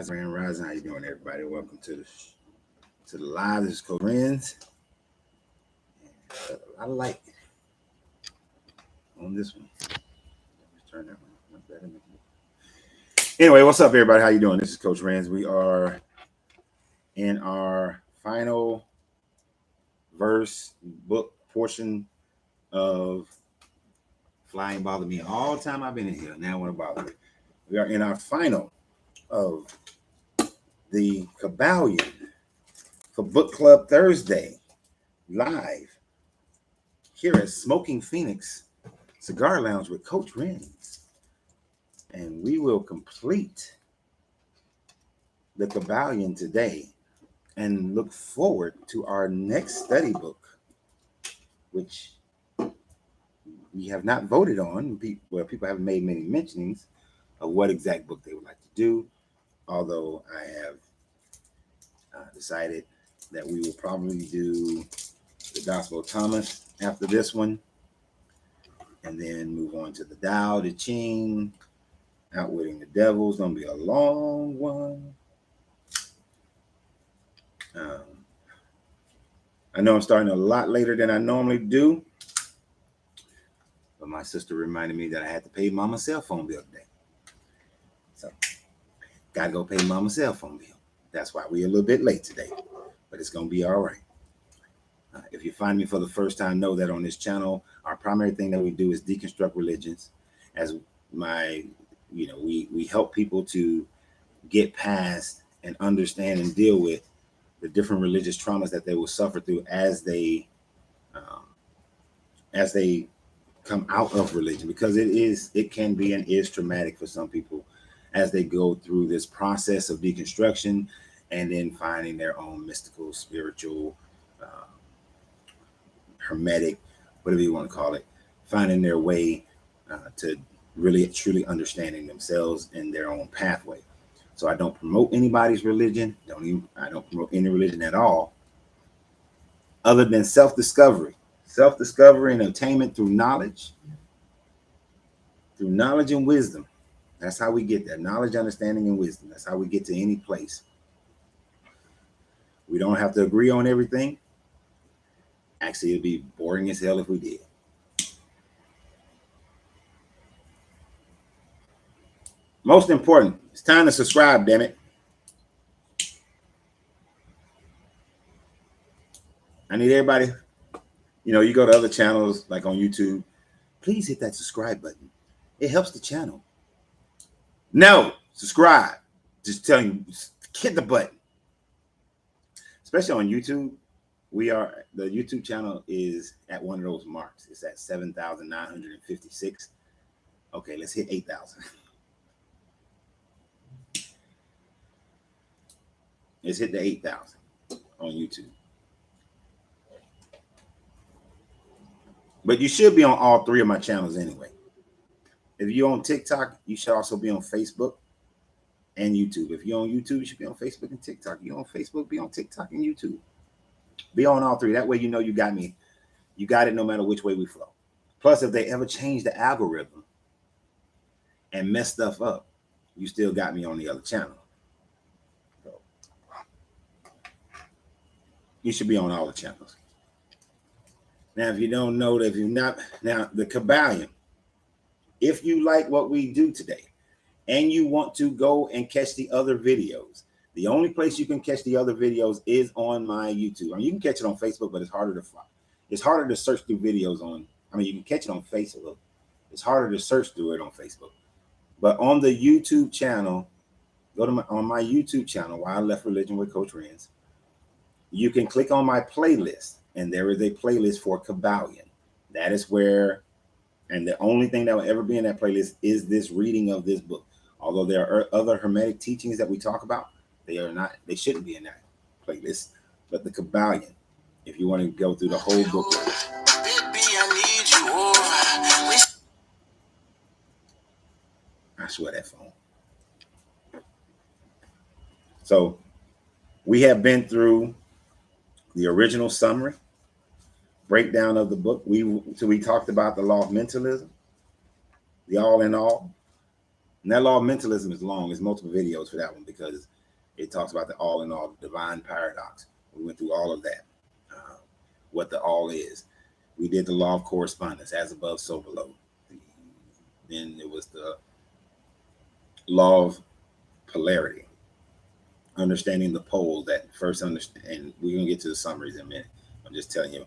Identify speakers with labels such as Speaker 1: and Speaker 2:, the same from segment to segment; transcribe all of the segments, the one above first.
Speaker 1: Grand Rising. How you doing, everybody? Welcome to the live. This is Coach Renz. I like it on this one. Let's turn that one. Anyway, what's up, everybody? How you doing? This is Coach Renz. We are in our final verse book portion of Flying Bother Me all the time I've been in here. Now I want to bother me. We are in our final of the Kybalion for Book Club Thursday live here at Smoking Phoenix Cigar Lounge with Coach Renz. And we will complete the Kybalion today and look forward to our next study book, which we have not voted on. People haven't made many mentionings of what exact book they would like to do, although I have decided that we will probably do the Gospel of Thomas after this one, and then move on to the Tao Te Ching, Outwitting the Devil. It's going to be a long one. I know I'm starting a lot later than I normally do, but my sister reminded me that I had to pay Mama's cell phone bill today. So, got to go pay Mama's cell phone bill. That's why we're a little bit late today, but it's going to be all right. If you find me for the first time, know that on this channel, our primary thing that we do is deconstruct religions. As we help people to get past and understand and deal with the different religious traumas that they will suffer through as they come out of religion, because it can be and is traumatic for some people as they go through this process of deconstruction and then finding their own mystical, spiritual, hermetic, whatever you want to call it, finding their way to really truly understanding themselves and their own pathway. So I don't promote anybody's religion. I don't promote any religion at all, other than self-discovery and attainment through knowledge and wisdom. That's how we get there. Knowledge, understanding, and wisdom. That's how we get to any place. We don't have to agree on everything. Actually, it'd be boring as hell if we did. Most important, it's time to subscribe, damn it. I need everybody, you go to other channels like on YouTube, please hit that subscribe button. It helps the channel. No, subscribe. Just telling you, hit the button. Especially on YouTube. The YouTube channel is at one of those marks. It's at 7,956. Okay, let's hit 8,000. Let's hit the 8,000 on YouTube. But you should be on all three of my channels anyway. If you're on TikTok, you should also be on Facebook and YouTube. If you're on YouTube, you should be on Facebook and TikTok. You're on Facebook, be on TikTok and YouTube. Be on all three. That way, you got me. You got it no matter which way we flow. Plus, if they ever change the algorithm and mess stuff up, you still got me on the other channel. So, you should be on all the channels. Now, if you don't know that, the Kybalion, if you like what we do today and you want to go and catch the other videos, the only place you can catch the other videos is on my YouTube. I mean, you can catch it on Facebook, but it's harder to find. It's harder to search through videos on. I mean, you can catch it on Facebook. It's harder to search through it on Facebook. But on the YouTube channel, go to on my YouTube channel, Why I Left Religion with Coach Renz. You can click on my playlist, and there is a playlist for Kybalion. That is where, and the only thing that will ever be in that playlist is this reading of this book. Although there are other hermetic teachings that we talk about, they shouldn't be in that playlist. But the Kybalion, if you want to go through the whole book. I swear that phone. So we have been through the original summary, breakdown of the book. We talked about the law of mentalism, the all in all. And that law of mentalism is long. There's multiple videos for that one because it talks about the all in all divine paradox. We went through all of that, what the all is. We did the law of correspondence, as above, so below. Then it was the law of polarity, understanding the poles that first understand. And we're going to get to the summaries in a minute. I'm just telling you.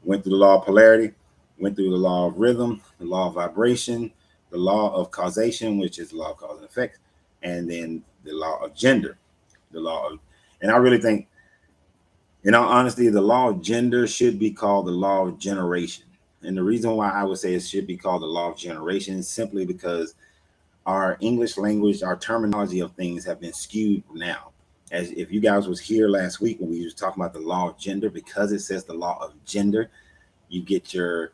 Speaker 1: Went through the law of polarity, went through the law of rhythm, the law of vibration, the law of causation, which is the law of cause and effect, and then the law of gender, the law of, and I really think, in all honesty, the law of gender should be called the law of generation. And the reason why I would say it should be called the law of generation is simply because our English language, our terminology of things have been skewed now. As if you guys was here last week when we was talking about the law of gender, because it says the law of gender, you get your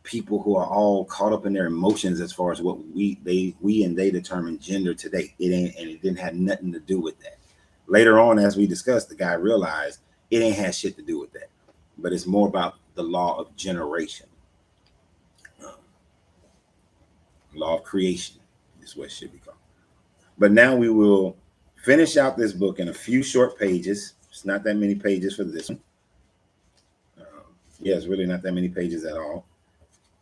Speaker 1: people who are all caught up in their emotions as far as what we and they determine gender today. It ain't, and it didn't have nothing to do with that. Later on, as we discussed, the guy realized it ain't had shit to do with that, but it's more about the law of generation, law of creation is what it should be called. But now we will finish out this book in a few short pages. It's not that many pages for this one. Yeah, it's really not that many pages at all.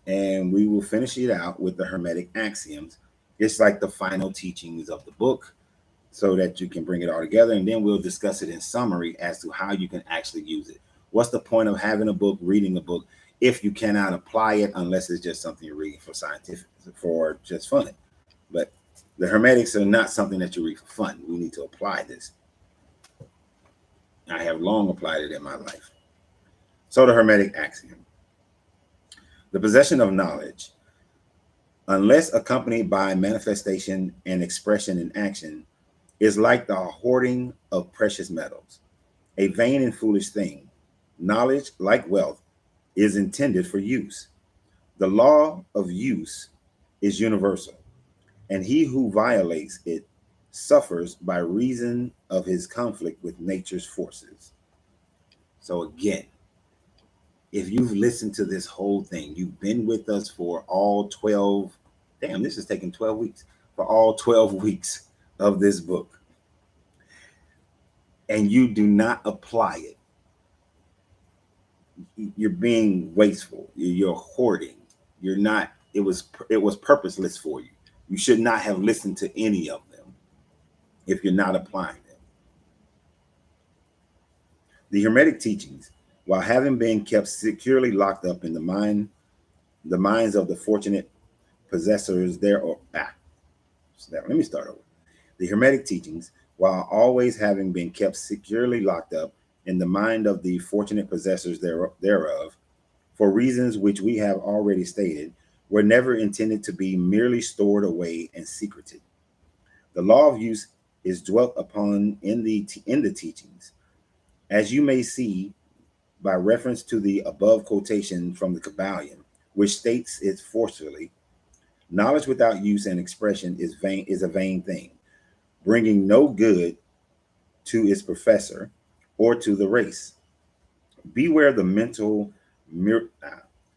Speaker 1: And we will finish it out with the hermetic axioms. It's like the final teachings of the book so that you can bring it all together. And then we'll discuss it in summary as to how you can actually use it. What's the point of having a book, reading a book, if you cannot apply it unless it's just something you're reading for scientific, for just fun? But the hermetics are not something that you read for fun. We need to apply this. I have long applied it in my life. So the hermetic axiom. The possession of knowledge, unless accompanied by manifestation and expression in action, is like the hoarding of precious metals, a vain and foolish thing. Knowledge, like wealth, is intended for use. The law of use is universal, and he who violates it suffers by reason of his conflict with nature's forces. So again, if you've listened to this whole thing, you've been with us for all 12, damn, this is taking 12 weeks, for all 12 weeks of this book, and you do not apply it, you're being wasteful, you're hoarding, you're not, it was purposeless for you. You should not have listened to any of them if you're not applying them. The hermetic teachings, while having been kept securely locked up in the minds of the fortunate possessors thereof. Let me start over. The hermetic teachings, while always having been kept securely locked up in the mind of the fortunate possessors thereof, for reasons which we have already stated, were never intended to be merely stored away and secreted. The law of use is dwelt upon in the teachings, as you may see by reference to the above quotation from the Kybalion, which states it forcefully: knowledge without use and expression is a vain thing, bringing no good to its professor or to the race. Beware the mental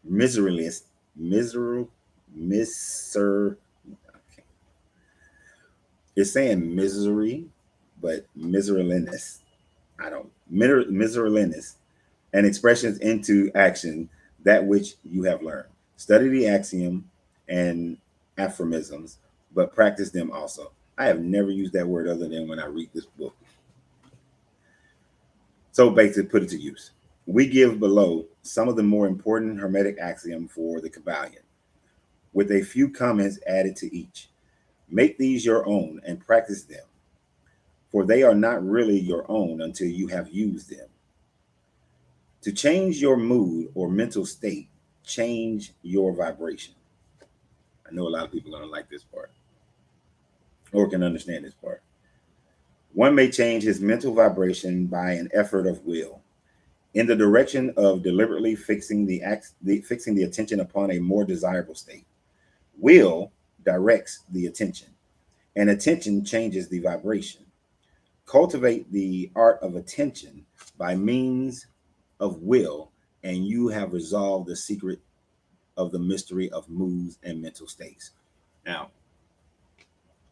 Speaker 1: miserliness. It's saying misery, but miserliness. Miserliness and expressions into action that which you have learned. Study the axiom and aphorisms, but practice them also. I have never used that word other than when I read this book. So basically, put it to use. We give below some of the more important hermetic axioms for the Kybalion, with a few comments added to each. Make these your own and practice them, for they are not really your own until you have used them. To change your mood or mental state, change your vibration. I know a lot of people are going to like this part or can understand this part. One may change his mental vibration by an effort of will in the direction of deliberately fixing the attention upon a more desirable state. Will directs the attention, and attention changes the vibration. Cultivate the art of attention by means of will, and you have resolved the secret of the mystery of moods and mental states. Now,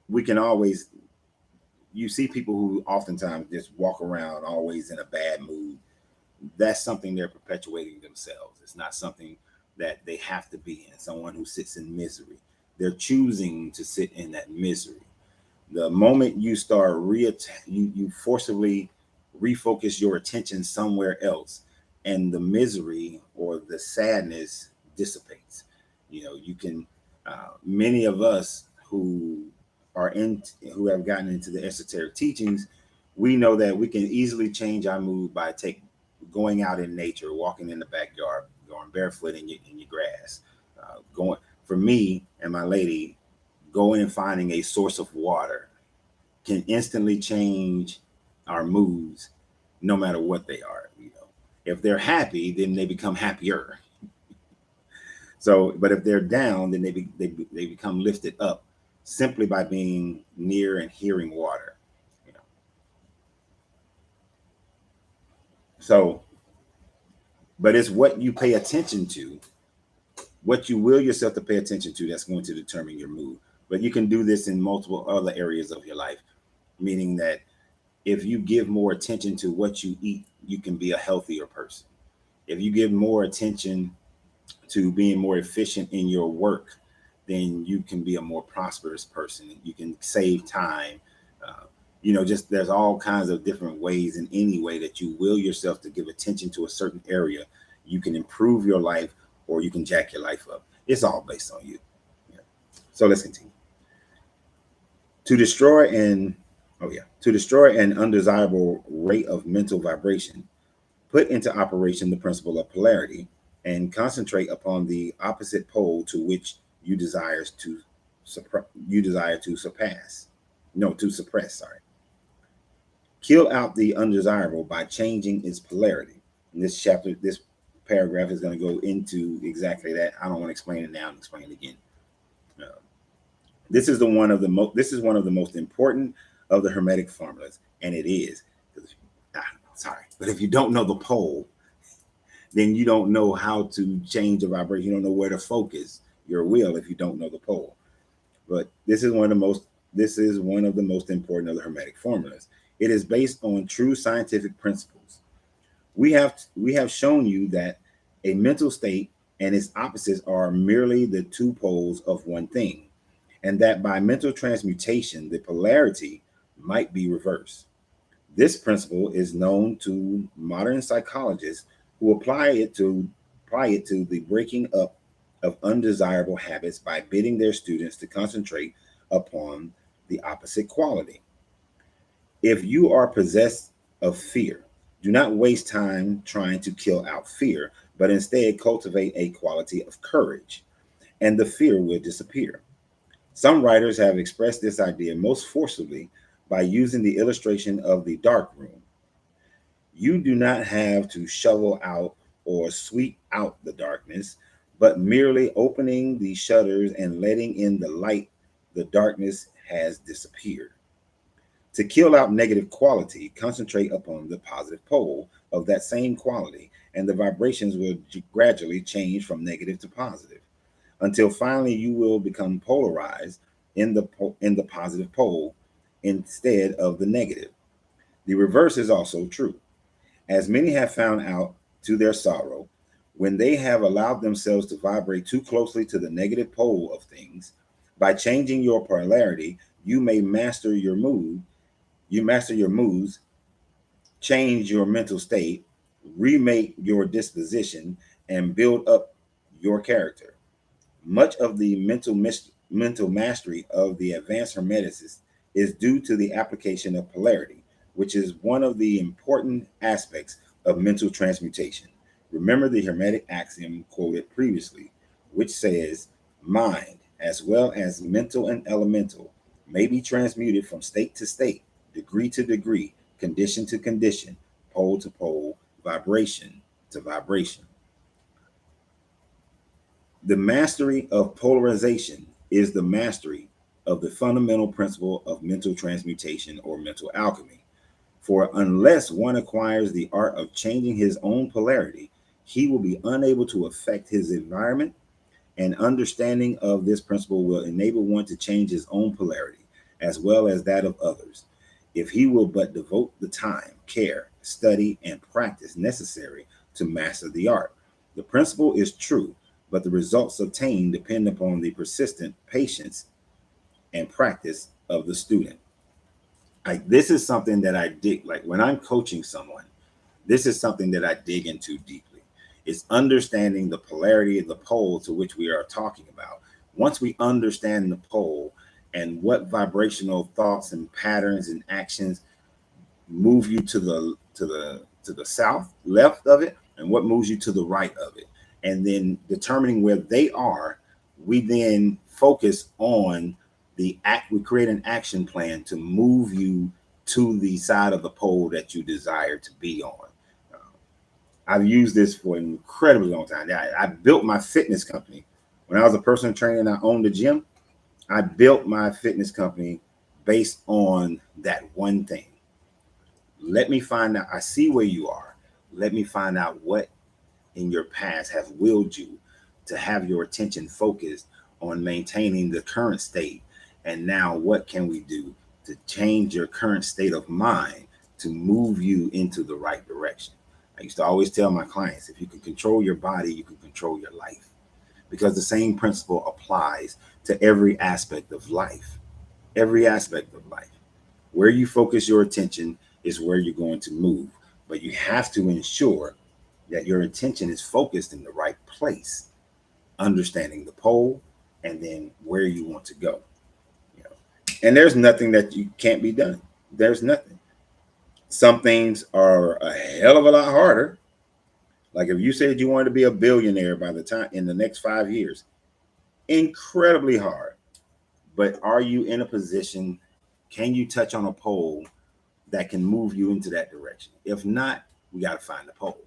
Speaker 1: we can always, you see people who oftentimes just walk around always in a bad mood. That's something they're perpetuating themselves. It's not something that they have to be in. Someone who sits in misery, they're choosing to sit in that misery. The moment you start you forcibly refocus your attention somewhere else, and the misery or the sadness dissipates. You can, many of us are in who have gotten into the esoteric teachings, we know that we can easily change our mood by going out in nature, walking in the backyard, going barefoot in your grass, going, for me and my lady, going and finding a source of water can instantly change our moods, no matter what they are. If they're happy, then they become happier. So, but if they're down, then they become lifted up simply by being near and hearing water. So, but it's what you pay attention to, what you will yourself to pay attention to, that's going to determine your mood. But you can do this in multiple other areas of your life, meaning that if you give more attention to what you eat, you can be a healthier person. If you give more attention to being more efficient in your work, then you can be a more prosperous person. You can save time. Just there's all kinds of different ways, in any way that you will yourself to give attention to a certain area, you can improve your life or you can jack your life up. It's all based on you. So let's continue. To destroy an undesirable rate of mental vibration, put into operation the principle of polarity and concentrate upon the opposite pole to which you desire to suppress. Sorry. Kill out the undesirable by changing its polarity. In this paragraph is going to go into exactly that. I don't want to explain it now and explain it again. This is one of the most important of the hermetic formulas, and it is. But if you don't know the pole, then you don't know how to change the vibration. You don't know where to focus your will if you don't know the pole. But this is one of the most important of the hermetic formulas. It is based on true scientific principles. We have shown you that a mental state and its opposites are merely the two poles of one thing, and that by mental transmutation, the polarity might be reversed. This principle is known to modern psychologists who apply it to the breaking up of undesirable habits by bidding their students to concentrate upon the opposite quality. If you are possessed of fear, do not waste time trying to kill out fear, but instead cultivate a quality of courage, and the fear will disappear. Some writers have expressed this idea most forcibly by using the illustration of the dark room. You do not have to shovel out or sweep out the darkness, but merely opening the shutters and letting in the light, the darkness has disappeared. To kill out negative quality, concentrate upon the positive pole of that same quality, and the vibrations will gradually change from negative to positive, until finally you will become polarized in the positive pole instead of the negative. The reverse is also true. As many have found out to their sorrow, when they have allowed themselves to vibrate too closely to the negative pole of things, by changing your polarity, you master your moods, change your mental state, remake your disposition, and build up your character. Much of the mental mastery of the advanced hermeticists is due to the application of polarity, which is one of the important aspects of mental transmutation. Remember the hermetic axiom quoted previously, which says, mind, as well as mental and elemental, may be transmuted from state to state, degree to degree, condition to condition, pole to pole, vibration to vibration. The mastery of polarization is the mastery of the fundamental principle of mental transmutation or mental alchemy. For unless one acquires the art of changing his own polarity, he will be unable to affect his environment, and understanding of this principle will enable one to change his own polarity. as well as that of others, if he will but devote the time, care, study, and practice necessary to master the art. The principle is true, but the results obtained depend upon the persistent patience and practice of the student. This is something that I dig, like when I'm coaching someone, this is something that I dig into deeply. It's understanding the polarity of the pole to which we are talking about. Once we understand the pole and what vibrational thoughts and patterns and actions move you to the south, left of it, and what moves you to the right of it, and then determining where they are, we then focus on the act. We create an action plan to move you to the side of the pole that you desire to be on. I've used this for an incredibly long time. I built my fitness company. When I was a personal trainer and I owned a gym, I built my fitness company based on that one thing. Let me find out. I see where you are. Let me find out what in your past have willed you to have your attention focused on maintaining the current state. And now what can we do to change your current state of mind to move you into the right direction? I used to always tell my clients, if you can control your body, you can control your life, because the same principle applies to every aspect of life. Every aspect of life. Where you focus your attention is where you're going to move. But you have to ensure that your attention is focused in the right place, understanding the pole and then where you want to go. You know, and there's nothing that you can't be done. There's nothing. Some things are a hell of a lot harder. Like if you said you wanted to be a billionaire by the time in the next 5 years, incredibly hard. But are you in a position? Can you touch on a pole that can move you into that direction? If not, we got to find the pole.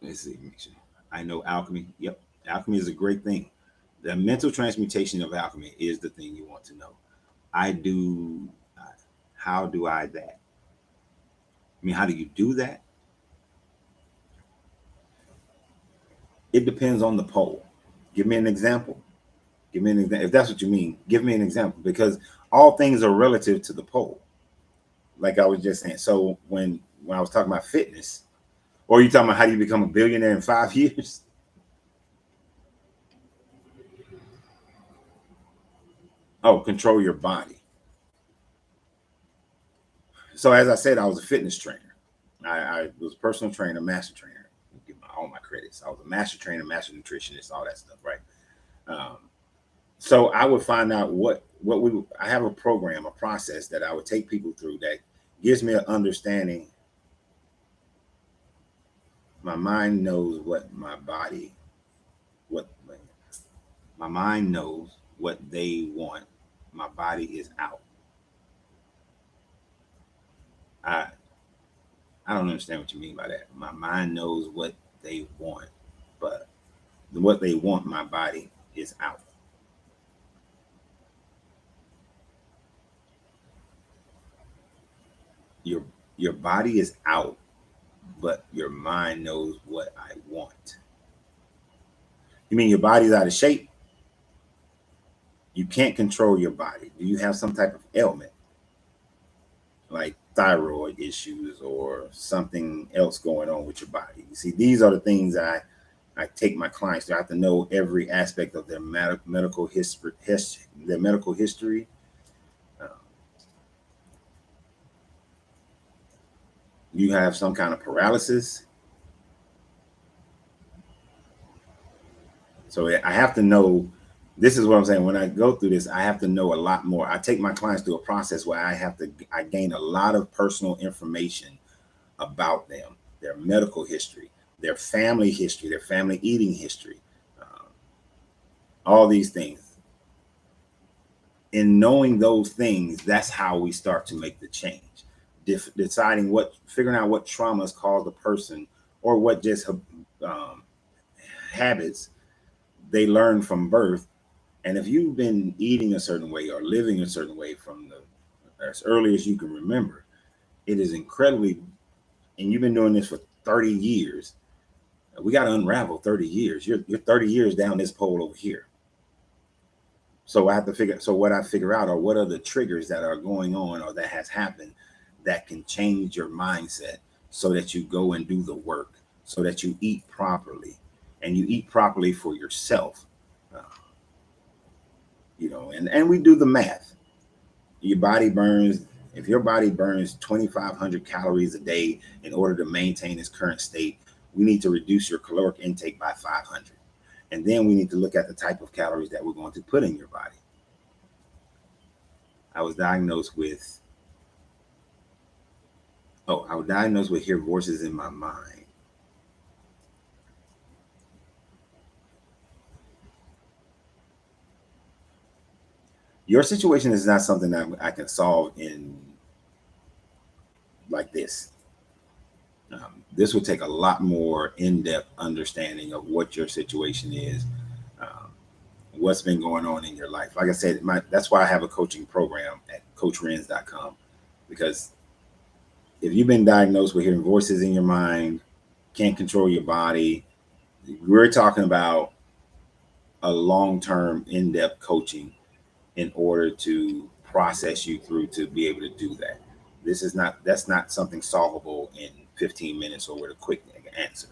Speaker 1: Let's see. I know alchemy. Yep. Alchemy is a great thing. The mental transmutation of alchemy is the thing you want to know. I do. How do I that? I mean, how do you do that? It depends on the pole. Give me an example. Give me an example. If that's what you mean, give me an example, because all things are relative to the pole. Like I was just saying. So when I was talking about fitness, or are you talking about how do you become a billionaire in 5 years? Oh, control your body. So as I said, I was a fitness trainer. I was a personal trainer, master trainer. Give all my credits. I was a master trainer, master nutritionist, all that stuff, right? Um, so I would find out what we. I have a program, a process that I would take people through that gives me an understanding. My mind knows what my body, what my mind knows what they want. My body is out. I I don't understand what you mean by that. My mind knows what they want, but what they want, my body is out. Your your body is out, but your mind knows what I want. You mean your body's out of shape? You can't control your body. Do you have some type of ailment like thyroid issues or something else going on with your body? You see, these are the things I take my clients to. I have to know every aspect of their medical history, their medical history. Uh, you have some kind of paralysis. So I have to know. This is what I'm saying. When I go through this, I have to know a lot more. I take my clients through a process where I gain a lot of personal information about them, their medical history, their family eating history, um, all these things. In knowing those things, that's how we start to make the change. Deciding figuring out what traumas caused a person, or what just um, habits they learn from birth. And if you've been eating a certain way or living a certain way from as early as you can remember, it is incredibly, and you've been doing this for 30 years, we got to unravel 30 years. You're 30 years down this pole over here. So I have to figure. So what I figure out are what are the triggers that are going on or that has happened that can change your mindset so that you go and do the work, so that you eat properly, and you eat properly for yourself. Uh, and we do the math. Your body burns. If your body burns 2,500 calories a day in order to maintain its current state, we need to reduce your caloric intake by 500. And then we need to look at the type of calories that we're going to put in your body. I was diagnosed with hearing voices in my mind. Your situation is not something that I can solve in like this. This would take a lot more in-depth understanding of what your situation is, um, what's been going on in your life. Like I said, that's why I have a coaching program at CoachRenz.com, because if you've been diagnosed with hearing voices in your mind, can't control your body, we're talking about a long-term, in-depth coaching in order to process you through to be able to do that. That's not something solvable in 15 minutes or with a quick answer.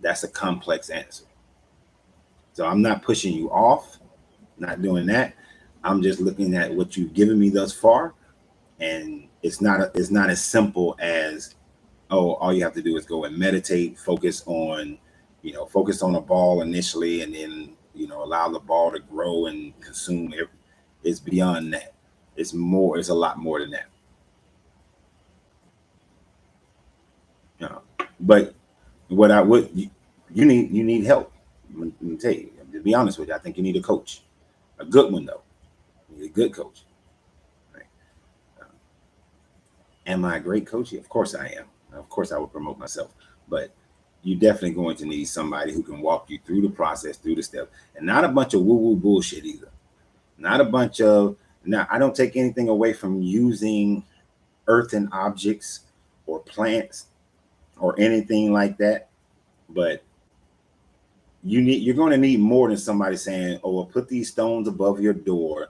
Speaker 1: That's a complex answer. So I'm not pushing you off, not doing that. I'm just looking at what you've given me thus far, and it's not as simple as, oh, all you have to do is go and meditate, focus on a ball initially, and then allow the ball to grow and consume it. It's beyond that. It's more. It's a lot more than that. But what I would you need help. Let me tell you. To be honest with you, I think you need a coach, a good one though. You need a good coach. Right? Uh, am I a great coach? Of course I am. Of course I would promote myself, but you're definitely going to need somebody who can walk you through the process, through the steps, and not a bunch of woo-woo bullshit either. Not a bunch of. Now, I don't take anything away from using earthen objects or plants or anything like that, but you're going to need more than somebody saying, "Oh, well, put these stones above your door,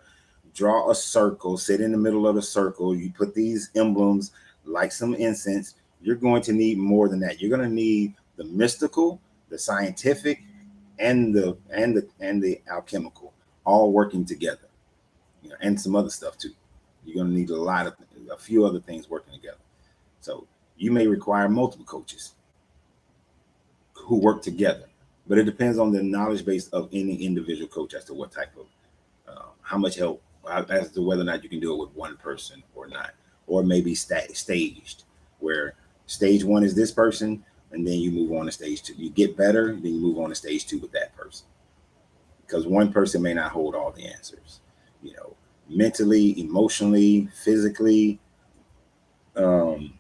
Speaker 1: draw a circle, sit in the middle of the circle, you put these emblems like some incense." You're going to need more than that. You're going to need the mystical, the scientific, and the alchemical all working together, and some other stuff too. You're going to need a few other things working together. So you may require multiple coaches who work together, but it depends on the knowledge base of any individual coach as to what type of, how much help, as to whether or not you can do it with one person or not, or maybe staged, where stage one is this person, and then you move on to stage two. You get better, then you move on to stage two with that person, because one person may not hold all the answers, mentally, emotionally, physically, um,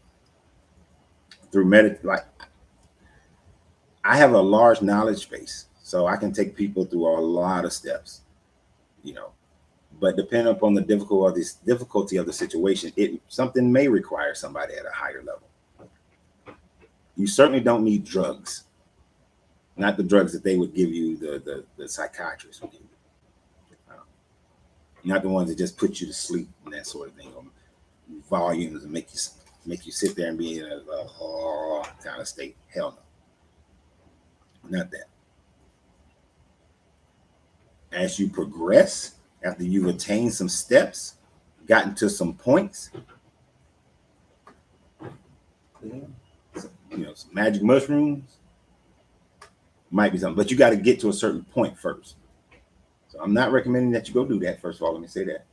Speaker 1: through like I have a large knowledge base, so I can take people through a lot of steps, you know. But depending upon the difficulty of the situation, something may require somebody at a higher level. You certainly don't need drugs, not the drugs that they would give you, the psychiatrist would give you, not the ones that just put you to sleep and that sort of thing, or volumes and make you sit there and be in a kind of state. Hell no, not that. As you progress, after you've attained some steps, gotten to some points, some magic mushrooms might be something, but you got to get to a certain point first. So I'm not recommending that you go do that. First of all, let me say that.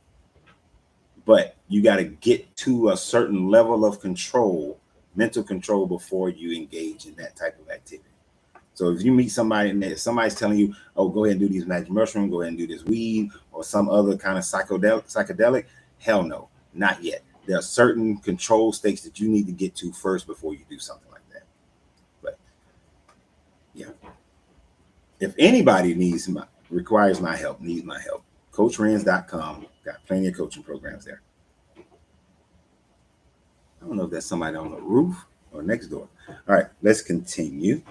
Speaker 1: But you got to get to a certain level of control, mental control, before you engage in that type of activity. So if you meet somebody and somebody's telling you, "Oh, go ahead and do these magic mushrooms, go ahead and do this weed or some other kind of psychedelic," hell no, not yet. There are certain control states that you need to get to first before you do something like that. But yeah, if anybody requires my help, needs my help, CoachRenz.com, got plenty of coaching programs there. I don't know if that's somebody on the roof or next door. All right, let's continue.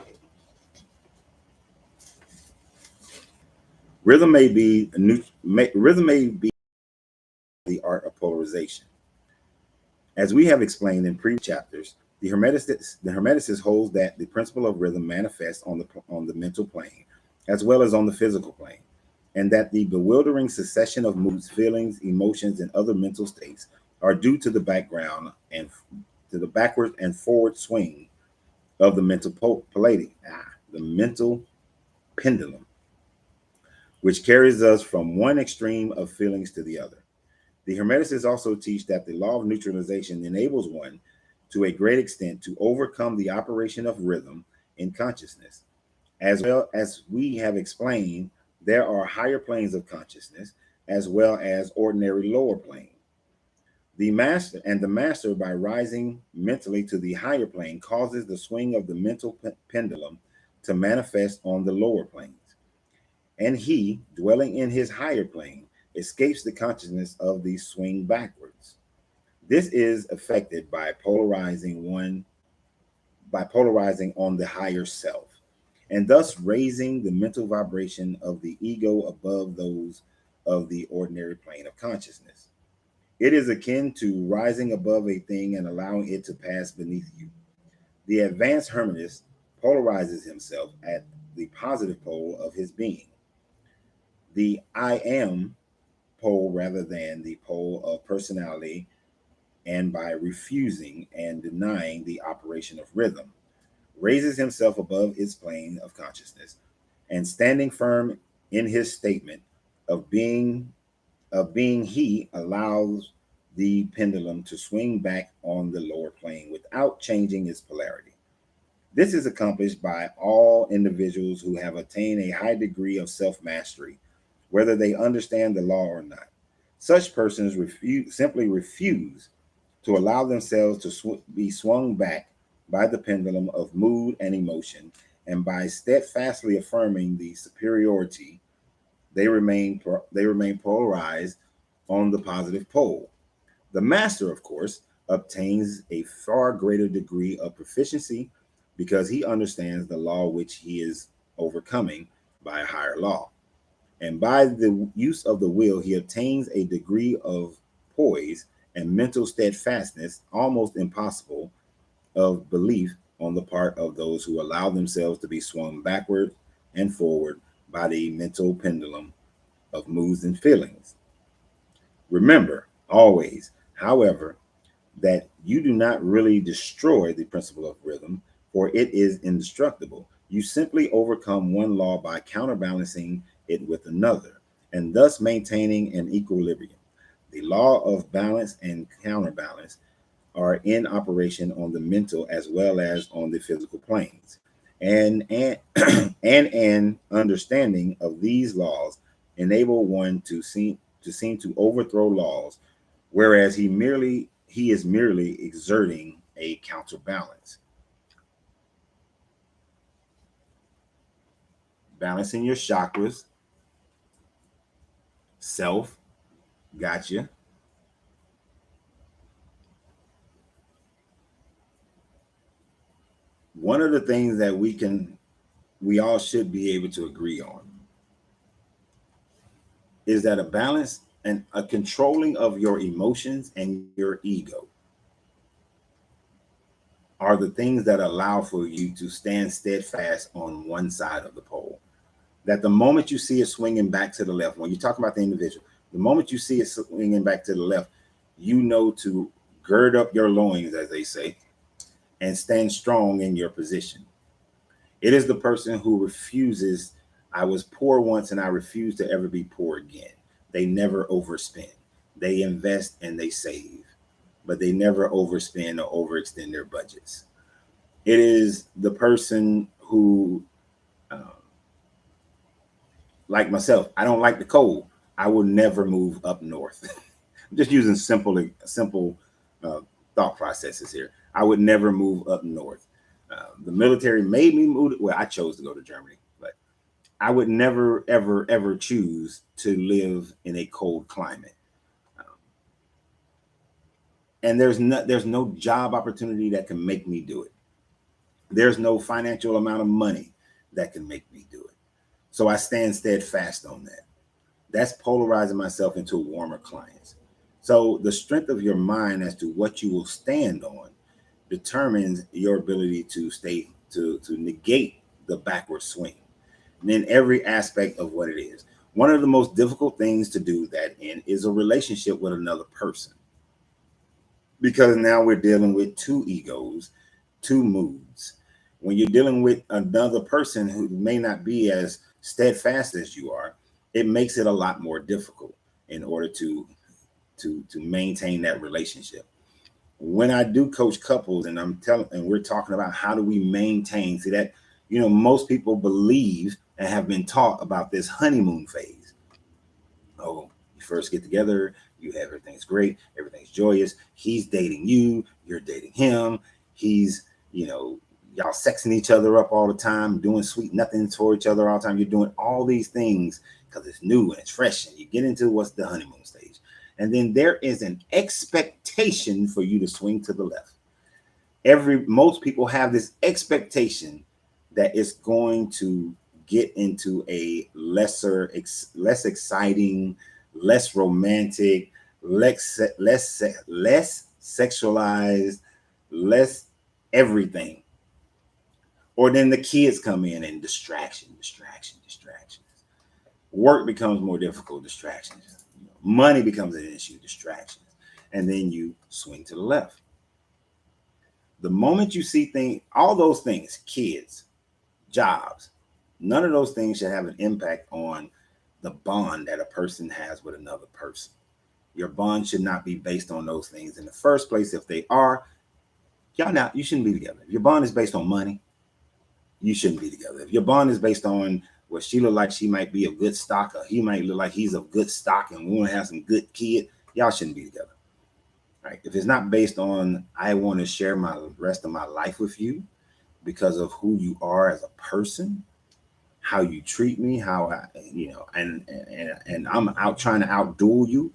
Speaker 1: Rhythm may be the art of polarization. As we have explained in previous chapters, the hermeticist holds that the principle of rhythm manifests on the mental plane as well as on the physical plane, and that the bewildering succession of moods, feelings, emotions, and other mental states are due to the background and to the backward and forward swing of the the mental pendulum, which carries us from one extreme of feelings to the other. The Hermeticists also teach that the law of neutralization enables one, to a great extent, to overcome the operation of rhythm in consciousness. As well as we have explained, there are higher planes of consciousness as well as ordinary lower plane. The master, by rising mentally to the higher plane, causes the swing of the mental pendulum to manifest on the lower planes. And he, dwelling in his higher plane, escapes the consciousness of the swing backwards. This is affected by polarizing on the higher self, and thus raising the mental vibration of the ego above those of the ordinary plane of consciousness. It is akin to rising above a thing and allowing it to pass beneath you. The advanced hermetist polarizes himself at the positive pole of his being, the I am pole, rather than the pole of personality, and by refusing and denying the operation of rhythm, raises himself above its plane of consciousness, and standing firm in his statement of being, he allows the pendulum to swing back on the lower plane without changing its polarity. This is accomplished by all individuals who have attained a high degree of self-mastery, whether they understand the law or not. Such persons simply refuse to allow themselves to be swung back by the pendulum of mood and emotion, and by steadfastly affirming the superiority, they remain polarized on the positive pole. The master, of course, obtains a far greater degree of proficiency because he understands the law which he is overcoming by a higher law. And by the use of the will, he obtains a degree of poise and mental steadfastness almost impossible of belief on the part of those who allow themselves to be swung backward and forward by the mental pendulum of moods and feelings. Remember always, however, that you do not really destroy the principle of rhythm, for it is indestructible. You simply overcome one law by counterbalancing it with another, and thus maintaining an equilibrium. The law of balance and counterbalance are in operation on the mental as well as on the physical planes. And and an understanding of these laws enable one to seem to overthrow laws, whereas he is merely exerting a counterbalance. Balancing your chakras, self, gotcha. One of the things that we all should be able to agree on is that a balance and a controlling of your emotions and your ego are the things that allow for you to stand steadfast on one side of the pole. That the moment you see it swinging back to the left, when you talk about the individual, the moment you see it swinging back to the left, you know to gird up your loins, as they say, and stand strong in your position. It is the person who refuses. I was poor once and I refuse to ever be poor again. They never overspend. They invest and they save, but they never overspend or overextend their budgets. It is the person who, um, like myself, I don't like the cold. I will never move up north. I'm just using simple uh, thought processes here. I would never move up north. The military made me move. Well, I chose to go to Germany, but I would never, ever, ever choose to live in a cold climate. Um, and there's no job opportunity that can make me do it. There's no financial amount of money that can make me do it. So I stand steadfast on that. That's polarizing myself into warmer clients. So the strength of your mind as to what you will stand on determines your ability to stay to negate the backward swing in every aspect of what it is. One of the most difficult things to do that in is a relationship with another person, because now we're dealing with two egos, two moods. When you're dealing with another person who may not be as steadfast as you are, it makes it a lot more difficult in order to maintain that relationship. When I do coach couples and we're talking about how do we maintain, see that, most people believe and have been taught about this honeymoon phase. Oh, you first get together, you have everything's great, everything's joyous. He's dating you, you're dating him. He's, y'all sexing each other up all the time, doing sweet nothings for each other all the time. You're doing all these things because it's new and it's fresh, and you get into what's the honeymoon stage. And then there is an expectation for you to swing to the left. Most people have this expectation that it's going to get into a less exciting, less romantic, less sexualized, less everything. Or then the kids come in and distractions. Work becomes more difficult, distractions. Money becomes an issue, distractions. And then you swing to the left. The moment you see all those things, kids, jobs, none of those things should have an impact on the bond that a person has with another person. Your bond should not be based on those things in the first place. If they are, you shouldn't be together. If your bond is based on money, you shouldn't be together. If your bond is based on what she look like, she might be of good stock, or he might look like he's of good stock and we want to have some good kid, y'all shouldn't be together. Right? If it's not based on, I want to share my rest of my life with you because of who you are as a person, how you treat me, how and I'm out trying to outduel you.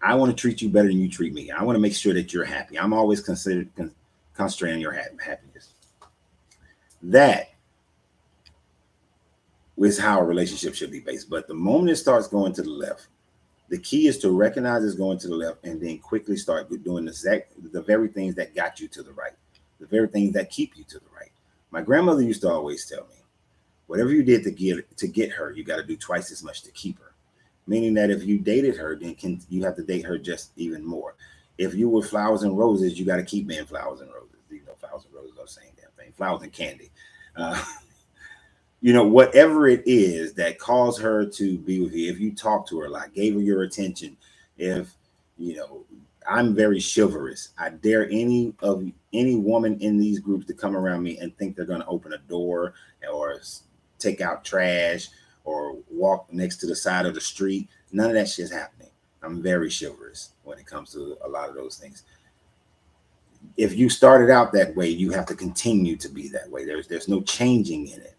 Speaker 1: I want to treat you better than you treat me. I want to make sure that you're happy. I'm always concentrating on your happiness. That is how a relationship should be based. But the moment it starts going to the left, the key is to recognize it's going to the left and then quickly start doing the very things that got you to the right, the very things that keep you to the right. My grandmother used to always tell me, whatever you did to get her, you got to do twice as much to keep her. Meaning that if you dated her, then you have to date her just even more. If you were flowers and roses, you got to keep being flowers and roses. Flowers and roses are the same damn thing. Flowers and candy. Whatever it is that caused her to be with you, if you talked to her a lot, gave her your attention, if, I'm very chivalrous. I dare any woman in these groups to come around me and think they're going to open a door or take out trash or walk next to the side of the street. None of that shit's happening. I'm very chivalrous when it comes to a lot of those things. If you started out that way, you have to continue to be that way. There's no changing in it.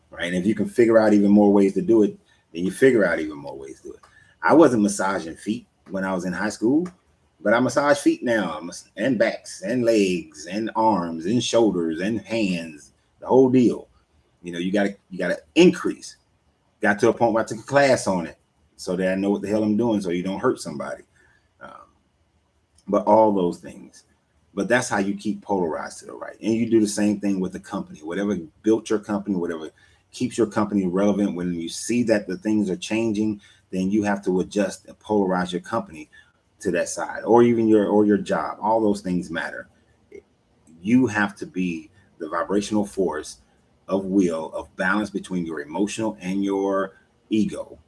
Speaker 1: Right. And if you can figure out even more ways to do it, then you figure out even more ways to do it. I wasn't massaging feet when I was in high school, but I massage feet now, and backs and legs and arms and shoulders and hands, the whole deal. You gotta increase. Got to a point where I took a class on it so that I know what the hell I'm doing so you don't hurt somebody. But all those things. But that's how you keep polarized to the right. And you do the same thing with the company. Whatever built your company, whatever keeps your company relevant, when you see that the things are changing, then you have to adjust and polarize your company to that side, or even your job. All those things matter. You have to be the vibrational force of will, of balance between your emotional and your ego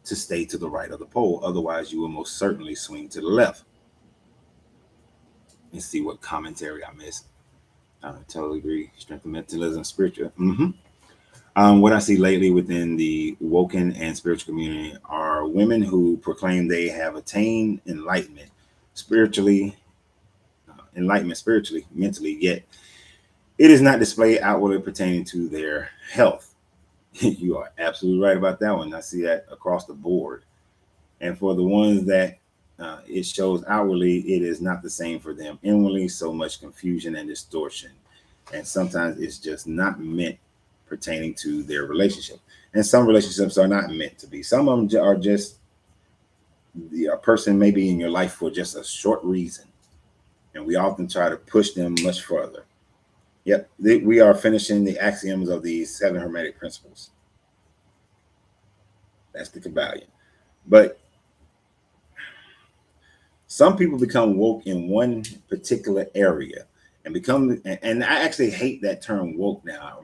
Speaker 1: to stay to the right of the pole. Otherwise, you will most certainly swing to the left. Let's see what commentary I missed. I totally agree. Strength of mentalism, spiritual. What I see lately within the woken and spiritual community are women who proclaim they have attained enlightenment spiritually, mentally, yet it is not displayed outwardly pertaining to their health. You are absolutely right about that one. I see that across the board. And for the ones that it shows outwardly, it is not the same for them inwardly. So much confusion and distortion. And sometimes it's just not meant pertaining to their relationship. And some relationships are not meant to be. Some of them are just a person may be in your life for just a short reason. And we often try to push them much further. Yep, we are finishing the axioms of the 7 hermetic principles. That's the Kybalion. But some people become woke in one particular area and and I actually hate that term woke now.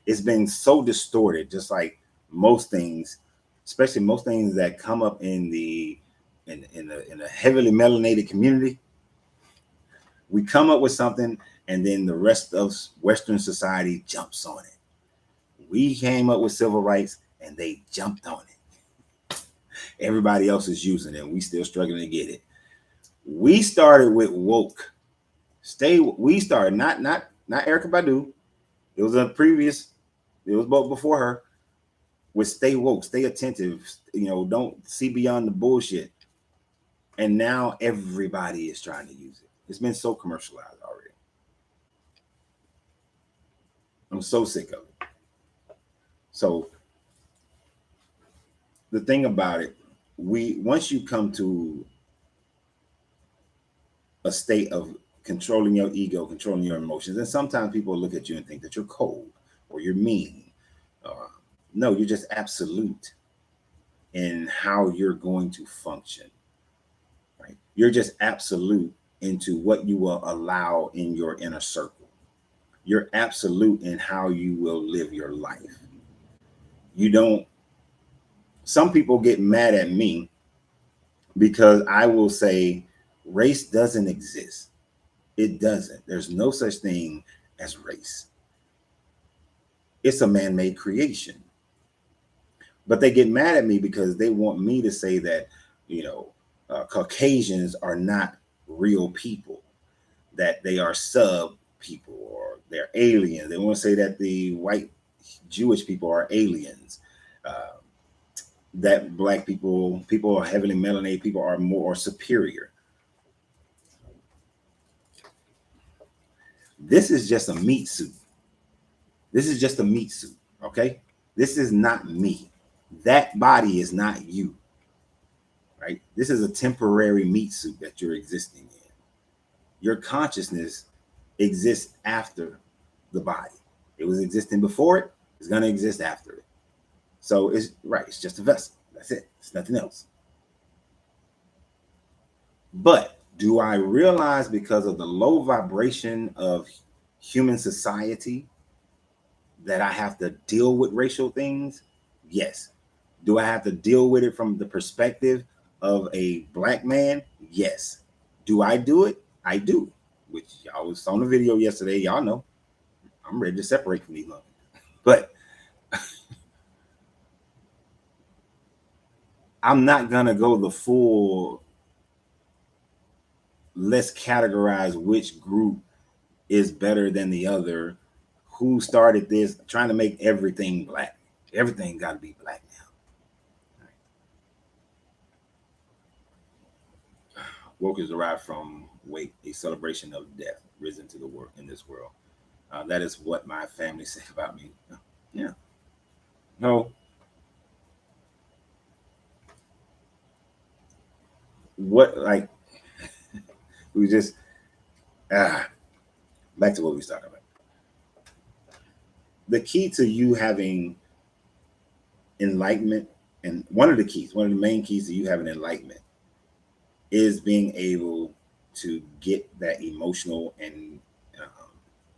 Speaker 1: It's been so distorted, just like most things, especially most things that come up in the heavily melanated community. We come up with something and then the rest of Western society jumps on it. We came up with civil rights and they jumped on it. Everybody else is using it and we still struggling to get it. We started with woke. We started not Erica Badu. It was before her, with stay woke, stay attentive, don't see beyond the bullshit. And now everybody is trying to use it. It's been so commercialized already. I'm so sick of it. So the thing about it, once you come to a state of controlling your ego, controlling your emotions, and sometimes people look at you and think that you're cold or you're mean. No, you're just absolute in how you're going to function. Right? You're just absolute into what you will allow in your inner circle. You're absolute in how you will live your life. Some people get mad at me because I will say race doesn't exist. It doesn't. There's no such thing as race. It's a man-made creation. But they get mad at me because they want me to say that, Caucasians are not real people, that they are sub people or they're aliens. They want to say that the white Jewish people are aliens, that black people are heavily melanated people are more superior. This is just a meat suit. This is just a meat suit, okay? This is not me. That body is not you, right? This is a temporary meat suit that you're existing in. Your consciousness exists after the body. It was existing before it. It's going to exist after it. So it's just a vessel. That's it. It's nothing else. But do I realize, because of the low vibration of human society, that I have to deal with racial things? Yes. Do I have to deal with it from the perspective of a black man? Yes. Do I do it? I do. Which y'all was on the video yesterday. Y'all know I'm ready to separate from these motherfuckers. But I'm not gonna go the full, let's categorize which group is better than the other, who started this, trying to make everything black. Everything got to be black now. Right. Woke is derived from wake, a celebration of death, risen to the world in this world. That is what my family said about me. Yeah. No. What, like, we just back to what we was talking about. The key to you having enlightenment, and one of the main keys to you having enlightenment, is being able to get that emotional and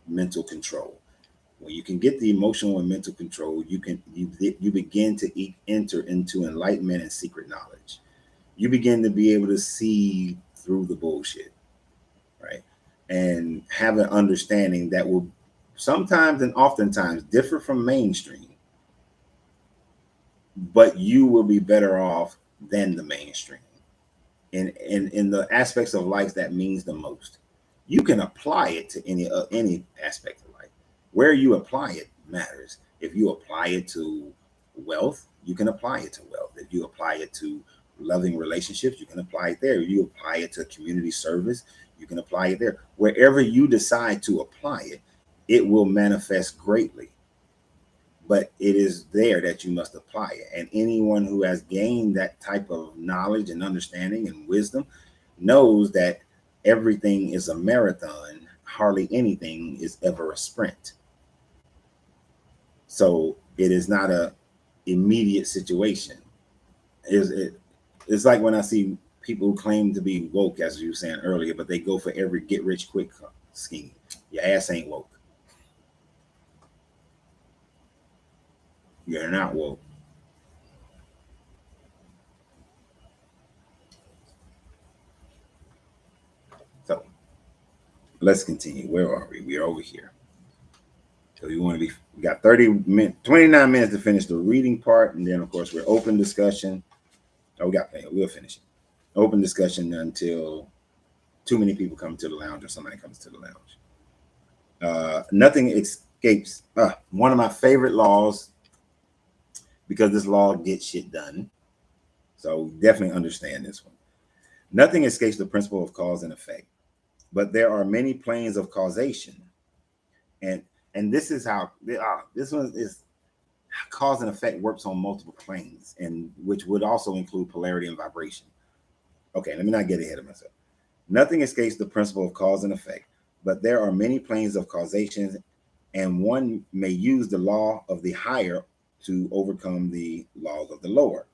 Speaker 1: mental control. When you can get the emotional and mental control, you begin to enter into enlightenment and secret knowledge. You begin to be able to see through the bullshit, right? And have an understanding that will sometimes and oftentimes differ from mainstream, but you will be better off than the mainstream in the aspects of life that means the most. You can apply it to any aspect of life. Where you apply it matters. If you apply it to wealth, you can apply it to wealth. If you apply it to loving relationships, you can apply it there. If you apply it to community service, you can apply it there. Wherever you decide to apply it, it will manifest greatly. but it is there that you must apply it. And anyone who has gained that type of knowledge and understanding and wisdom knows that everything is a marathon. Hardly anything is ever a sprint. So it is not a immediate situation. It's like when I see people who claim to be woke, as you were saying earlier, but they go for every get rich quick scheme. Your ass ain't woke. You're not woke. So let's continue. Where are we? We are over here. So we got 29 minutes to finish the reading part. And then, of course, we're open discussion. Oh, we got plenty. We'll finish it. Open discussion until too many people come to the lounge or somebody comes to the lounge. Nothing escapes. One of my favorite laws, because this law gets shit done. So definitely understand this one. Nothing escapes the principle of cause and effect, but there are many planes of causation. And this is how this one is. Cause and effect works on multiple planes, and which would also include polarity and vibration. Okay, let me not get ahead of myself. Nothing escapes the principle of cause and effect, but there are many planes of causation, and one may use the law of the higher to overcome the laws of the lower.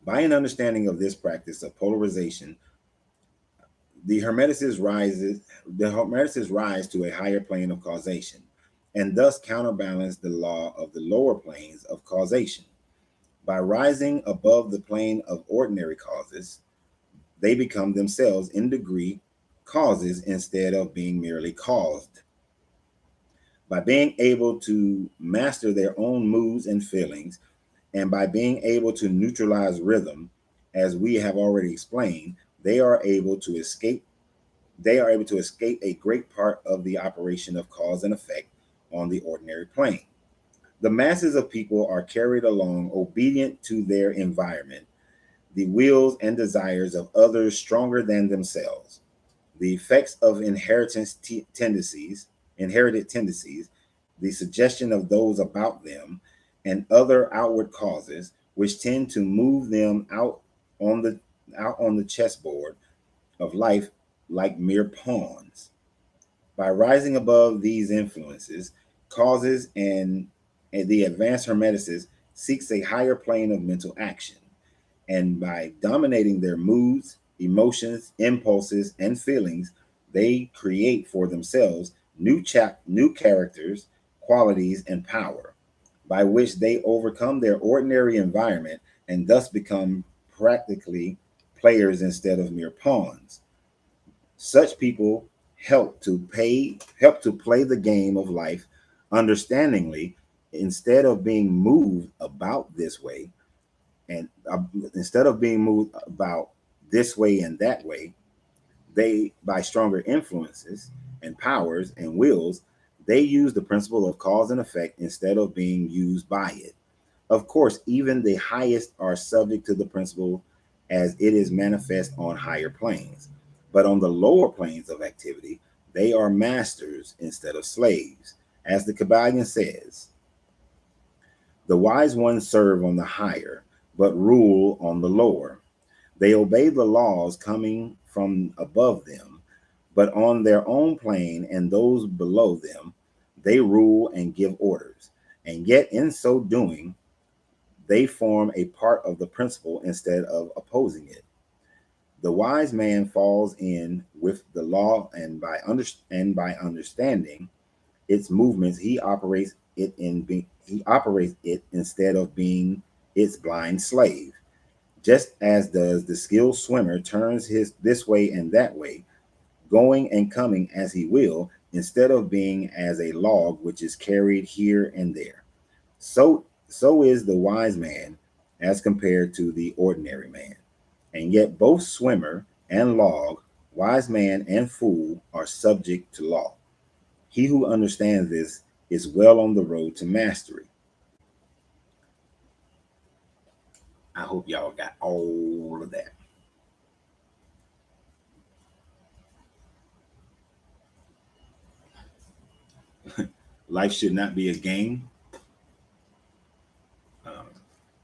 Speaker 1: By an understanding of this practice of polarization, the hermeticists rise to a higher plane of causation, and thus counterbalance the law of the lower planes of causation. By rising above the plane of ordinary causes, they become themselves in degree causes instead of being merely caused. By being able to master their own moods and feelings, and by being able to neutralize rhythm, as we have already explained, they are able to escape a great part of the operation of cause and effect on the ordinary plane. The masses of people are carried along obedient to their environment, the wills and desires of others stronger than themselves, the effects of inherited tendencies, the suggestion of those about them, and other outward causes which tend to move them out on the chessboard of life like mere pawns. By rising above these influences, causes, and the advanced hermeticist seeks a higher plane of mental action. And by dominating their moods, emotions, impulses, and feelings, they create for themselves new characters, qualities, and power, by which they overcome their ordinary environment and thus become practically players instead of mere pawns. Such people help to play the game of life understandingly instead of being moved about this way and instead of being moved about this way and that way. They, by stronger influences and powers and wills, they use the principle of cause and effect instead of being used by it. Of course, even the highest are subject to the principle as it is manifest on higher planes. But on the lower planes of activity, they are masters instead of slaves. As the Kybalion says, the wise ones serve on the higher, but rule on the lower. They obey the laws coming from above them, but on their own plane and those below them, they rule and give orders. And yet, in so doing, they form a part of the principle instead of opposing it. The wise man falls in with the law, and by understanding its movements, he operates it instead of being its blind slave. Just as does the skilled swimmer turns his this way and that way, going and coming as he will, instead of being as a log which is carried here and there. So is the wise man as compared to the ordinary man. And yet both swimmer and log, wise man and fool, are subject to law. He who understands this is well on the road to mastery. I hope y'all got all of that. Life should not be a game.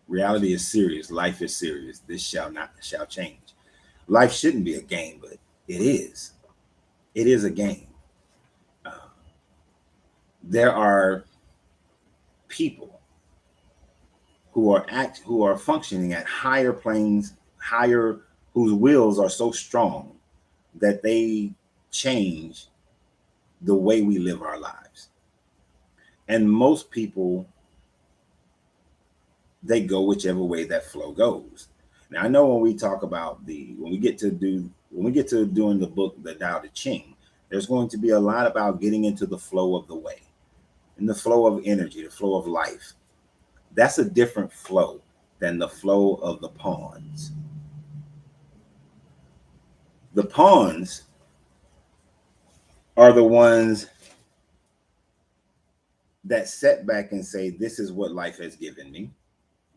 Speaker 1: Reality is serious. Life is serious. This shall change. Life shouldn't be a game, but it is. It is a game. Uh, there are people who are functioning at higher planes, higher, whose wills are so strong that they change the way we live our lives. And most people, they go whichever way that flow goes. Now I know when we talk about when we get to doing the book, the Tao Te Ching, there's going to be a lot about getting into the flow of the way, and the flow of energy, the flow of life. That's a different flow than the flow of the pawns. The pawns are the ones that set back and say, this is what life has given me.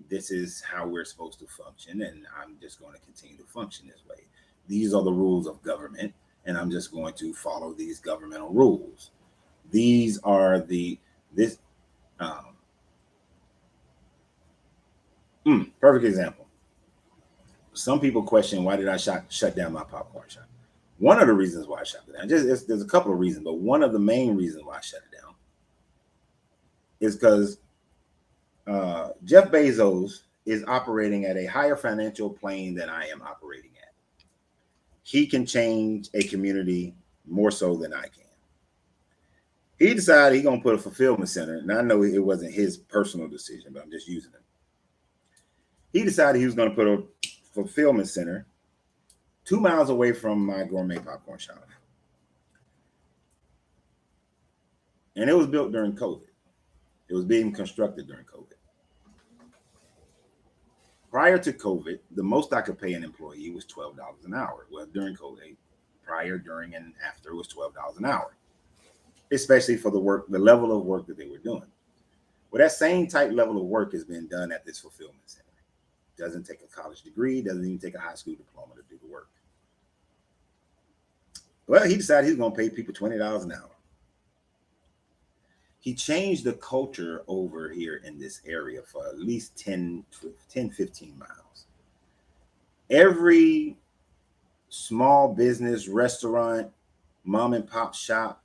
Speaker 1: This is how we're supposed to function, and I'm just going to continue to function this way. These are the rules of government, and I'm just going to follow these governmental rules. These are perfect example. Some people question, why did I shut down my popcorn shop? One of the reasons why I shut it down, there's a couple of reasons, but one of the main reasons why I shut it down is because Jeff Bezos is operating at a higher financial plane than I am operating at. He can change a community more so than I can. He decided he's going to put a fulfillment center, and I know it wasn't his personal decision, but I'm just using it. He decided he was going to put a fulfillment center 2 miles away from my gourmet popcorn shop. And it was built during COVID. It was being constructed during COVID. Prior to COVID, the most I could pay an employee was $12 an hour. Well, during COVID, prior, during, and after, was $12 an hour, especially for the level of work that they were doing. Well, that same type level of work has been done at this fulfillment center. Doesn't take a college degree, doesn't even take a high school diploma to do the work. Well, he decided he's going to pay people $20 an hour. He changed the culture over here in this area for at least 10, 15 miles. Every small business, restaurant, mom and pop shop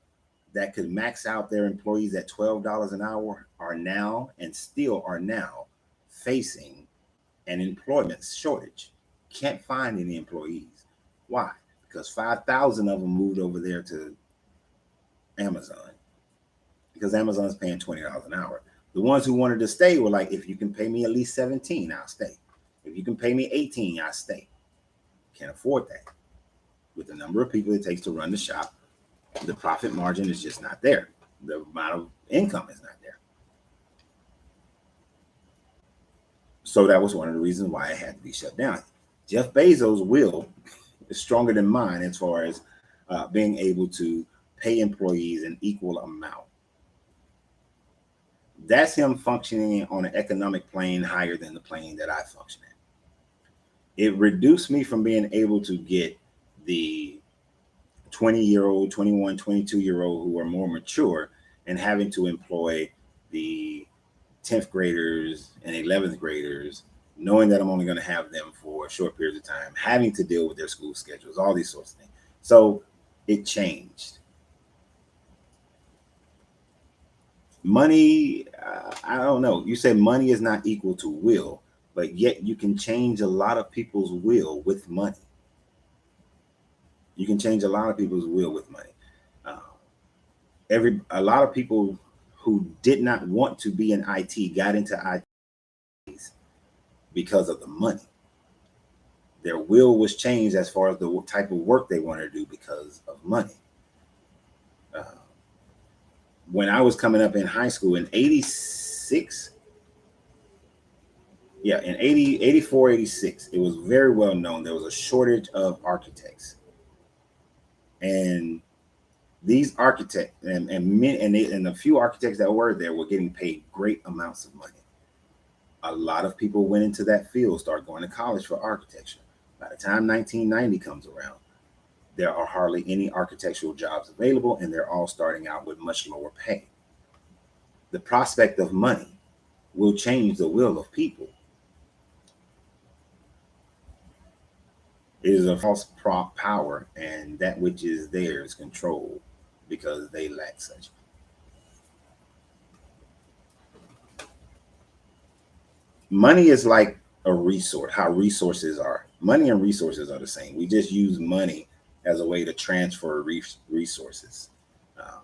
Speaker 1: that could max out their employees at $12 an hour are now facing an employment shortage. Can't find any employees. Why? Because 5,000 of them moved over there to Amazon, because Amazon's paying $20 an hour. The ones who wanted to stay were like, if you can pay me at least 17, I'll stay. If you can pay me 18, I'll stay. Can't afford that. With the number of people it takes to run the shop, the profit margin is just not there. The amount of income is not there. So that was one of the reasons why it had to be shut down. Jeff Bezos' will is stronger than mine as far as being able to pay employees an equal amount. That's him functioning on an economic plane higher than the plane that I function at. It reduced me from being able to get the 20-year-old, 21, 22-year-old who are more mature and having to employ the 10th graders and 11th graders, knowing that I'm only going to have them for short periods of time, having to deal with their school schedules, all these sorts of things. So it changed. Money, I don't know. You say money is not equal to will, but yet you can change a lot of people's will with money. You can change a lot of people's will with money. A lot of people who did not want to be in IT got into IT because of the money. Their will was changed as far as the type of work they wanted to do because of money. When I was coming up in high school in 86, in 84, 86, it was very well known. There was a shortage of architects. And these architects and the few architects that were there were getting paid great amounts of money. A lot of people went into that field, started going to college for architecture. By the time 1990 comes around, There are hardly any architectural jobs available, and they're all starting out with much lower pay. The prospect of money will change the will of people. It is a false power, and that which is theirs controlled because they lack such. Money is like a resource, how resources are. Money and resources are the same. We just use money as a way to transfer resources. Um,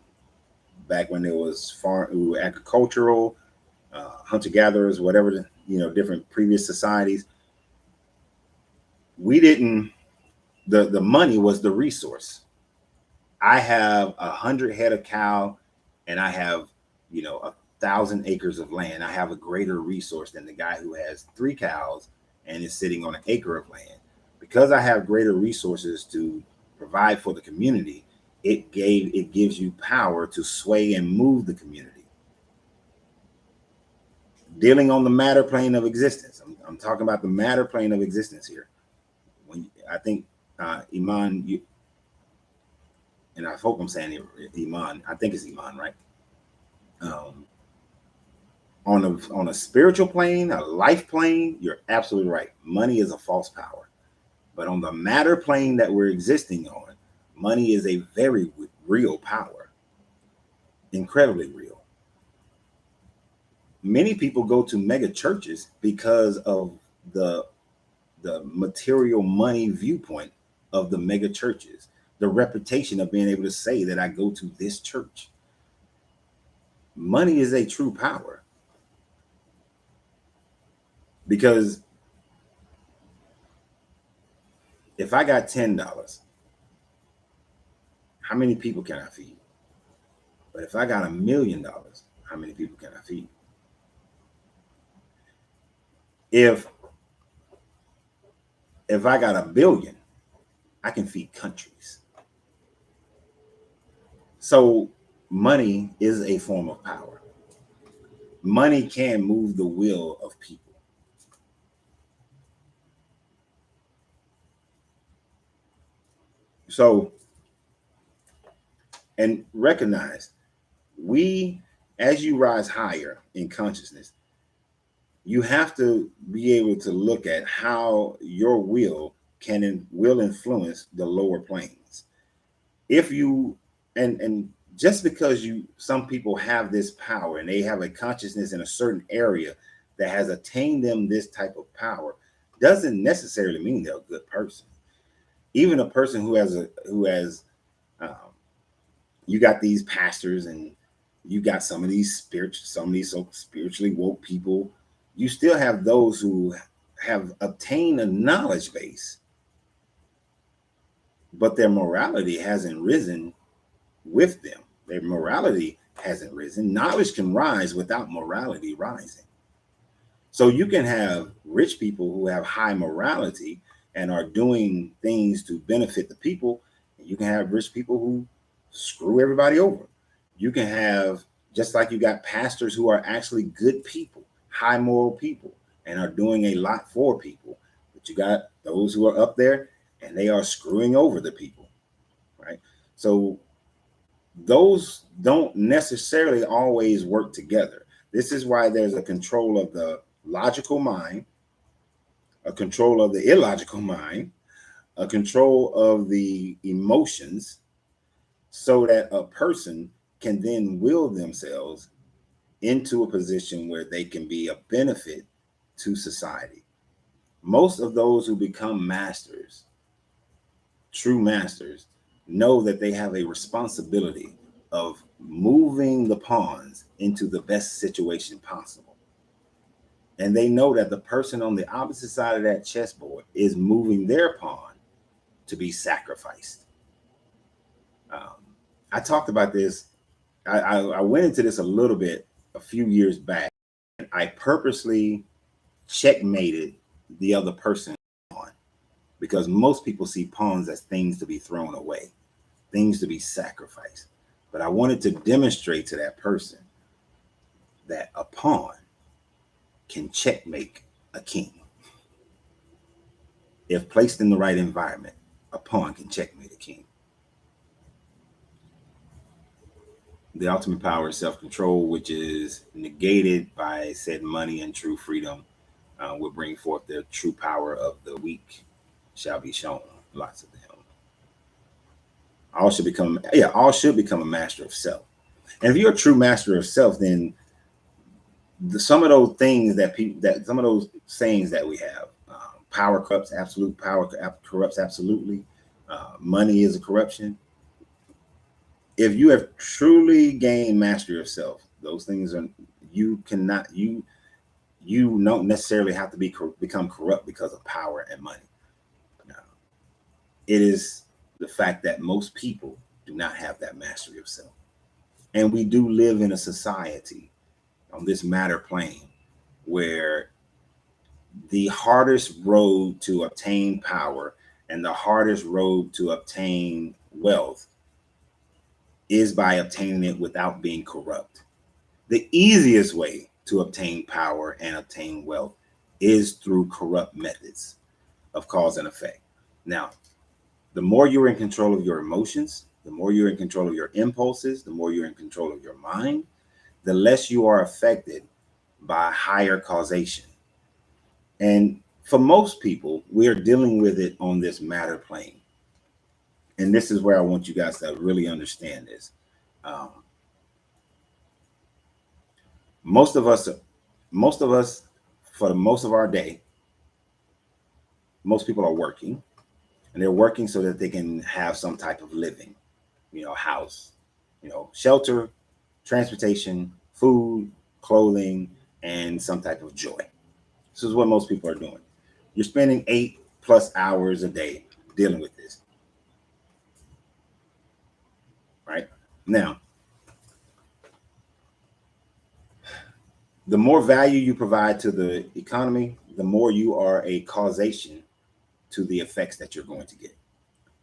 Speaker 1: Back when there was farm, agricultural, hunter gatherers, whatever, different previous societies, we didn't, the money was the resource. I have 100 head of cow, and I have, 1,000 acres of land. I have a greater resource than the guy who has 3 cows and is sitting on an acre of land. Because I have greater resources to provide for the community, it gives you power to sway and move the community. Dealing on the matter plane of existence. I'm talking about the matter plane of existence here. When I think Iman, and I hope I'm saying it, Iman. I think it's Iman, right? Um, on a spiritual plane, a life plane, you're absolutely right. Money is a false power. But on the matter plane that we're existing on, money is a very real power, incredibly real. Many people go to mega churches because of the material money viewpoint of the mega churches, the reputation of being able to say that I go to this church. Money is a true power, because if I got $10, how many people can I feed? But if I got $1 million, how many people can I feed? If I got $1 billion, I can feed countries. So money is a form of power. Money can move the will of people. So, and recognize, as you rise higher in consciousness, you have to be able to look at how your will will influence the lower planes. If you, and just because some people have this power and they have a consciousness in a certain area that has attained them this type of power, doesn't necessarily mean they're a good person. Even a person who has um, you got these pastors, and you got some of these so spiritually woke people. You still have those who have obtained a knowledge base, but their morality hasn't risen with them. Their morality hasn't risen. Knowledge can rise without morality rising. So you can have rich people who have high morality and are doing things to benefit the people. And you can have rich people who screw everybody over. You can have, just like you got pastors who are actually good people, high moral people, and are doing a lot for people. But you got those who are up there and they are screwing over the people, right? So those don't necessarily always work together. This is why there's a control of the logical mind, a control of the illogical mind, a control of the emotions, so that a person can then will themselves into a position where they can be a benefit to society. Most of those who become masters, true masters, know that they have a responsibility of moving the pawns into the best situation possible. And they know that the person on the opposite side of that chessboard is moving their pawn to be sacrificed. Um, I talked about this. I went into this a little bit a few years back. I purposely checkmated the other person on, because most people see pawns as things to be thrown away, things to be sacrificed. But I wanted to demonstrate to that person that a pawn can checkmate a king if placed in the right environment. a pawn can checkmate a king. The ultimate power is self-control, which is negated by said money, and true freedom will bring forth the true power of the weak shall be shown. Lots of them. All should become a master of self. And if you're a true master of self, then some of those things some of those sayings that we have, power corrupts, absolute power corrupts absolutely. Money is a corruption. If you have truly gained mastery of self, those things are you don't necessarily have to become corrupt because of power and money. No. It is the fact that most people do not have that mastery of self. And we do live in a society on this matter plane where the hardest road to obtain power and the hardest road to obtain wealth is by obtaining it without being corrupt. The easiest way to obtain power and obtain wealth is through corrupt methods of cause and effect. Now, the more you're in control of your emotions, the more you're in control of your impulses, the more you're in control of your mind, the less you are affected by higher causation. And for most people, we are dealing with it on this matter plane. And this is where I want you guys to really understand this. Most of us, for the most of our day, most people are working, and they're working so that they can have some type of living, house, shelter, transportation, food, clothing, and some type of joy. This is what most people are doing. You're spending 8+ hours a day dealing with this. Right? Now, the more value you provide to the economy, the more you are a causation to the effects that you're going to get.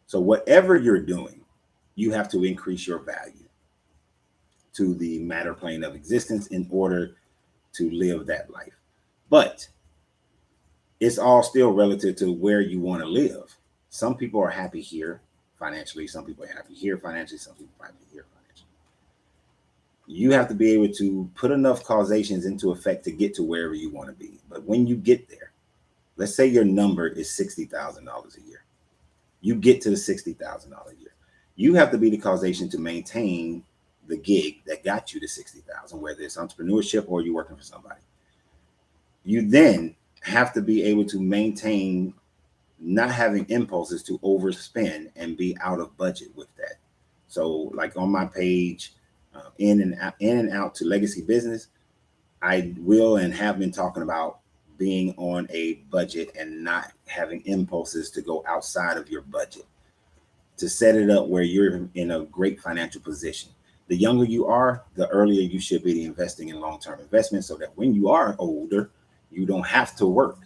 Speaker 1: So whatever you're doing, you have to increase your value to the matter plane of existence in order to live that life. But it's all still relative to where you want to live. Some people are happy here financially. Some people are happy here financially. Some people are happy here financially. You have to be able to put enough causations into effect to get to wherever you want to be. But when you get there, let's say your number is $60,000 a year. You get to the $60,000 a year. You have to be the causation to maintain the gig that got you to 60,000, whether it's entrepreneurship or you're working for somebody. You then have to be able to maintain not having impulses to overspend and be out of budget with that. So like on my page, in and out to legacy business, I will and have been talking about being on a budget and not having impulses to go outside of your budget, to set it up where you're in a great financial position. The younger you are, the earlier you should be investing in long-term investments so that when you are older, you don't have to work.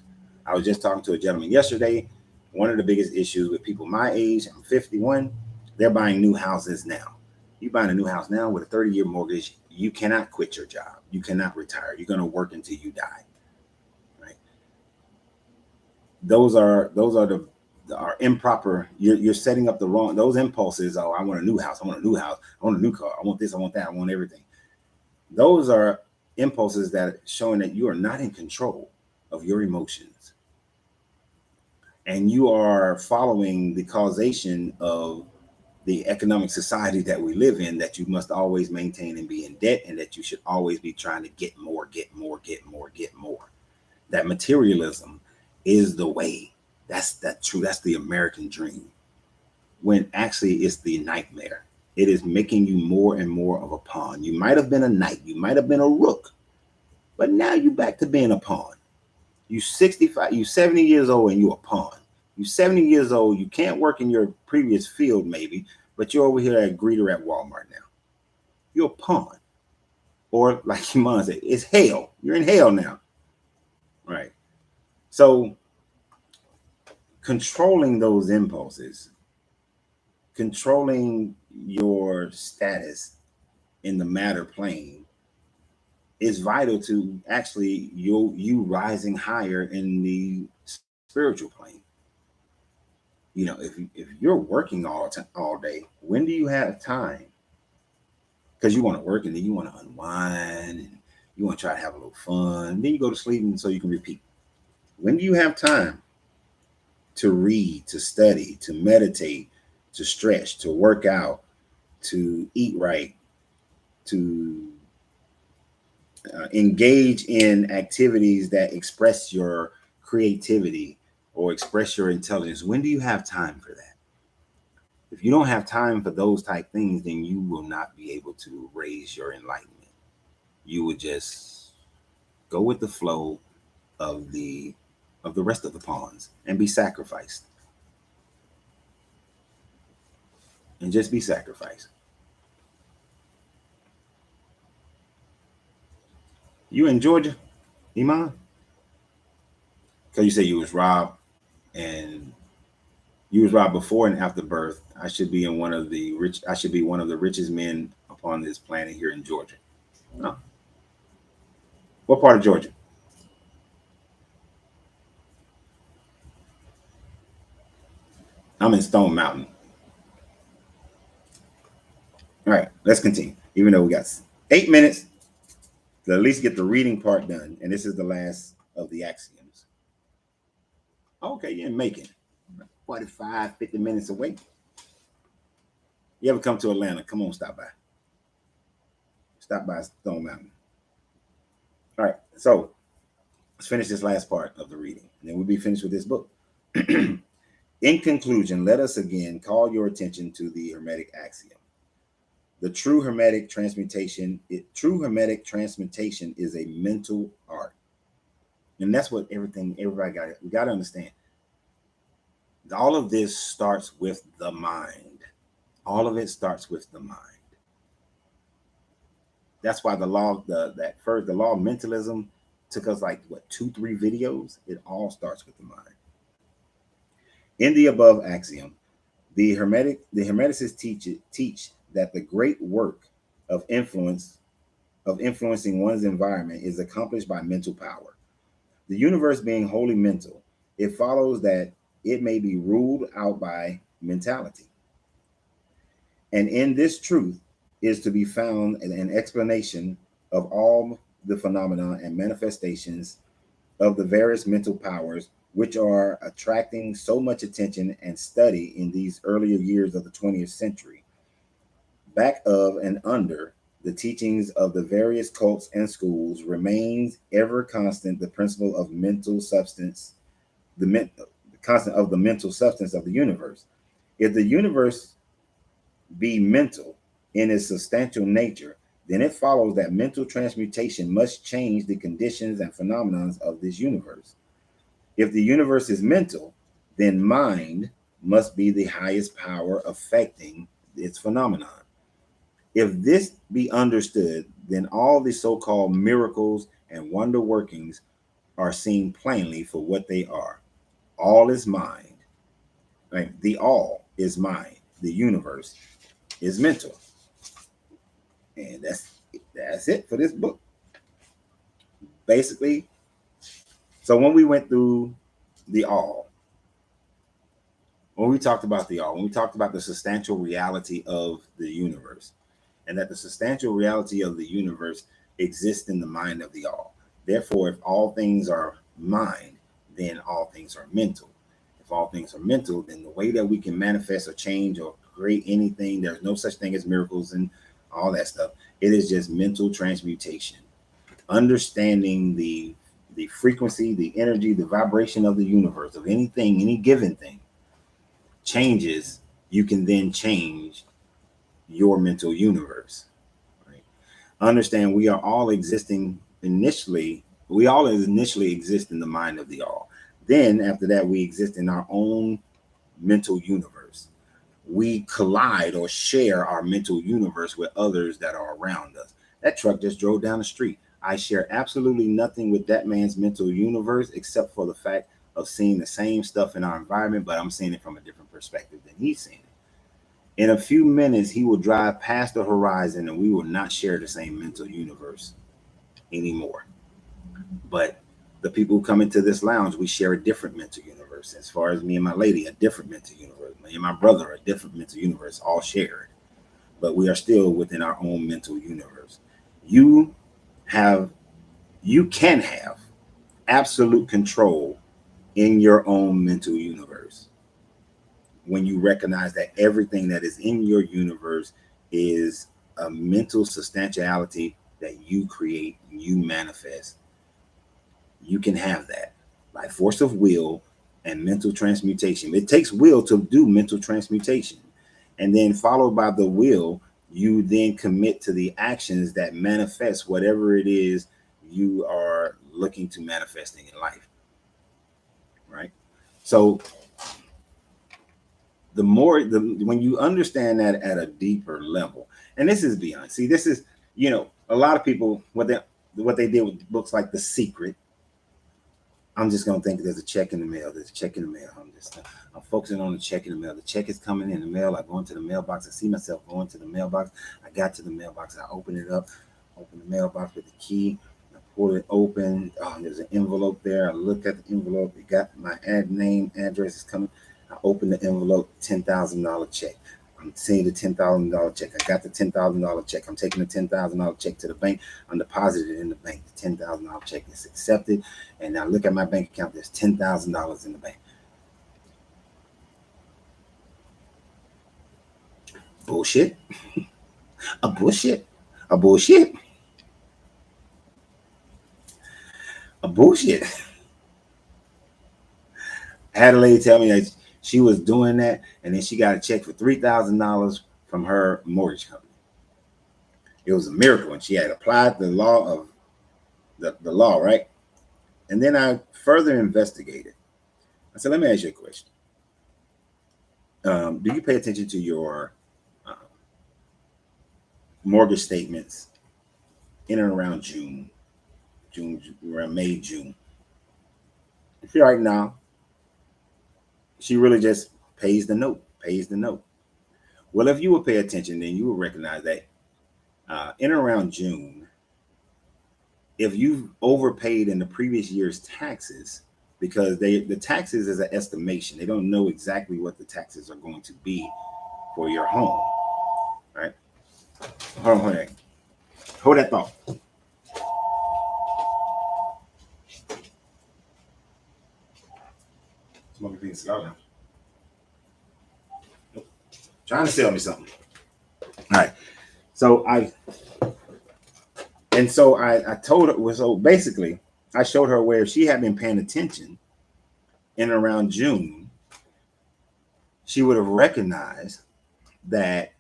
Speaker 1: I was just talking to a gentleman yesterday. One of the biggest issues with people my age, I'm 51, they're buying new houses now. You buying a new house now with a 30-year mortgage, you cannot quit your job. You cannot retire. You're going to work until you die. Right? Those are are improper. You're setting up the wrong, those impulses. Oh, I want a new house. I want a new house. I want a new car. I want this. I want that. I want everything. Those are impulses that are showing that you are not in control of your emotions. And you are following the causation of the economic society that we live in, that you must always maintain and be in debt, and that you should always be trying to get more, get more, get more, get more. That materialism is the way. That's true. That's the American dream. When actually it's the nightmare. It is making you more and more of a pawn. You might have been a knight. You might have been a rook. But now you're back to being a pawn. You 65, you 70 years old and you're a pawn. You 70 years old, you can't work in your previous field maybe, but you're over here at greeter at Walmart now. You're a pawn. Or like your mom said, it's hell. You're in hell now. Right. So controlling those impulses, controlling your status in the matter plane is vital to actually you rising higher in the spiritual plane. You know, if you're working all day, when do you have time? Because you want to work and then you want to unwind and you want to try to have a little fun. Then you go to sleep and so you can repeat. When do you have time to read, to study, to meditate, to stretch, to work out, to eat right, to engage in activities that express your creativity or express your intelligence? When do you have time for that? If you don't have time for those type things, then you will not be able to raise your enlightenment. You would just go with the flow of the rest of the pawns and be sacrificed. And just be sacrificed. You in Georgia, Iman? Because you said you was robbed and you was robbed before and after birth. I should be in one of the rich. I should be one of the richest men upon this planet here in Georgia. No. What part of Georgia? I'm in Stone Mountain. All right, let's continue. Even though we got 8 minutes to at least get the reading part done, and this is the last of the axioms. Okay, you're in Macon, 45, 50 minutes away. You ever come to Atlanta? Come on, stop by. Stop by Stone Mountain. All right, so let's finish this last part of the reading, and then we'll be finished with this book. In conclusion, let us again call your attention to the hermetic axiom. The true hermetic transmutation is a mental art. And that's what everybody got. We got to understand. All of this starts with the mind. All of it starts with the mind. That's why the law of mentalism took us like what 2-3 videos. It all starts with the mind. In the above axiom, the hermeticists teach that the great work of influencing one's environment is accomplished by mental power. The universe being wholly mental, it follows that it may be ruled out by mentality. And in this truth is to be found an explanation of all the phenomena and manifestations of the various mental powers which are attracting so much attention and study in these earlier years of the 20th century. Back of and under the teachings of the various cults and schools remains ever constant the principle of mental substance, the constant of the mental substance of the universe. If the universe be mental in its substantial nature, then it follows that mental transmutation must change the conditions and phenomena of this universe. If the universe is mental, then mind must be the highest power affecting its phenomenon. If this be understood, then all the so-called miracles and wonder workings are seen plainly for what they are. All is mind. Right? The all is mind. The universe is mental. And that's it for this book. Basically, so when we went through the all, when we talked about the all, when we talked about the substantial reality of the universe, and that the substantial reality of the universe exists in the mind of the all. Therefore, if all things are mind, then all things are mental. If all things are mental, then the way that we can manifest or change or create anything, there's no such thing as miracles and all that stuff. It is just mental transmutation. Understanding the frequency, the energy, the vibration of the universe, of anything, any given thing changes, you can then change your mental universe. Right? Understand we all initially exist in the mind of the all. Then after that, we exist in our own mental universe. We collide or share our mental universe with others that are around us. That truck just drove down the street. I share absolutely nothing with that man's mental universe except for the fact of seeing the same stuff in our environment, but I'm seeing it from a different perspective than he's seeing it. In a few minutes, he will drive past the horizon and we will not share the same mental universe anymore. But The people who come into this lounge, we share a different mental universe. As far as me and my lady, a different mental universe. Me and my brother, a different mental universe, all shared. But we are still within our own mental universe. You can have absolute control in your own mental universe when you recognize that everything that is in your universe is a mental substantiality that you create, you manifest. You can have that by force of will and mental transmutation. It takes will to do mental transmutation. And then followed by the will, you then commit to the actions that manifest whatever it is you are looking to manifest in your life. Right? So when you understand that at a deeper level, and this is beyond, see, this is, a lot of people, what they did with books like The Secret. I'm just going to think there's a check in the mail. There's a check in the mail. I'm focusing on the check in the mail. The check is coming in the mail. I go into the mailbox. I see myself going to the mailbox. I got to the mailbox. I open it up, open the mailbox with the key. I pull it open. Oh, there's an envelope there. I look at the envelope. It got my name, address is coming. I open the envelope, $10,000 check. I'm seeing the $10,000 check. I got the $10,000 check. I'm taking the $10,000 check to the bank. I'm deposited in the bank. The $10,000 check is accepted. And now look at my bank account. There's $10,000 in the bank. Bullshit. A bullshit. A bullshit. A bullshit. I had a lady tell me that she was doing that, and then she got a check for $3,000 from her mortgage company. It was a miracle, and she had applied the law of the law, right? And then I further investigated. I said, let me ask you a question. Do you pay attention to your mortgage statements in and around June, around May, June? See, right now, she really just pays the note. Well, if you would pay attention, then you will recognize that in and around June, if you've overpaid in the previous year's taxes, because the taxes is an estimation. They don't know exactly what the taxes are going to be for your home, right? Hold that thought. Smoking being cigar now. Nope. Trying to sell me something. All right. So I told her, so basically I showed her where she had been paying attention in around June. She would have recognized that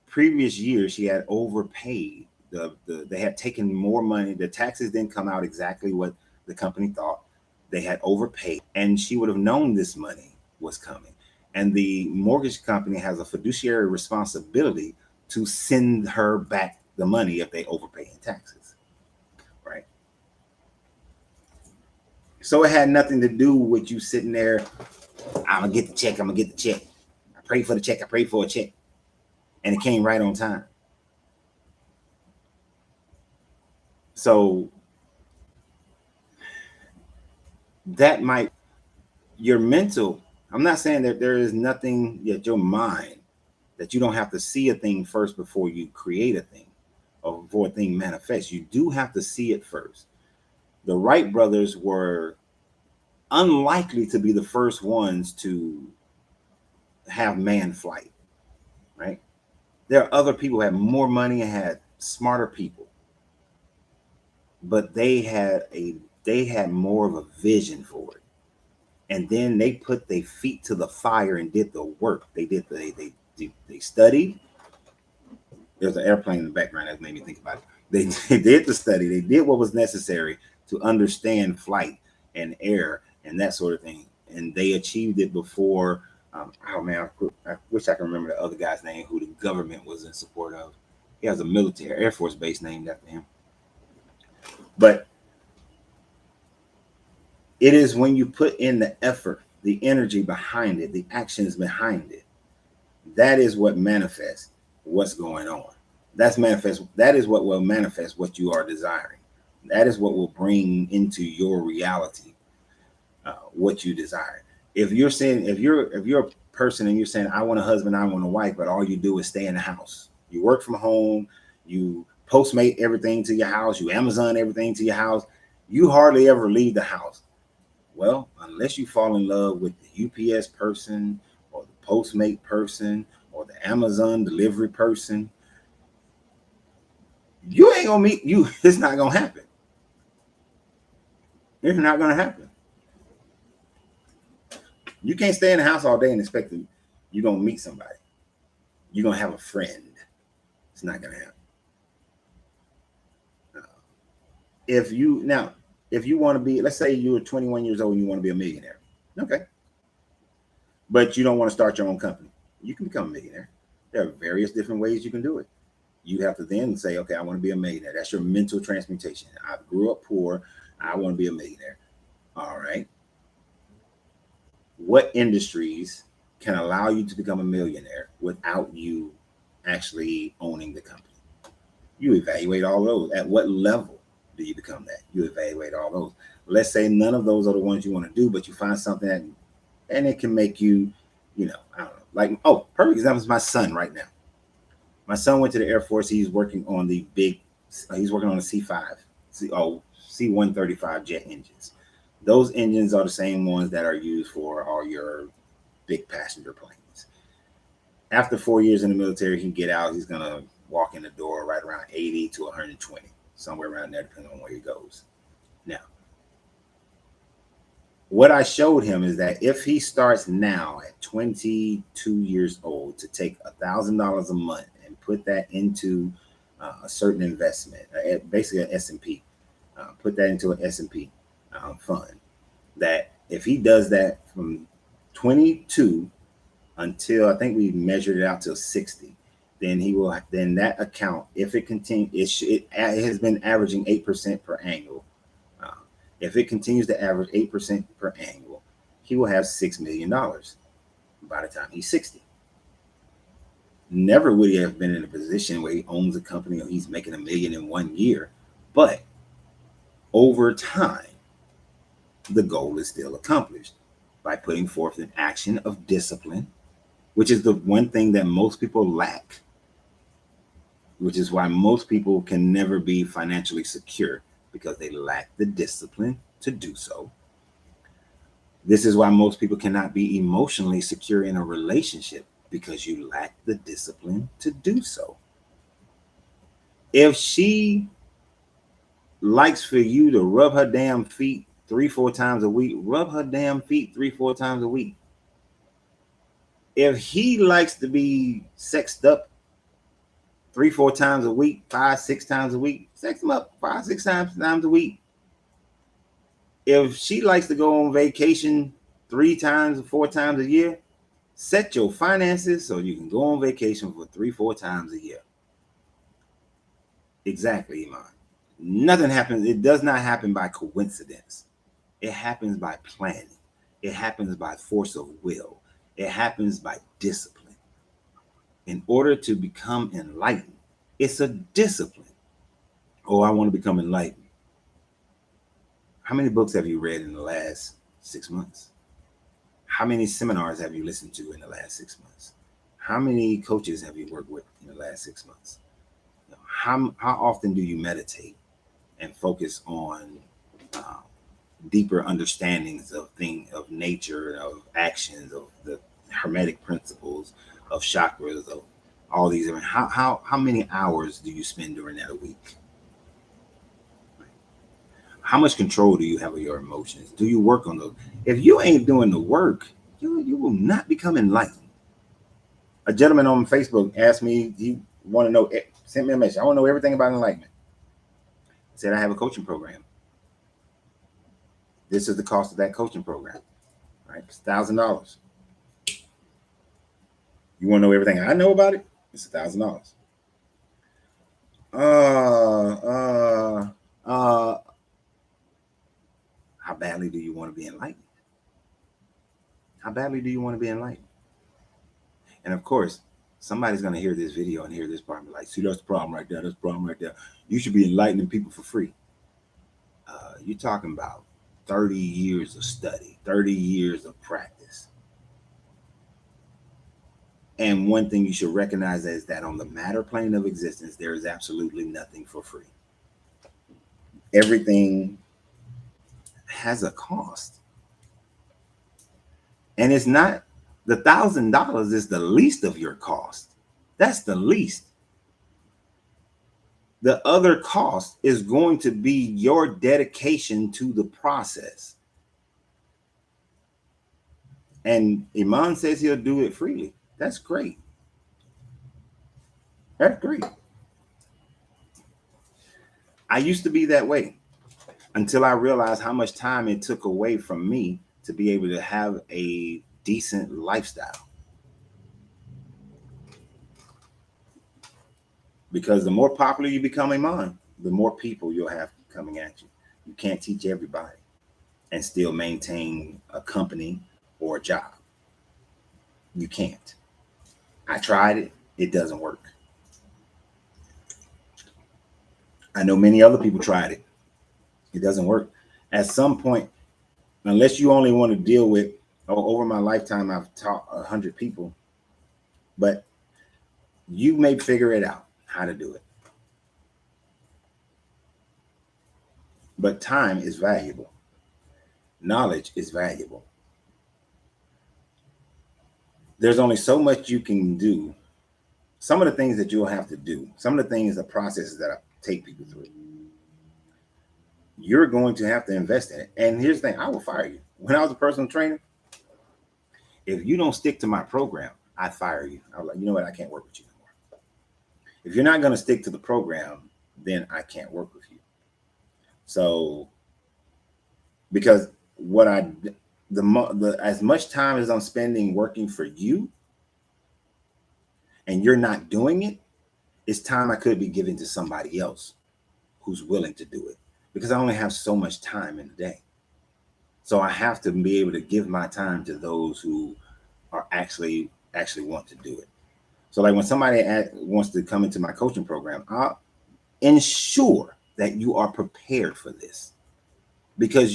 Speaker 1: previous year she had overpaid. They had taken more money. The taxes didn't come out exactly what the company thought. They had overpaid, and she would have known this money was coming. And the mortgage company has a fiduciary responsibility to send her back the money if they overpay in taxes, right? So it had nothing to do with you sitting there, I'm gonna get the check. I prayed for the check. I prayed for a check. And it came right on time. So that might, your mental, I'm not saying that there is nothing yet your mind, that you don't have to see a thing first before you create a thing or before a thing manifests. You do have to see it first. The Wright brothers were unlikely to be the first ones to have manned flight, right? There are other people who had more money and had smarter people, but they had more of a vision for it. And then they put their feet to the fire and did the work. They studied. There's an airplane in the background that made me think about it. They did the study. They did what was necessary to understand flight and air and that sort of thing. And they achieved it before. Oh man, I wish I could remember the other guy's name who the government was in support of. He has a military Air Force base named after him. But it is when you put in the effort, the energy behind it, the actions behind it, that is what manifests what's going on. That is what will manifest what you are desiring. That is what will bring into your reality what you desire. If you're saying, if you're a person and you're saying, I want a husband, I want a wife, but all you do is stay in the house, you work from home, you postmate everything to your house, you Amazon everything to your house, you hardly ever leave the house. Well, unless you fall in love with the UPS person or the Postmate person or the Amazon delivery person, you ain't gonna meet you. It's not gonna happen. It's not gonna happen. You can't stay in the house all day and expect that you're gonna meet somebody. You're gonna have a friend. It's not gonna happen. Uh, if you now, if you want to be, let's say you're 21 years old and you want to be a millionaire, okay, but you don't want to start your own company, you can become a millionaire. There are various different ways you can do it. You have to then say, okay, I want to be a millionaire. That's your mental transmutation. I grew up poor. I want to be a millionaire. All right. What industries can allow you to become a millionaire without you actually owning the company? You evaluate all those. At what level do you become that? You evaluate all those. Let's say none of those are the ones you want to do, but you find something that, and it can make you, I don't know, like, oh, perfect example is my son right now. My son went to the Air Force. He's working on the big, he's working on the C5, C-135 jet engines. Those engines are the same ones that are used for all your big passenger planes. After 4 years in the military, he can get out. He's going to walk in the door right around 80 to 120, somewhere around there, depending on where he goes. Now, what I showed him is that if he starts now at 22 years old to take $1,000 a month and put that into a certain investment, basically an S&P, put that into an S&P fund, that if he does that from 22 until, I think we measured it out till 60, then he will, then that account, if it continues, it has been averaging 8% per annual. If it continues to average 8% per annual, he will have $6 million by the time he's 60. Never would he have been in a position where he owns a company or he's making $1 million in 1 year. But over time, the goal is still accomplished by putting forth an action of discipline, which is the one thing that most people lack, which is why most people can never be financially secure, because they lack the discipline to do so. This is why most people cannot be emotionally secure in a relationship, because you lack the discipline to do so. If she likes for you to rub her damn feet 3-4 times a week, rub her damn feet 3-4 times a week. If he likes to be sexed up 3-4 times a week, 5-6 times a week, sex him up 5-6 times a week. If she likes to go on vacation 3 times or 4 times a year, set your finances so you can go on vacation for 3-4 times a year. Exactly, Iman. Nothing happens. It does not happen by coincidence. It happens by planning. It happens by force of will. It happens by discipline. In order to become enlightened, it's a discipline. Oh, I want to become enlightened. How many books have you read in the last 6 months? How many seminars have you listened to in the last 6 months? How many coaches have you worked with in the last 6 months? How often do you meditate and focus on uh, deeper understandings of of nature, of actions, of the hermetic principles, of chakras, of all these? I mean, how many hours do you spend during that a week? How much control do you have of your emotions? Do you work on those? If you ain't doing the work, you will not become enlightened. A gentleman on Facebook asked me, he want to know, sent me a message. I want to know everything about enlightenment. I said, I have a coaching program. This is the cost of that coaching program. Right? It's $1,000. You want to know everything I know about it? It's $1,000. Uh, uh, how badly do you want to be enlightened? How badly do you want to be enlightened? And of course, somebody's going to hear this video and hear this part and be like, see, that's the problem right there. That's the problem right there. You should be enlightening people for free. you're talking about 30 years of study, 30 years of practice. And one thing you should recognize is that on the matter plane of existence, there is absolutely nothing for free. Everything has a cost. And it's not, the $1,000 is the least of your cost. That's the least. The other cost is going to be your dedication to the process. And Iman says he'll do it freely. That's great. That's great. I used to be that way until I realized how much time it took away from me to be able to have a decent lifestyle. Because the more popular you become, Iman, the more people you'll have coming at you. You can't teach everybody and still maintain a company or a job. You can't. I tried it. It doesn't work. I know many other people tried it. It doesn't work. At some point, unless you only want to deal with, over my lifetime, I've taught 100 people, but you may figure it out how to do it. But time is valuable. Knowledge is valuable. There's only so much you can do. Some of the things that you'll have to do, some of the things, the processes that I take people through, you're going to have to invest in it. And here's the thing, I will fire you. When I was a personal trainer, if you don't stick to my program, I fire you. I was like, you know what? I can't work with you anymore. If you're not going to stick to the program, then I can't work with you. So, because as much time as I'm spending working for you, and you're not doing it, it's time I could be giving to somebody else who's willing to do it, because I only have so much time in the day. So I have to be able to give my time to those who are actually want to do it. So like when somebody wants to come into my coaching program, I'll ensure that you are prepared for this, because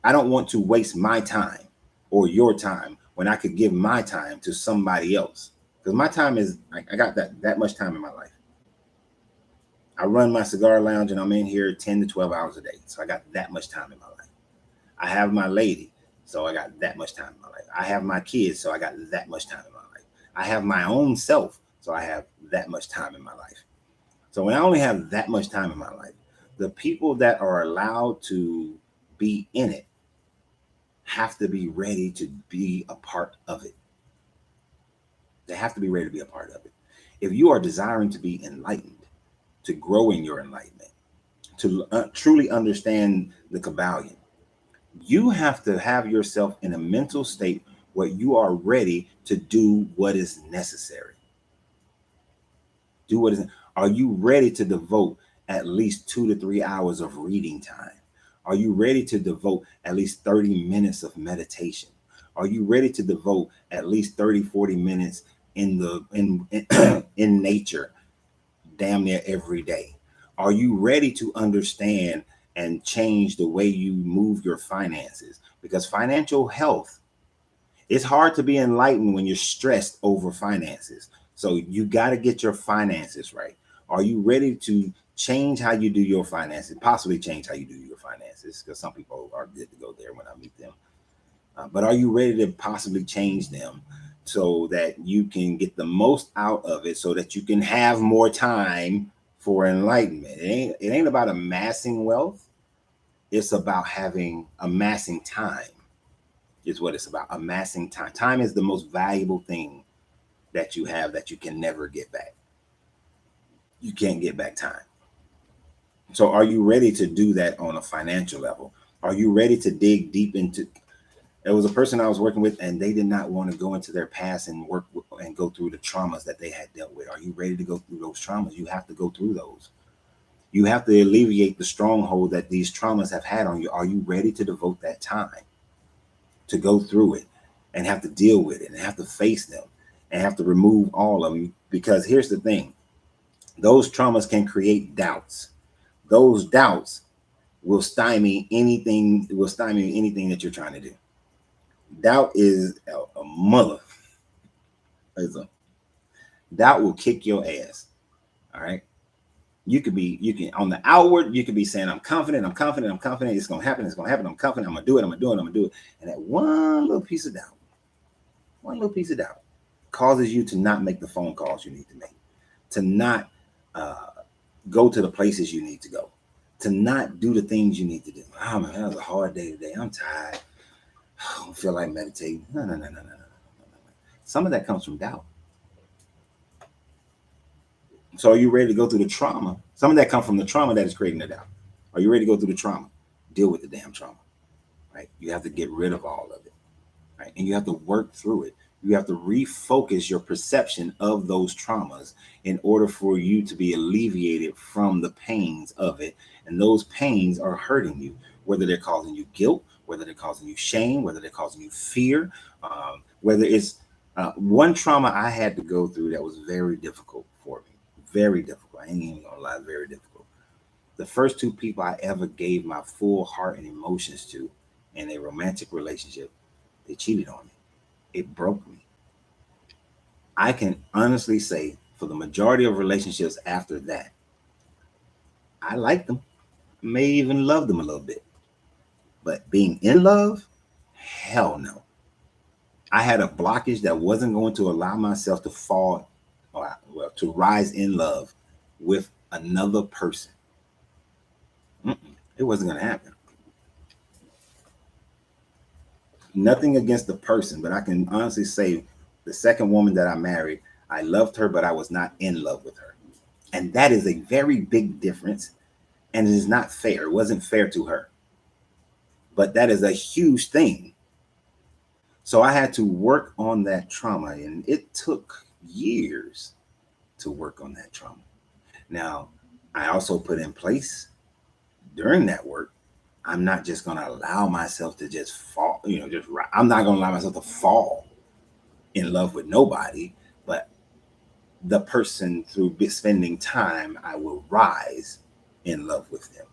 Speaker 1: I don't want to waste my time or your time when I could give my time to somebody else. Because my time is, I got that much time in my life. I run my cigar lounge and I'm in here 10 to 12 hours a day. So I got that much time in my life. I have my lady, so I got that much time in my life. I have my kids, so I got that much time in my life. I have my own self, so I have that much time in my life. So when I only have that much time in my life, the people that are allowed to be in it have to be ready to be a part of it. They have to be ready to be a part of it. If you are desiring to be enlightened, to grow in your enlightenment, to truly understand the Kybalion, you have to have yourself in a mental state where you are ready to do what is necessary. Are you ready to devote at least 2 to 3 hours of reading time? Are you ready to devote at least 30 minutes of meditation? Are you ready to devote at least 30, 40 minutes in nature, damn near every day? Are you ready to understand and change the way you move your finances? Because financial health, it's hard to be enlightened when you're stressed over finances. So you got to get your finances right. Are you ready to change how you do your finances, possibly change how you do your finances? Because some people are good to go there when I meet them. But are you ready to possibly change them so that you can get the most out of it, so that you can have more time for enlightenment? It ain't about amassing wealth. It's about amassing time is what it's about. Amassing time. Time is the most valuable thing that you have that you can never get back. You can't get back time. So are you ready to do that on a financial level? Are you ready to dig deep into? There was a person I was working with, and they did not want to go into their past and work and go through the traumas that they had dealt with. Are you ready to go through those traumas? You have to go through those. You have to alleviate the stronghold that these traumas have had on you. Are you ready to devote that time to go through it and have to deal with it and have to face them and have to remove all of them? Because here's the thing, those traumas can create doubts. Those doubts will stymie anything that you're trying to do. Doubt is a mother. Doubt will kick your ass. All right. You can on the outward, you could be saying, I'm confident, it's gonna happen, I'm confident, I'm gonna do it. And that one little piece of doubt causes you to not make the phone calls you need to make, to not go to the places you need to go, to not do the things you need to do. Oh man, that was a hard day today. I'm tired. I don't feel like meditating. No. Some of that comes from doubt. So are you ready to go through the trauma? Some of that comes from the trauma that is creating the doubt. Are you ready to go through the trauma? Deal with the damn trauma, right? You have to get rid of all of it, right? And you have to work through it. You have to refocus your perception of those traumas in order for you to be alleviated from the pains of it. And those pains are hurting you, whether they're causing you guilt, whether they're causing you shame, whether they're causing you fear, whether it's one trauma I had to go through that was very difficult for me. Very difficult. I ain't even gonna lie, very difficult. The first two people I ever gave my full heart and emotions to in a romantic relationship, they cheated on me. It broke me. I can honestly say for the majority of relationships after that, I liked them, may even love them a little bit. But being in love, hell no. I had a blockage that wasn't going to allow myself to fall, or well, to rise in love with another person. It wasn't going to happen. Nothing against the person, but I can honestly say the second woman that I married, I loved her, but I was not in love with her. And that is a very big difference. And it is not fair. It wasn't fair to her. But that is a huge thing. So I had to work on that trauma, and it took years to work on that trauma. Now, I also put in place during that work, I'm not just going to allow myself to just fall, I'm not going to allow myself to fall in love with nobody, but the person through spending time, I will rise in love with them.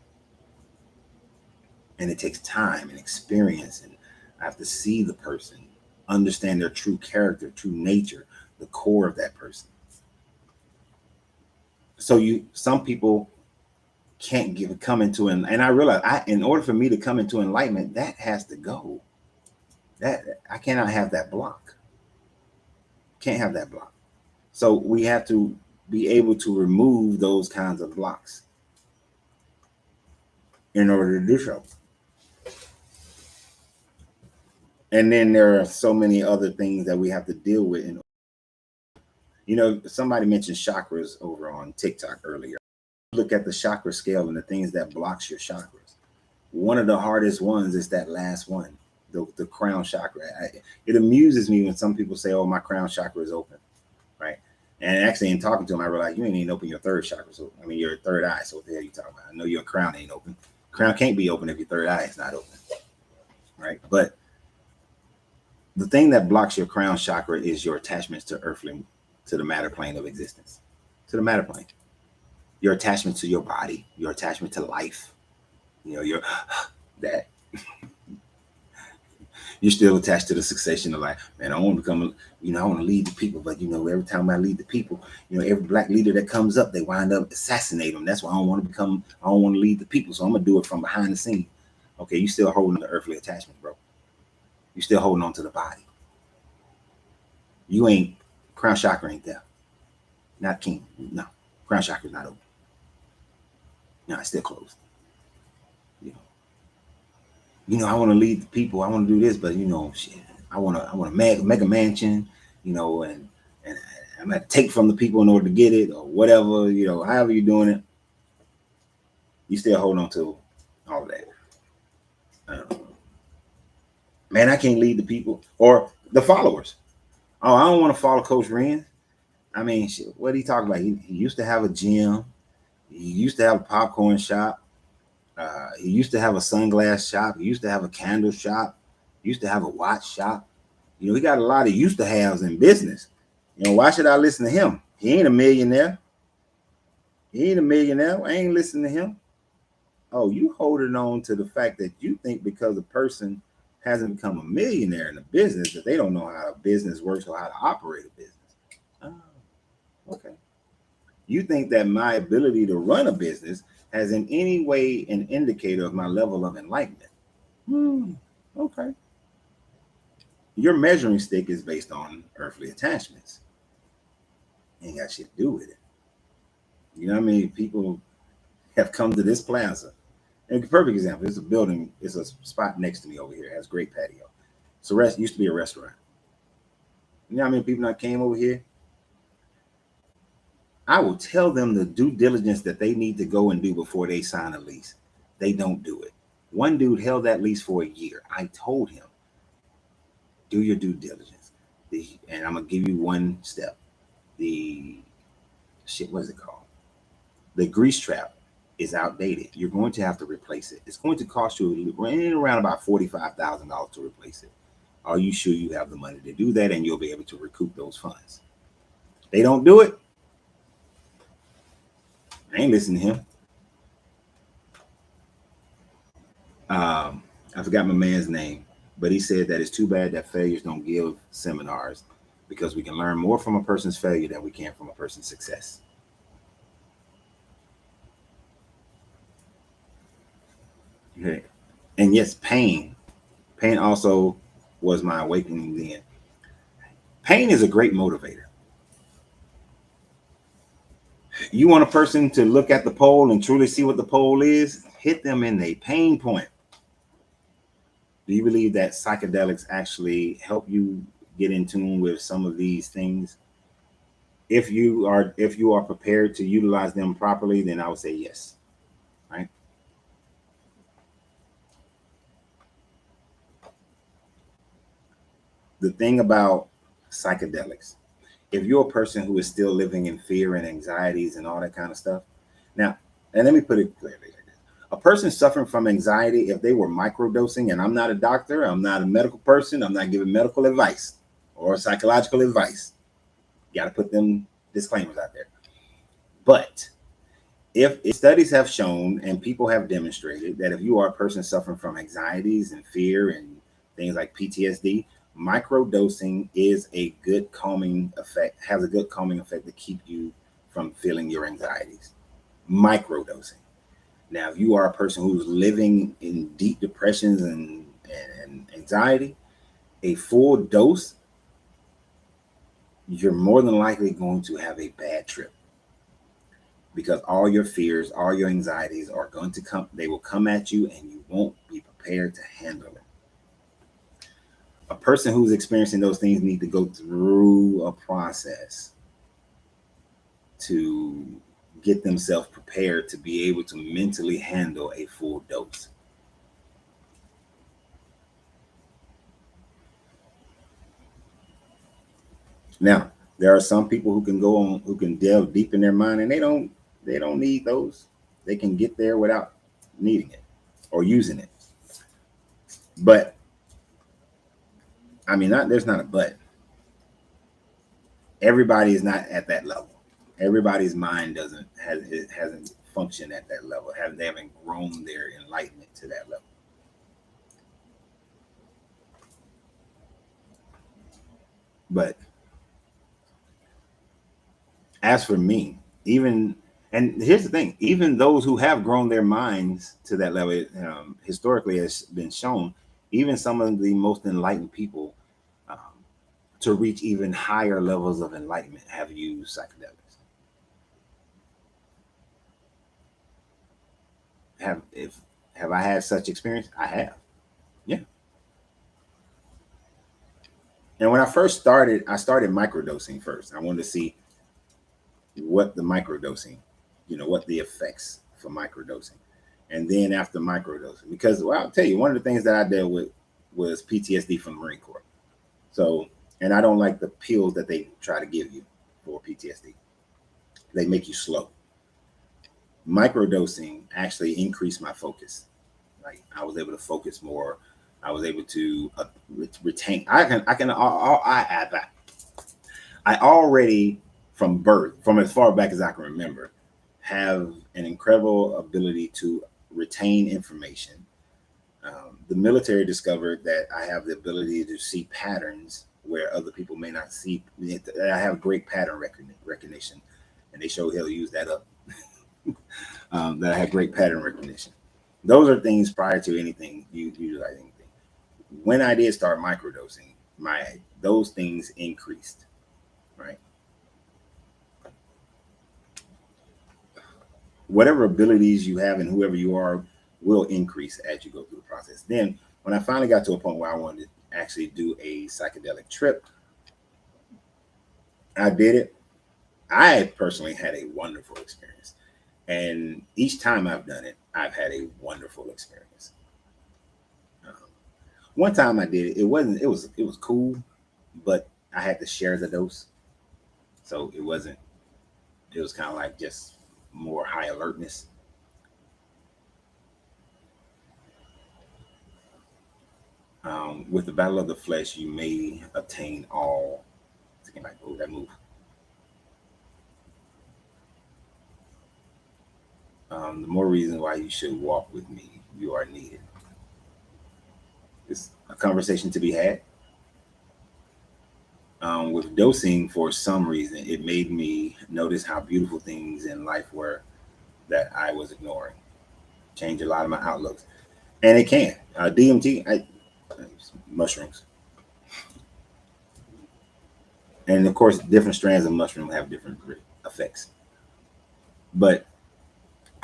Speaker 1: And it takes time and experience, and I have to see the person, understand their true character, true nature, the core of that person. So some people can't come into and I realize in order for me to come into enlightenment, that has to go. That I cannot have that block. Can't have that block. So we have to be able to remove those kinds of blocks in order to do so. And then there are so many other things that we have to deal with. Somebody mentioned chakras over on TikTok earlier. Look at the chakra scale and the things that blocks your chakras. One of the hardest ones is that last one, the crown chakra. It amuses me when some people say, oh, my crown chakra is open, right? And actually in talking to them, I realized you ain't even open your third chakra. So, your third eye. So what the hell are you talking about? I know your crown ain't open. Crown can't be open if your third eye is not open, right? But the thing that blocks your crown chakra is your attachments to the matter plane of existence, to the matter plane. Your attachment to your body, your attachment to life, you're still attached to the succession of life. Man, I want to become, I want to lead the people, but every time I lead the people, every black leader that comes up, they wind up assassinating them. That's why I don't want to lead the people. So I'm gonna do it from behind the scenes. Okay, you still holding the earthly attachment, bro. You still holding on to the body. You ain't, crown chakra ain't there. Not king. No, crown chakra is not open. No, it's still closed. I want to lead the people. I want to do this, but shit. I want to make a mansion, and I'm gonna take from the people in order to get it, or whatever. However you're doing it, you still hold on to all of that. Man, I can't lead the people or the followers. Oh, I don't want to follow Coach Renz. Shit, what did he talk about? He used to have a gym. He used to have a popcorn shop. He used to have a sunglass shop. He used to have a candle shop. He used to have a watch shop. He got a lot of used to haves in business. Why should I listen to him? He ain't a millionaire. I ain't listening to him. Oh, you holding on to the fact that you think because a person hasn't become a millionaire in a business that they don't know how a business works or how to operate a business. Oh, okay. You think that my ability to run a business has in any way an indicator of my level of enlightenment. Okay. Your measuring stick is based on earthly attachments. Ain't got shit to do with it. You know what I mean? People have come to this plaza. And a perfect example, it's a building, it's a spot next to me over here. It has great patio. It's used to be a restaurant. You know how many people that came over here? I will tell them the due diligence that they need to go and do before they sign a lease. They don't do it. One dude held that lease for a year. I told him, do your due diligence. And I'm going to give you one step. What is it called? The grease trap is outdated. You're going to have to replace it. It's going to cost you around about $45,000 to replace it. Are you sure you have the money to do that and you'll be able to recoup those funds? They don't do it. I ain't listening to him. I forgot my man's name, but he said that it's too bad that failures don't give seminars because we can learn more from a person's failure than we can from a person's success. Okay. And yes, pain also was my awakening then. Pain is a great motivator. You want a person to look at the pole and truly see what the pole is? Hit them in their pain point. Do you believe that psychedelics actually help you get in tune with some of these things? If you are prepared to utilize them properly, then I would say yes. Right? The thing about psychedelics, if you're a person who is still living in fear and anxieties and all that kind of stuff, now, and let me put it clearly like this. A person suffering from anxiety, if they were microdosing, and I'm not a doctor, I'm not a medical person, I'm not giving medical advice or psychological advice. You got to put them disclaimers out there. But if studies have shown and people have demonstrated that if you are a person suffering from anxieties and fear and things like PTSD, microdosing is a good calming effect, has a good calming effect to keep you from feeling your anxieties. Microdosing. Now, if you are a person who's living in deep depressions and anxiety, a full dose, you're more than likely going to have a bad trip because all your fears, all your anxieties are going to come, they will come at you and you won't be prepared to handle it. A person who's experiencing those things need to go through a process to get themselves prepared to be able to mentally handle a full dose. Now, there are some people who can go on, who can delve deep in their mind, and they don't need those. They can get there without needing it or using it. But I mean, there's not a but. Everybody is not at that level. Everybody's mind hasn't functioned at that level. They haven't grown their enlightenment to that level. But as for me, and here's the thing, even those who have grown their minds to that level, historically has been shown, even some of the most enlightened people, um, to reach even higher levels of enlightenment have used psychedelics. Have I had such experience? I have. Yeah. And when I first started, I started microdosing first. I wanted to see what the microdosing, what the effects for microdosing. And then after microdosing, because I'll tell you, one of the things that I dealt with was PTSD from the Marine Corps. So, and I don't like the pills that they try to give you for PTSD. They make you slow. Microdosing actually increased my focus. Like I was able to focus more. I was able to retain. I already from birth, from as far back as I can remember, have an incredible ability to retain information. The military discovered that I have the ability to see patterns where other people may not see. I have great pattern recognition, and they show he'll use that up. That I have great pattern recognition. Those are things prior to anything you utilize anything. When I did start microdosing, those things increased, right? Whatever abilities you have and whoever you are will increase as you go through the process. Then when I finally got to a point where I wanted to actually do a psychedelic trip, I did it. I personally had a wonderful experience. And each time I've done it, I've had a wonderful experience. Um, One time I did it, it was cool, but I had to share the dose. So it was kind of like just more high alertness. With the battle of the flesh, you may obtain all. Like, oh, that move. The more reasons why you should walk with me. You are needed. It's a conversation to be had. With dosing, for some reason, it made me notice how beautiful things in life were that I was ignoring. Change a lot of my outlooks, and it can. DMT, mushrooms, and of course, different strands of mushroom have different effects. But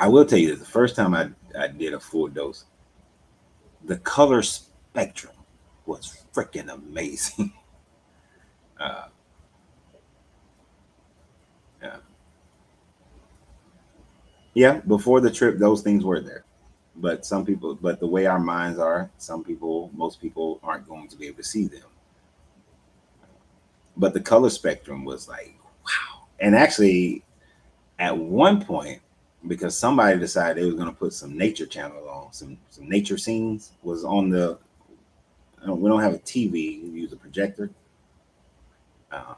Speaker 1: I will tell you that the first time I did a full dose, the color spectrum was freaking amazing. uh, yeah, yeah. Before the trip, those things were there, but but the way our minds are, most people aren't going to be able to see them. But the color spectrum was like, wow. And actually, at one point, because somebody decided they was going to put some nature channel on, some nature scenes was on the. We don't have a TV. We use a projector. Uh,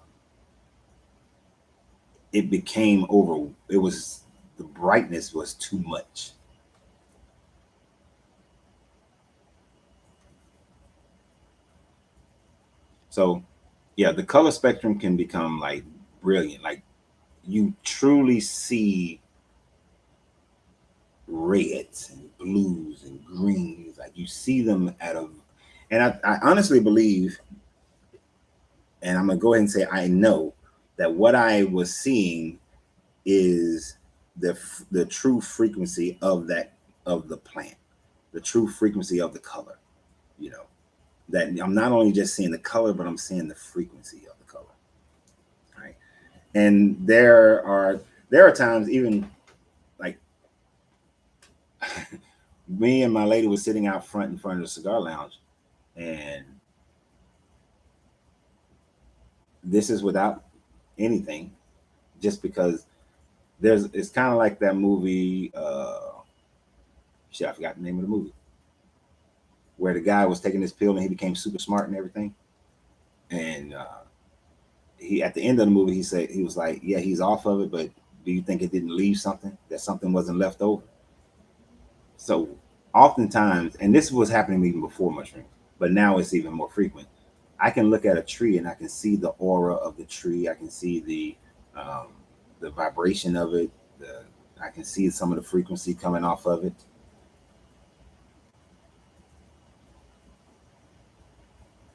Speaker 1: it became over. It was the brightness was too much. So, yeah, the color spectrum can become like brilliant. Like you truly see reds and blues and greens. Like you see them at a. And I honestly believe, and I'm gonna go ahead and say I know that what I was seeing is the true frequency of the plant, the true frequency of the color. You know that I'm not only just seeing the color, but I'm seeing the frequency of the color. Right, and there are times even like me and my lady was sitting out front in front of the cigar lounge, and this is without anything, just because it's kind of like that movie. Shit, I forgot the name of the movie where the guy was taking this pill and he became super smart and everything. And he at the end of the movie he said he was like, yeah, he's off of it, but do you think it didn't leave something? That something wasn't left over? So oftentimes, and this was happening even before mushrooms, but now it's even more frequent. I can look at a tree and I can see the aura of the tree. I can see um, the vibration of it. I can see some of the frequency coming off of it.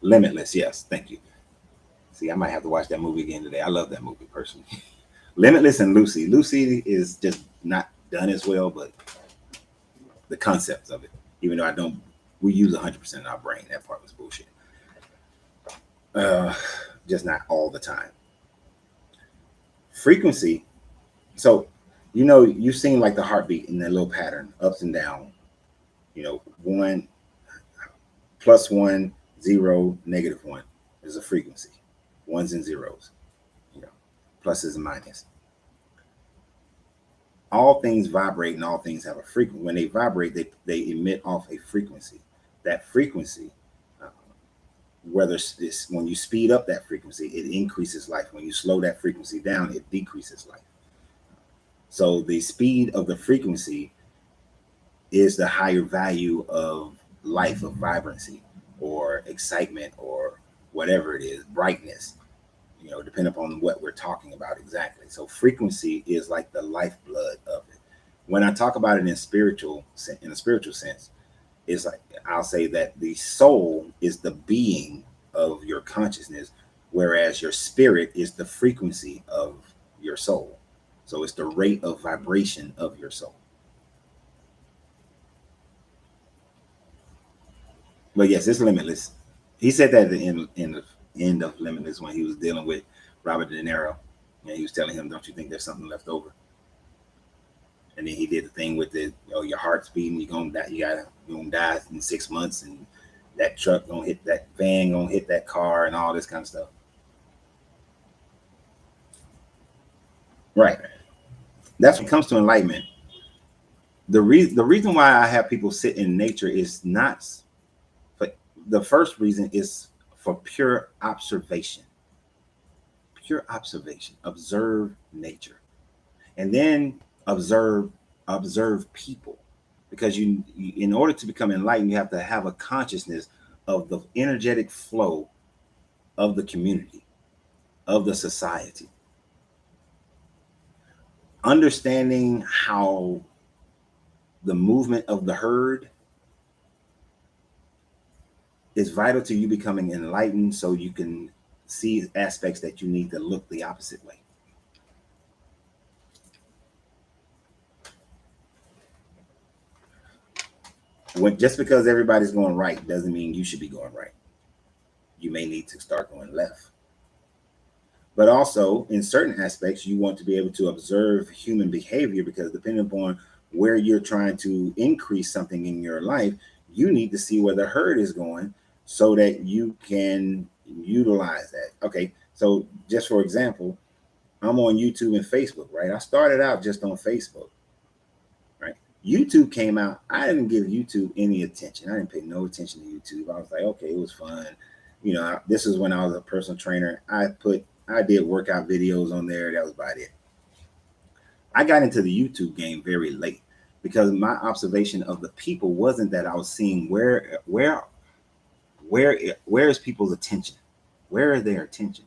Speaker 1: Limitless, yes, thank you. See, I might have to watch that movie again today. I love that movie personally. Limitless and Lucy. Lucy is just not done as well, but the concepts of it, even though I don't, we use 100% of our brain. That part was bullshit. Uh, just not all the time. Frequency. So, you've seen like the heartbeat in that little pattern, ups and down. One plus one, zero, negative one is a frequency. Ones and zeros, you know, pluses and minuses. All things vibrate and all things have a frequency. When they vibrate, they emit off a frequency. That frequency, uh, whether it's when you speed up that frequency, it increases life. When you slow that frequency down, it decreases life. So the speed of the frequency is the higher value of life, of vibrancy or excitement or whatever it is, brightness, depending upon what we're talking about exactly. So frequency is like the lifeblood of it. When I talk about it in a spiritual sense, it's like I'll say that the soul is the being of your consciousness, whereas your spirit is the frequency of your soul. So it's the rate of vibration of your soul. But yes, it's limitless. He said that at the end of Limitless when he was dealing with Robert De Niro, and he was telling him, "Don't you think there's something left over?" And then he did the thing with the, your heart's beating, you're gonna die, you're gonna die in 6 months, and that truck gonna hit that van, gonna hit that car, and all this kind of stuff. Right. That's what comes to enlightenment. The reason why I have people sit in nature is not, but the first reason is for pure observation. Pure observation. Observe nature, and then observe people, because you in order to become enlightened, you have to have a consciousness of the energetic flow of the community, of the society, understanding how the movement of the herd is vital to you becoming enlightened, so you can see aspects that you need to look the opposite way. Just because everybody's going right doesn't mean you should be going right. You may need to start going left. But also, in certain aspects, you want to be able to observe human behavior, because depending upon where you're trying to increase something in your life, you need to see where the herd is going so that you can utilize that. Okay, so just for example, I'm on YouTube and Facebook, right? I started out just on Facebook, right? YouTube came out. I didn't give YouTube any attention. I didn't pay no attention to YouTube. I was like, okay, it was fun. This is when I was a personal trainer. I did workout videos on there. That was about it. I got into the YouTube game very late, because my observation of the people wasn't that I was seeing where is people's attention? Where is their attention?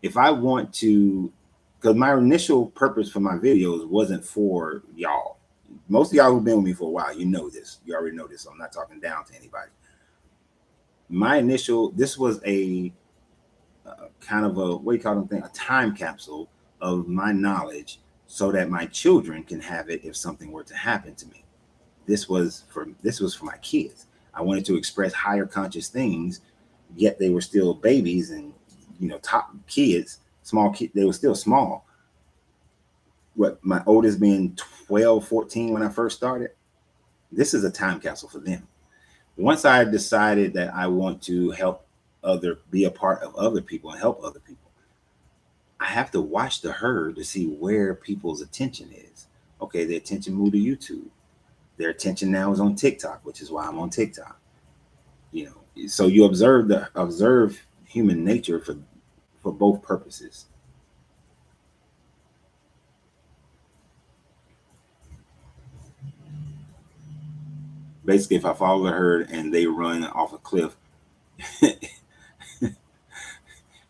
Speaker 1: If I want to, because my initial purpose for my videos wasn't for y'all. Most of y'all who've been with me for a while, you know this. You already know this. So I'm not talking down to anybody. This was a kind of a, what do you call them thing? A time capsule of my knowledge, so that my children can have it if something were to happen to me. This was for my kids. I wanted to express higher conscious things, yet they were still babies and top kids, small kids. They were still small. What, my oldest being 12, 14 when I first started. This is a time capsule for them. Once I decided that I want to be a part of other people and help other people, I have to watch the herd to see where people's attention is. Okay, their attention moved to YouTube. Their attention now is on TikTok, which is why I'm on TikTok. So you observe human nature for both purposes. Basically, if I follow the herd and they run off a cliff,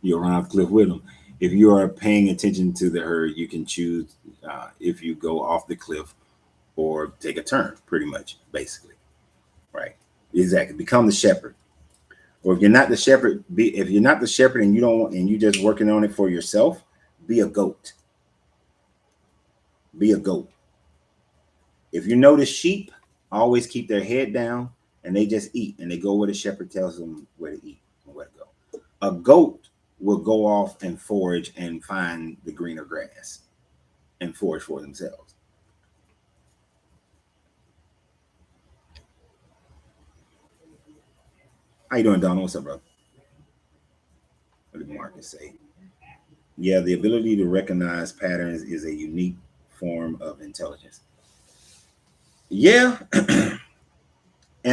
Speaker 1: you'll run off the cliff with them. If you are paying attention to the herd, you can choose if you go off the cliff or take a turn, pretty much, basically. Right. Exactly. Become the shepherd. Or if you're not the shepherd, if you're not the shepherd and you're just working on it for yourself, be a goat. Be a goat. If you notice, sheep always keep their head down and they just eat, and they go where the shepherd tells them where to eat and where to go. A goat will go off and forage and find the greener grass and forage for themselves. How you doing, Donald? What's up, bro? What did Marcus say? Yeah, the ability to recognize patterns is a unique form of intelligence. Yeah. And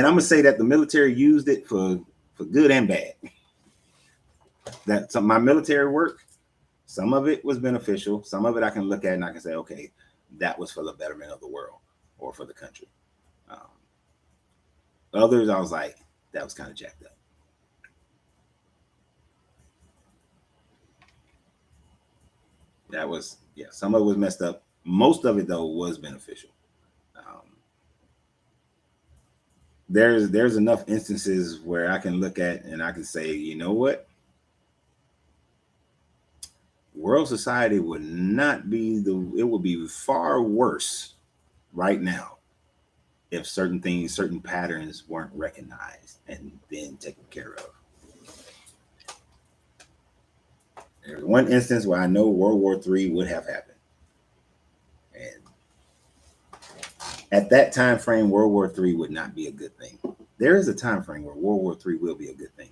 Speaker 1: I'm gonna say that the military used it for good and bad. My military work, some of it was beneficial. Some of it I can look at and I can say, okay, that was for the betterment of the world or for the country. Others, I was like, that was kind of jacked up. That was, yeah, some of it was messed up. Most of it though was beneficial. Um, there's enough instances where I can look at and I can say, you know what, world society would not be it would be far worse right now if certain things, certain patterns weren't recognized and then taken care of. There's one instance where I know World War III would have happened. And at that time frame, World War III would not be a good thing. There is a time frame where World War III will be a good thing.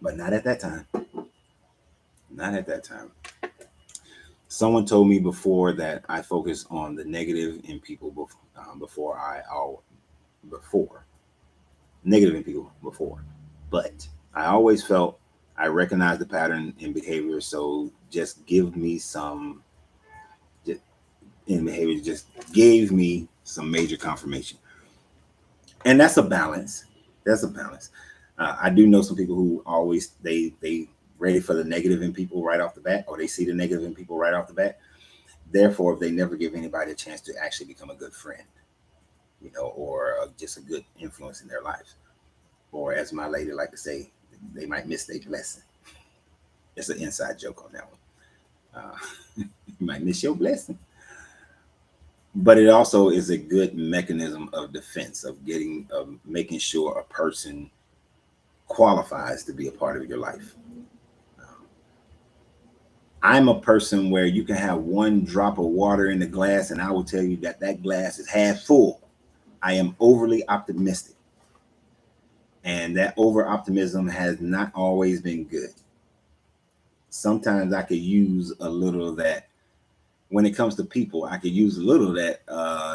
Speaker 1: But not at that time. Not at that time. Someone told me before that I focus on the negative in people before negative in people before. But I always felt I recognized the pattern in behavior. So just give me some in behavior, just gave me some major confirmation. And that's a balance. That's a balance. I do know some people who always they ready for the negative in people right off the bat, or they see the negative in people right off the bat. Therefore, if they never give anybody a chance to actually become a good friend, or just a good influence in their lives, or as my lady like to say, they might miss their blessing. It's an inside joke on that one. You might miss your blessing. But it also is a good mechanism of defense of making sure a person qualifies to be a part of your life. I'm a person where you can have one drop of water in the glass and I will tell you that that glass is half full. I am overly optimistic, and that over optimism has not always been good. Sometimes I could use a little of that. When it comes to people, I could use a little of that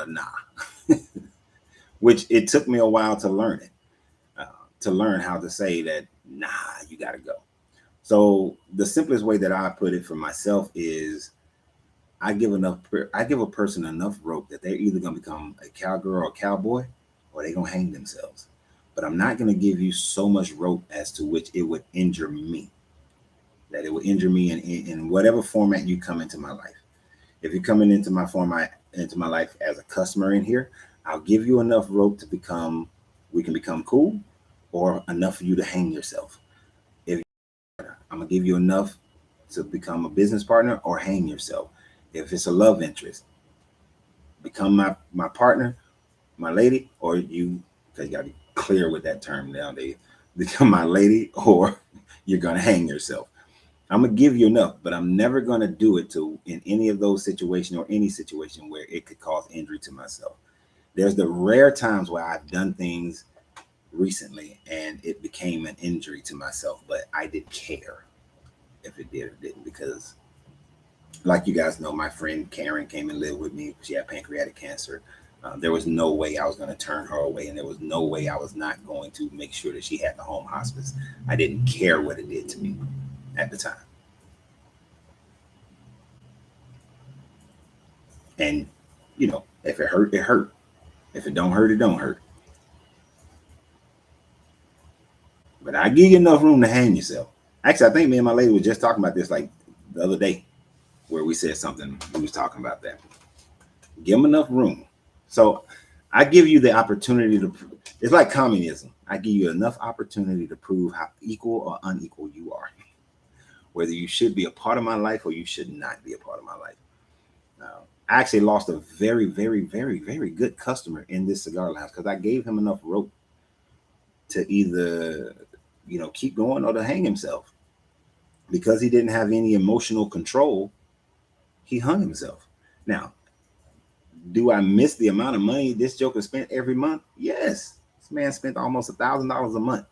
Speaker 1: nah. Which it took me a while to learn it, to learn how to say that nah, you got to go. So the simplest way that I put it for myself is I give a person enough rope that they're either going to become a cowgirl or a cowboy, or they're going to hang themselves. But I'm not going to give you so much rope as to which it would injure me, that it would injure me in whatever format you come into my life. If you're coming into my life as a customer in here, I'll give you enough rope we can become cool, or enough for you to hang yourself. If I'm gonna give you enough to become a business partner or hang yourself. If it's a love interest, become my partner, my lady, or you, because you gotta be clear with that term nowadays, become my lady or you're gonna hang yourself. I'm gonna give you enough, but I'm never gonna do it in any of those situations or any situation where it could cause injury to myself. There's the rare times where I've done things recently and it became an injury to myself, but I didn't care if it did or didn't, because like you guys know, my friend Karen came and lived with me. She had pancreatic cancer. There was no way I was going to turn her away, and there was no way I was not going to make sure that she had the home hospice. I didn't care what it did to me at the time. And if it hurt, it hurt. If it don't hurt, it don't hurt. But I give you enough room to hang yourself. Actually, I think me and my lady was just talking about this like the other day, where we said something. We was talking about that. Give them enough room. So I give you the opportunity to. It's like communism. I give you enough opportunity to prove how equal or unequal you are. Whether you should be a part of my life or you should not be a part of my life. I actually lost a very, very, very, very good customer in this cigar lounge because I gave him enough rope to either, keep going or to hang himself. Because he didn't have any emotional control, he hung himself. Now, do I miss the amount of money this joker spent every month? Yes. This man spent almost $1,000 a month,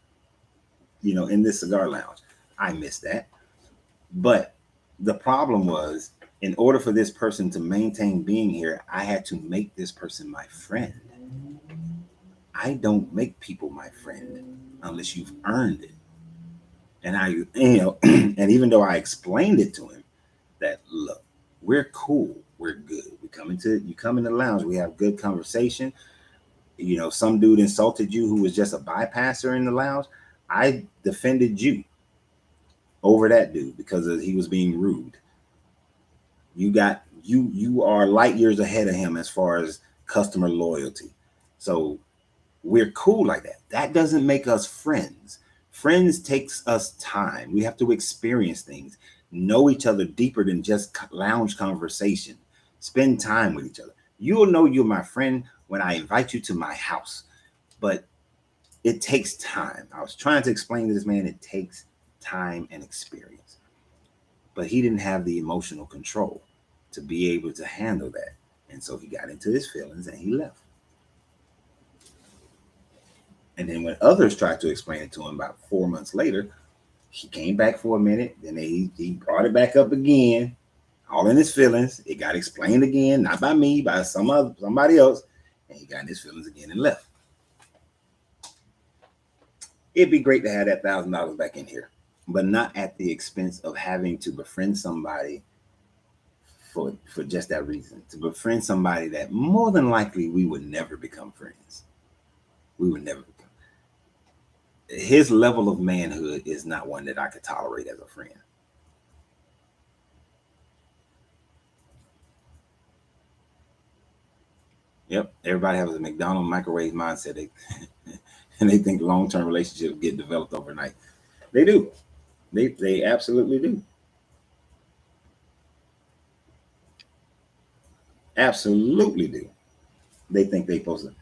Speaker 1: in this cigar lounge. I miss that. But the problem was, in order for this person to maintain being here, I had to make this person my friend. I don't make people my friend unless you've earned it. And and even though I explained it to him that, look, we're cool, we're good, we come in the lounge. We have good conversation. You know, some dude insulted you who was just a bypasser in the lounge. I defended you over that dude because he was being rude. You are light years ahead of him as far as customer loyalty. So we're cool like that. That doesn't make us friends. Friends takes us time. We have to experience things, know each other deeper than just lounge conversation. Spend time with each other. You'll know you're my friend when I invite you to my house. But it takes time. I was trying to explain to this man, it takes time and experience. But he didn't have the emotional control to be able to handle that. And so he got into his feelings and he left. And then when others tried to explain it to him about 4 months later, he came back for a minute. Then he brought it back up again, all in his feelings. It got explained again, not by me, by somebody else. And he got in his feelings again and left. It'd be great to have that $1,000 back in here, but not at the expense of having to befriend somebody for just that reason. To befriend somebody that more than likely we would never become friends. We would never become. His level of manhood is not one that I could tolerate as a friend. Yep, everybody has a McDonald's microwave mindset. And they think long-term relationships get developed overnight. They do. They absolutely do. Absolutely do. They think they're supposed to.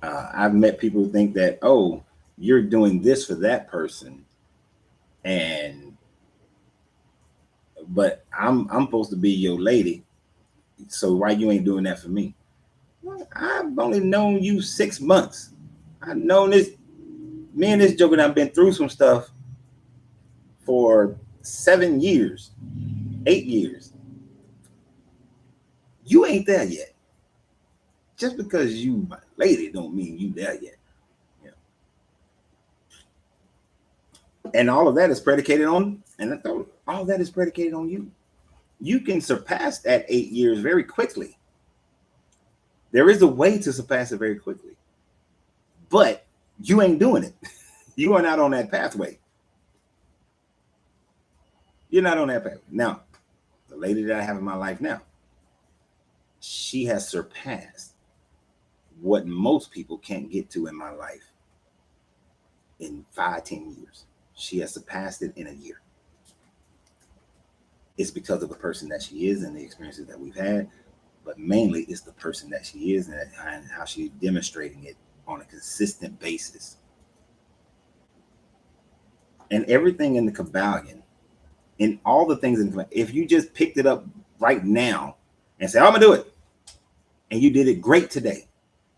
Speaker 1: I've met people who think that, oh, you're doing this for that person, but I'm supposed to be your lady, so why you ain't doing that for me? Well, I've only known you 6 months. I've known this. Me and this joker, I've been through some stuff for 7 years, 8 years. You ain't there yet. Just because you my lady don't mean you there yet. Yeah. And all of that is predicated on, and I thought all that is predicated on you. You can surpass that 8 years very quickly. There is a way to surpass it very quickly. But you ain't doing it. You are not on that pathway. You're not on that pathway. Now, the lady that I have in my life now, she has surpassed what most people can't get to in my life in 5-10 years. She has surpassed it in a year. It's because of the person that she is and the experiences that we've had, but mainly it's the person that she is and how she's demonstrating it on a consistent basis. And everything in the Kybalion, in all the things in the Kybalion, if you just picked it up right now and say, I'm gonna do it, and you did it great today,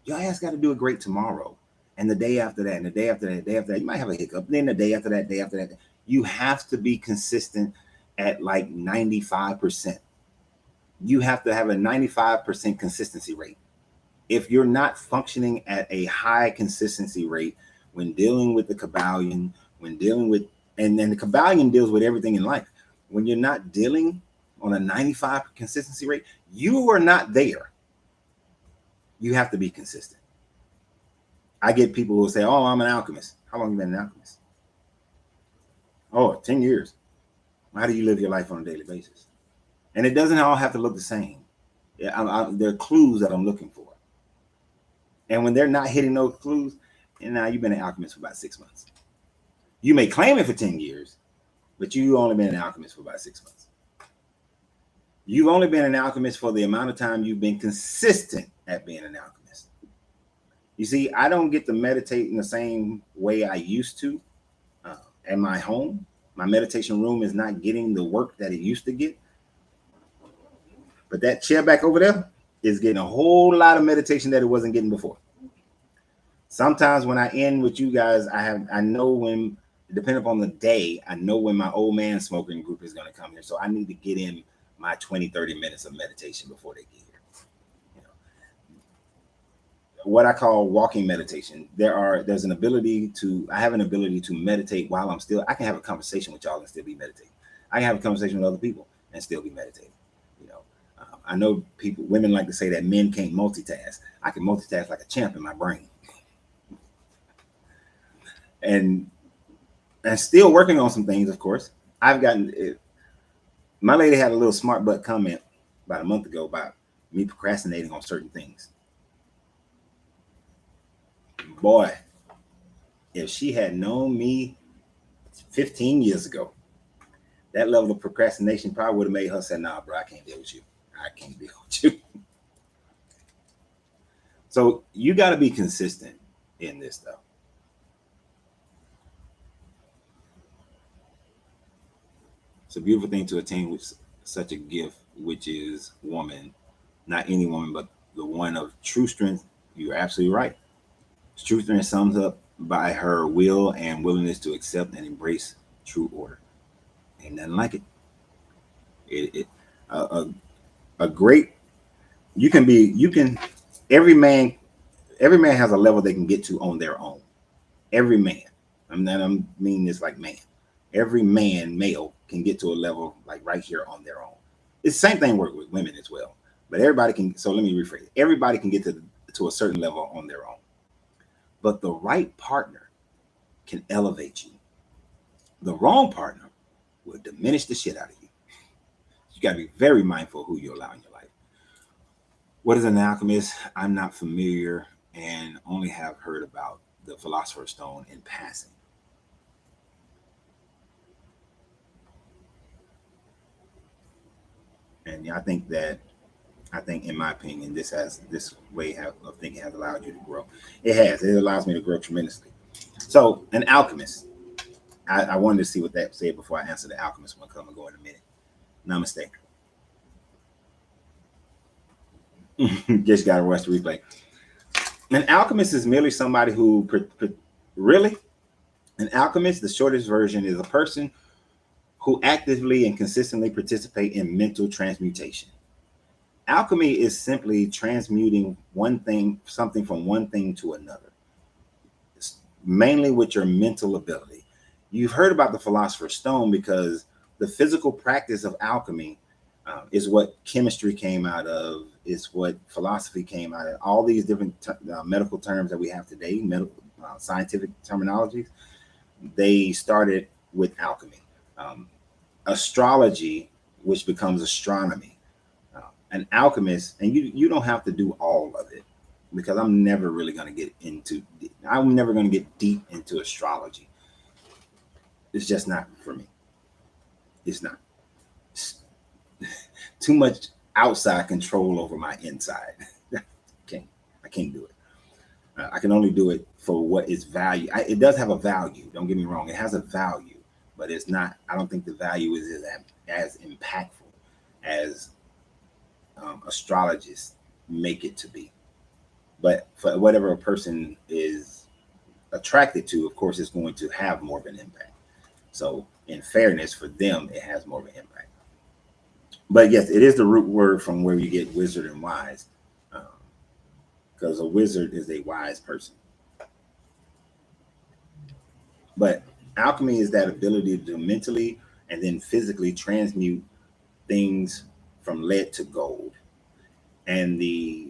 Speaker 1: your ass got to do it great tomorrow, and the day after that, and the day after that, the day after that. You might have a hiccup. Then the day after that, day after that. You have to be consistent at like 95%. You have to have a 95% consistency rate. If you're not functioning at a high consistency rate when dealing with the Kybalion, when dealing with, and then the Kybalion deals with everything in life. When you're not dealing on a 95 consistency rate, you are not there. You have to be consistent. I get people who say, oh, I'm an alchemist. How long have you been an alchemist? Oh, 10 years. How do you live your life on a daily basis? And it doesn't all have to look the same. There are clues that I'm looking for. And when they're not hitting those clues, and now you've been an alchemist for about 6 months. You may claim it for 10 years, but you've only been an alchemist for about 6 months. You've only been an alchemist for the amount of time you've been consistent at being an alchemist. You see, I don't get to meditate in the same way I used to at my home. My meditation room is not getting the work that it used to get. But that chair back over there is getting a whole lot of meditation that it wasn't getting before. Sometimes when I end with you guys, I know when, depending upon the day, I know when my old man smoking group is going to come here. So I need to get in my 20-30 minutes of meditation before they get here. You know, what I call walking meditation. There's an ability to, I have an ability to meditate while I can have a conversation with y'all and still be meditating. I can have a conversation with other people and still be meditating. I know women like to say that men can't multitask. I can multitask like a champ in my brain. And still working on some things, of course. My lady had a little smart butt comment about a month ago about me procrastinating on certain things. Boy, if she had known me 15 years ago, that level of procrastination probably would have made her say, nah, bro, I can't deal with you. I can't deal with you. So you got to be consistent in this stuff. It's a beautiful thing to attain with such a gift, which is woman, not any woman, but the one of true strength. You're absolutely right. True strength sums up by her will and willingness to accept and embrace true order. Ain't nothing like it. A great, you can, every man has a level they can get to on their own. Every man. I mean this like man. Every male, can get to a level like right here on their own. It's the same thing work with women as well. But everybody can, so let me rephrase it. Everybody can get to a certain level on their own. But the right partner can elevate you. The wrong partner will diminish the shit out of you. You got to be very mindful who you allow in your life. What is an alchemist? I'm not familiar and only have heard about the Philosopher's Stone in passing. And I think in my opinion, this way of thinking has allowed you to grow. It has. It allows me to grow tremendously. So an alchemist. I wanted to see what that said before I answer the alchemist one. Come and go in a minute. Namaste. Just got to watch the replay. An alchemist is merely somebody who really. An alchemist, the shortest version, is a person who actively and consistently participate in mental transmutation. Alchemy is simply transmuting something from one thing to another, mainly with your mental ability. You've heard about the Philosopher's Stone because the physical practice of alchemy is what chemistry came out of, is what philosophy came out of. All these different medical terms that we have today, scientific terminologies, they started with alchemy. Astrology, which becomes astronomy. An alchemist, and you don't have to do all of it, because I'm never going to get deep into astrology. It's just not for me. It's not. It's too much outside control over my inside. I can't do it. I can only do it for what is value. It does have a value. Don't get me wrong. It has a value, but it's not. I don't think the value is as impactful as astrologists make it to be. But for whatever a person is attracted to, of course, it's going to have more of an impact. So in fairness, for them, it has more of an impact. But yes, it is the root word from where you get wizard and wise, because a wizard is a wise person. But alchemy is that ability to mentally and then physically transmute things from lead to gold. And the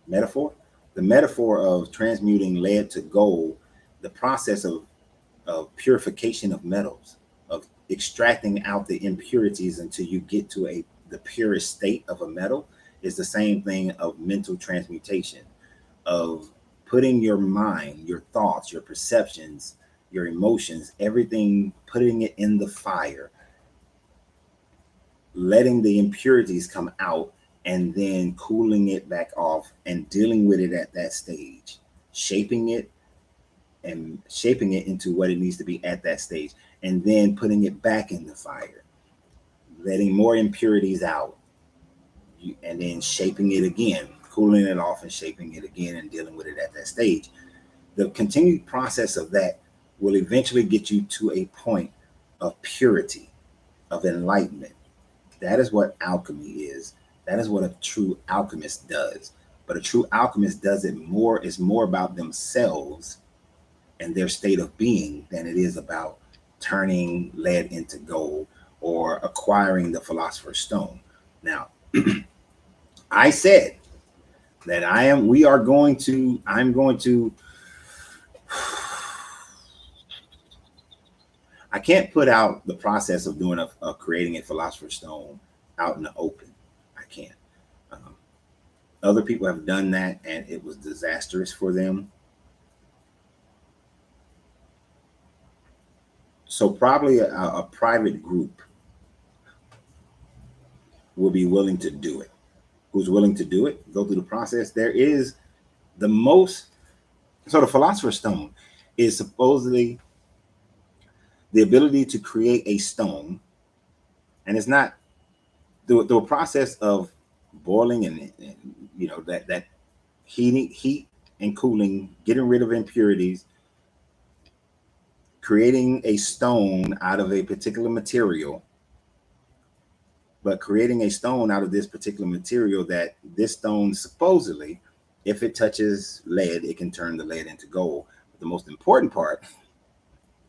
Speaker 1: metaphor of transmuting lead to gold, the process of purification of metals, of extracting out the impurities until you get to the purest state of a metal, is the same thing of mental transmutation, of putting your mind, your thoughts, your perceptions, your emotions, everything, putting it in the fire, letting the impurities come out, and then cooling it back off and dealing with it at that stage, shaping it into what it needs to be at that stage, and then putting it back in the fire, letting more impurities out, and then shaping it again, cooling it off and shaping it again, and dealing with it at that stage. The continued process of that will eventually get you to a point of purity, of enlightenment. That is what alchemy is. That is what a true alchemist does. But a true alchemist does it more, is more about themselves and their state of being than it is about turning lead into gold or acquiring the Philosopher's Stone. Now, I said that I'm going to, I can't put out the process of doing creating a philosopher's stone out in the open. I can't. Um, Other people have done that and it was disastrous for them. So probably a private group will be willing to do it. Who's willing to do it, go through the process. There is the most, so the philosopher's stone is supposedly the ability to create a stone, and it's not the process of boiling and that heat and cooling, getting rid of impurities, creating a stone out of a particular material, but creating a stone out of this particular material that this stone supposedly, if it touches lead, it can turn the lead into gold. But the most important part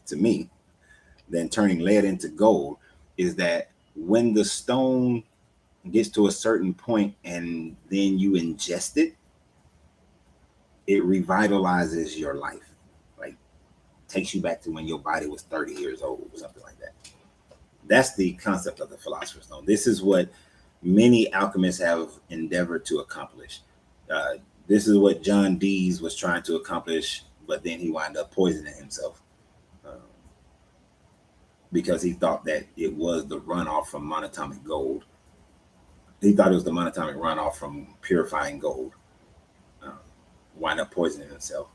Speaker 1: to me than turning lead into gold is that when the stone gets to a certain point and then you ingest it, it revitalizes your life. Like takes you back to when your body was 30 years old or something like that. That's the concept of the philosopher's stone. This is what many alchemists have endeavored to accomplish. This is what John Dees was trying to accomplish, but then he wound up poisoning himself because he thought that it was the runoff from monatomic gold. He thought it was the monatomic runoff from purifying gold. Wind up poisoning himself.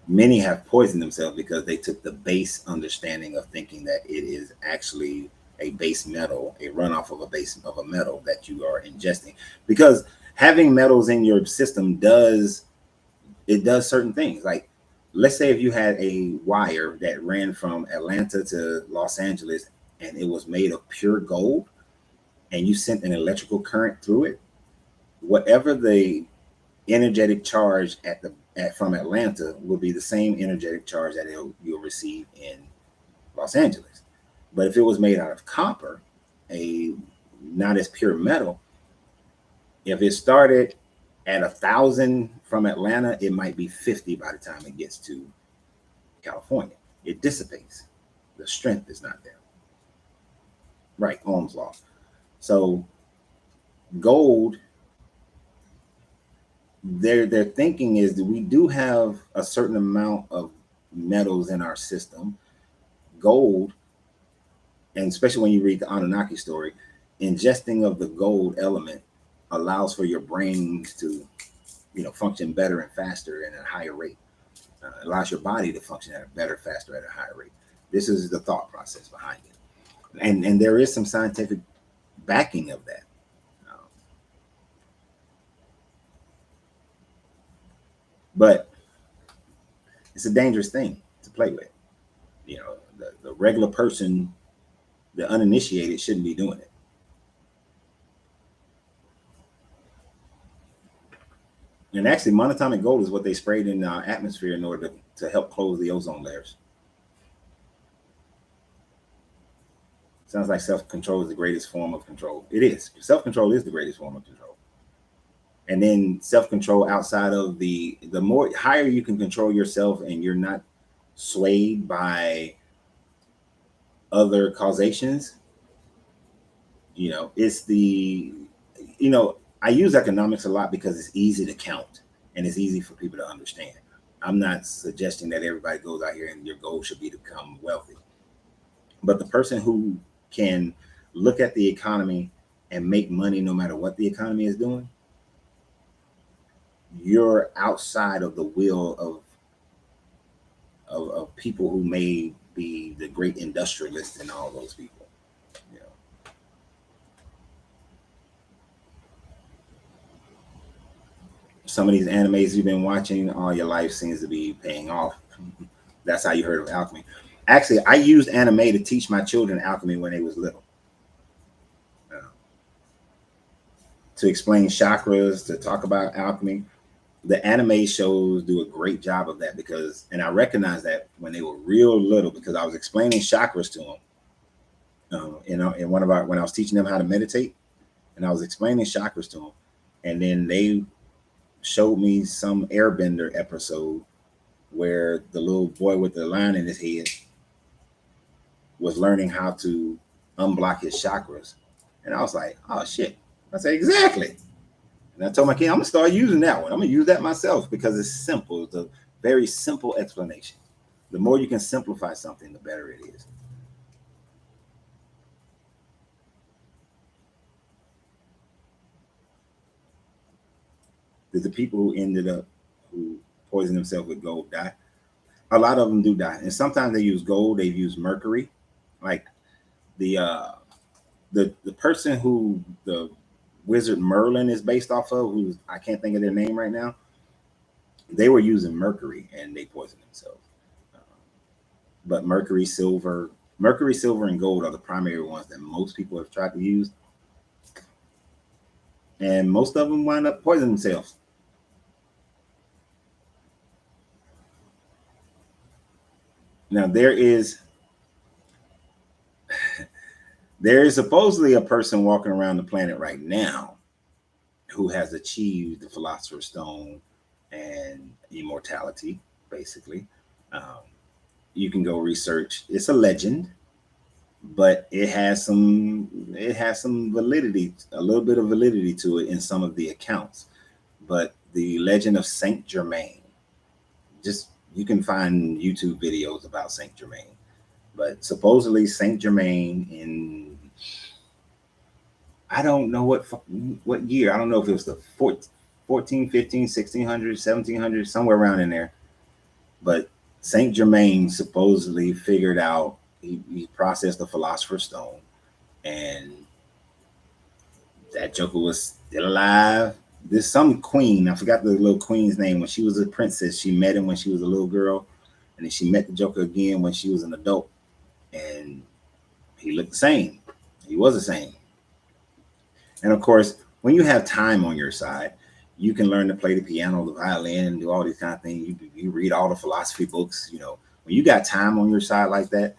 Speaker 1: Many have poisoned themselves because they took the base understanding of thinking that it is actually a base metal, a runoff of a metal that you are ingesting. Because having metals in your system does certain things. Like let's say if you had a wire that ran from Atlanta to Los Angeles and it was made of pure gold and you sent an electrical current through it, whatever the energetic charge from Atlanta will be the same energetic charge that you'll receive in Los Angeles. But if it was made out of copper, a not as pure metal, if it started at 1,000 from Atlanta, it might be 50 by the time it gets to California. It dissipates. The strength is not there. Right, Ohm's law. So gold, their thinking is that we do have a certain amount of metals in our system. Gold, and especially when you read the Anunnaki story, ingesting of the gold element allows for your brains to function better and faster and at a higher rate. Allows your body to function at a better, faster, at a higher rate. This is the thought process behind it, and there is some scientific backing of that. But it's a dangerous thing to play with. The regular person, the uninitiated, shouldn't be doing it. And actually, monatomic gold is what they sprayed in our atmosphere in order to help close the ozone layers. Sounds like self-control is the greatest form of control. It is. Self-control is the greatest form of control. And then self-control outside of the more higher you can control yourself and you're not swayed by other causations, it's I use economics a lot because it's easy to count and it's easy for people to understand. I'm not suggesting that everybody goes out here and your goal should be to become wealthy. But the person who can look at the economy and make money no matter what the economy is doing, you're outside of the will of people who may be the great industrialists and all those people. Some of these animes you've been watching all your life seems to be paying off. That's how you heard of alchemy. Actually, I used anime to teach my children alchemy when they was little. To explain chakras, to talk about alchemy. The anime shows do a great job of that and I recognized that when they were real little because I was explaining chakras to them. When I was teaching them how to meditate, and I was explaining chakras to them, and then they showed me some Airbender episode where the little boy with the line in his head was learning how to unblock his chakras. And I was like, oh shit. I said, exactly. And I told my kid, I'm gonna start using that one. I'm gonna use that myself because it's simple. It's a very simple explanation. The more you can simplify something, the better it is. Did the people who poisoned themselves with gold die? A lot of them do die. And sometimes they use gold, they use mercury. Like the the person who the wizard Merlin is based off of, who's I can't think of their name right now, they were using mercury and they poisoned themselves. But mercury, silver, and gold are the primary ones that most people have tried to use. And most of them wind up poisoning themselves. Now there is supposedly a person walking around the planet right now who has achieved the Philosopher's Stone and immortality, basically. You can go research. It's a legend, but it has some validity, a little bit of validity to it in some of the accounts. But the legend of Saint Germain, just you can find YouTube videos about Saint Germain. But supposedly Saint Germain in, I don't know what year. I don't know if it was the 14, 15, 1600, 1700, somewhere around in there. But Saint Germain supposedly figured out, he processed the Philosopher's Stone, and that joker was still alive. There's some queen, I forgot the little queen's name. When she was a princess, she met him when she was a little girl, and then she met the joker again when she was an adult, and he looked the same. He was the same. And of course, when you have time on your side, you can learn to play the piano, the violin, do all these kind of things. You read all the philosophy books. You know, when you got time on your side like that,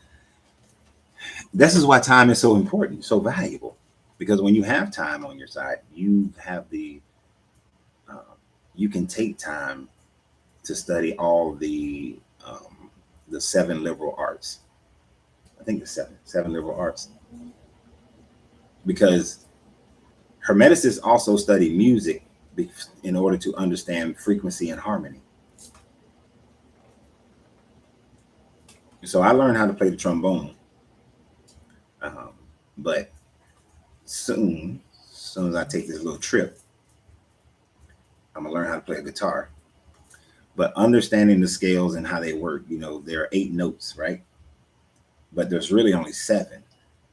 Speaker 1: this is why time is so important, so valuable. Because when you have time on your side, you have you can take time to study all the 7 liberal arts. I think it's seven liberal arts, because hermeticists also study music in order to understand frequency and harmony. So I learned how to play the trombone, but soon, as soon as I take this little trip, I'm gonna learn how to play a guitar. But understanding the scales and how they work, you know, there are 8 notes, right? But there's really only 7.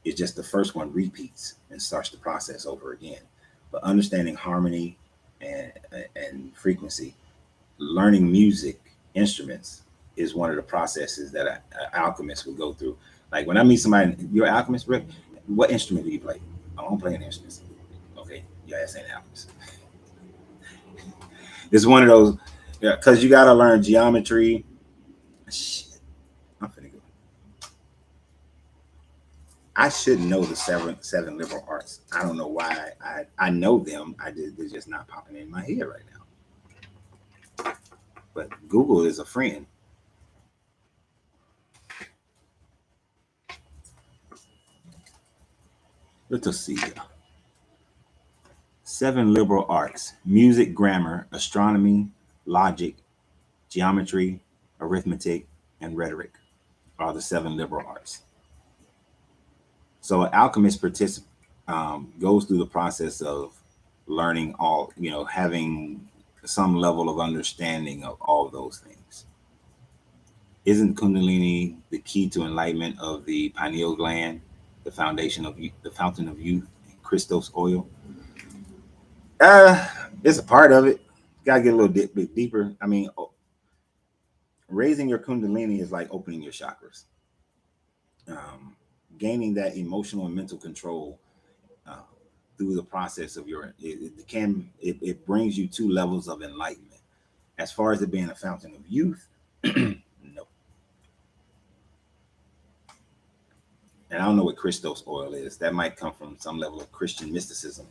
Speaker 1: It's just the first one repeats and starts the process over again. But understanding harmony and frequency, learning music instruments is one of the processes that an alchemist would go through. Like when I meet somebody, you're an alchemist, Rick, what instrument do you play? I don't play an instrument. Okay, your ass ain't an alchemist. It's one of those, because you got to learn geometry. Shit, I'm finna go. I should know the seven liberal arts. I don't know why I know them. They're just not popping in my head right now. But Google is a friend. Let's see. 7 liberal arts: music, grammar, astronomy, logic, geometry, arithmetic, and rhetoric are the 7 liberal arts. So an alchemist goes through the process of learning all, having some level of understanding of all of those things. Isn't Kundalini the key to enlightenment of the pineal gland, the foundation of the fountain of youth, Christos oil? It's a part of it. Gotta get a little bit deeper. I mean, raising your Kundalini is like opening your chakras. Gaining that emotional and mental control through the process of it brings you to levels of enlightenment. As far as it being a fountain of youth, no. And I don't know what Christos oil is. That might come from some level of Christian mysticism.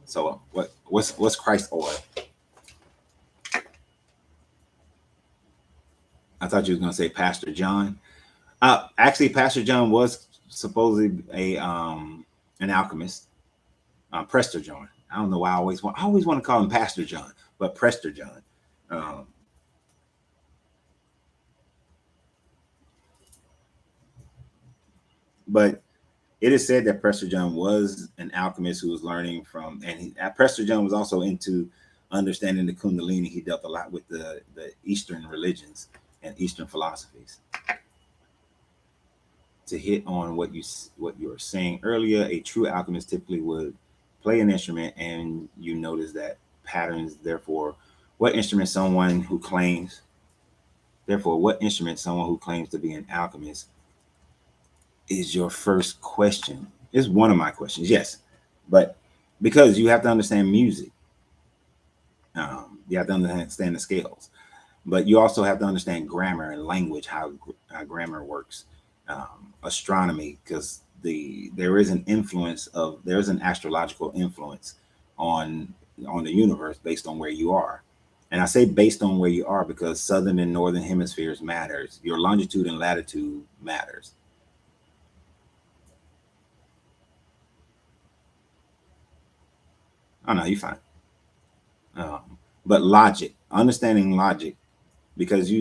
Speaker 1: So what's Christ oil? I thought you was gonna say Pastor John. Actually, Pastor John was supposedly an alchemist. Prester John. I don't know why I always want to call him Pastor John, but Prester John. But it is said that Prester John was an alchemist who was learning from, and Prester John was also into understanding the Kundalini. He dealt a lot with the Eastern religions and Eastern philosophies. To hit on what you were saying earlier, a true alchemist typically would play an instrument, and you notice that patterns. Therefore, what instrument someone who claims to be an alchemist is your first question. Is one of my questions, yes, but because you have to understand music, you have to understand the scales, but you also have to understand grammar and language, how grammar works, astronomy, because there is an astrological influence on the universe based on where you are. And I say based on where you are because southern and northern hemispheres matters. Your longitude and latitude matters. Oh no, you're fine. But logic, understanding logic, because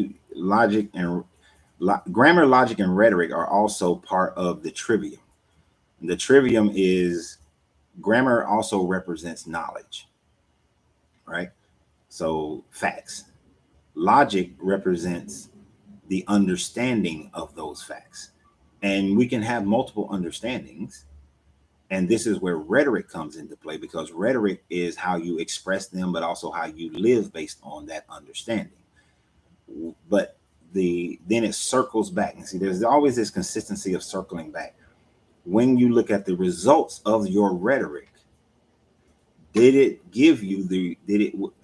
Speaker 1: grammar, logic, and rhetoric are also part of the trivium. The trivium is grammar also represents knowledge, right? So facts. Logic represents the understanding of those facts. And we can have multiple understandings. And this is where rhetoric comes into play, because rhetoric is how you express them, but also how you live based on that understanding. But then it circles back. And see, there's always this consistency of circling back. When you look at the results of your rhetoric, did it give you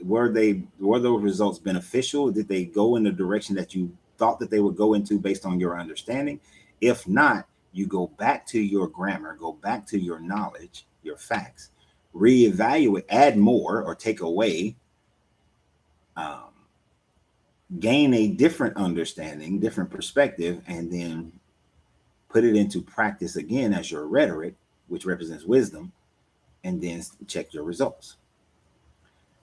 Speaker 1: were those results beneficial? Did they go in the direction that you thought that they would go into based on your understanding? If not, you go back to your grammar, go back to your knowledge, your facts, reevaluate, add more or take away, gain a different understanding, different perspective, and then put it into practice again as your rhetoric, which represents wisdom, and then check your results.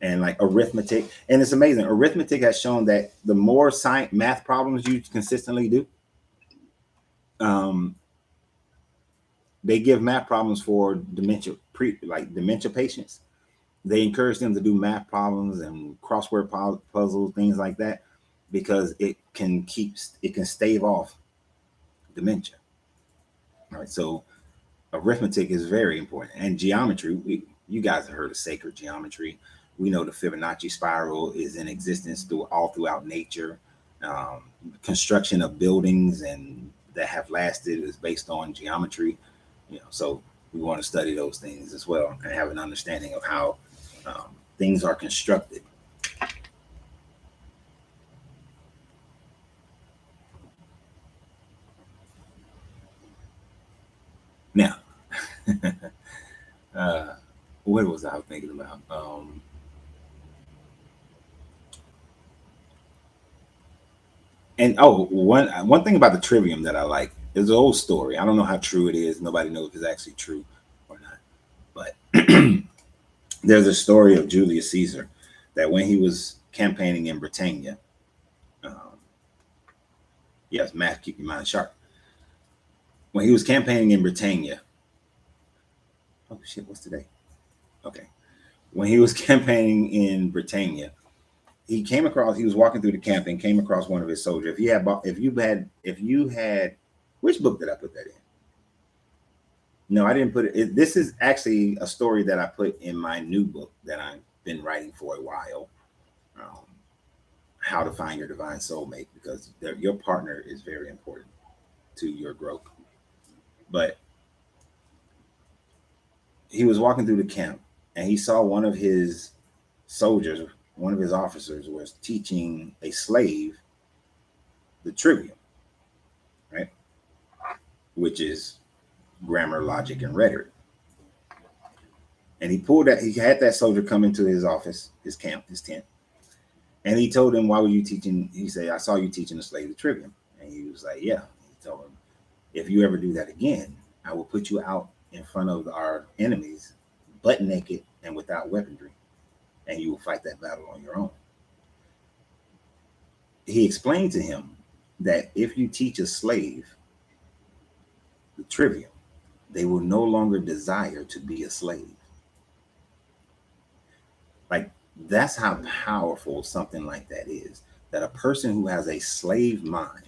Speaker 1: And like arithmetic, and it's amazing. Arithmetic has shown that the more math problems you consistently do, they give math problems for dementia patients. They encourage them to do math problems and crossword puzzles, things like that, because it can stave off dementia. All right, so arithmetic is very important, and geometry. You guys have heard of sacred geometry. We know the Fibonacci spiral is in existence all throughout nature. Construction of buildings and that have lasted is based on geometry. So we want to study those things as well and have an understanding of how things are constructed. Now, what was I thinking about? One thing about the trivium that I like is an old story. I don't know how true it is. Nobody knows if it's actually true or not. But there's a story of Julius Caesar that when he was campaigning in Britannia, yes, math, keep your mind sharp. When he was campaigning in Britannia, oh shit, what's today? Okay. When he was campaigning in Britannia, he was walking through the camp and came across one of his soldiers. If you had, which book did I put that in? No, I didn't put it. This is actually a story that I put in my new book that I've been writing for a while. How to find your divine soulmate, because your partner is very important to your growth. But he was walking through the camp and he saw one of his officers was teaching a slave the trivium, right? which is grammar, logic, and rhetoric. And he had that soldier come into his office, his camp, his tent. And he told him, why were you teaching? He said, I saw you teaching the slave the trivium. And he was like, yeah. He told him, if you ever do that again, I will put you out in front of our enemies, butt naked and without weaponry. And you will fight that battle on your own. He explained to him that if you teach a slave the trivium, they will no longer desire to be a slave. Like, that's how powerful something like that is. That a person who has a slave mind,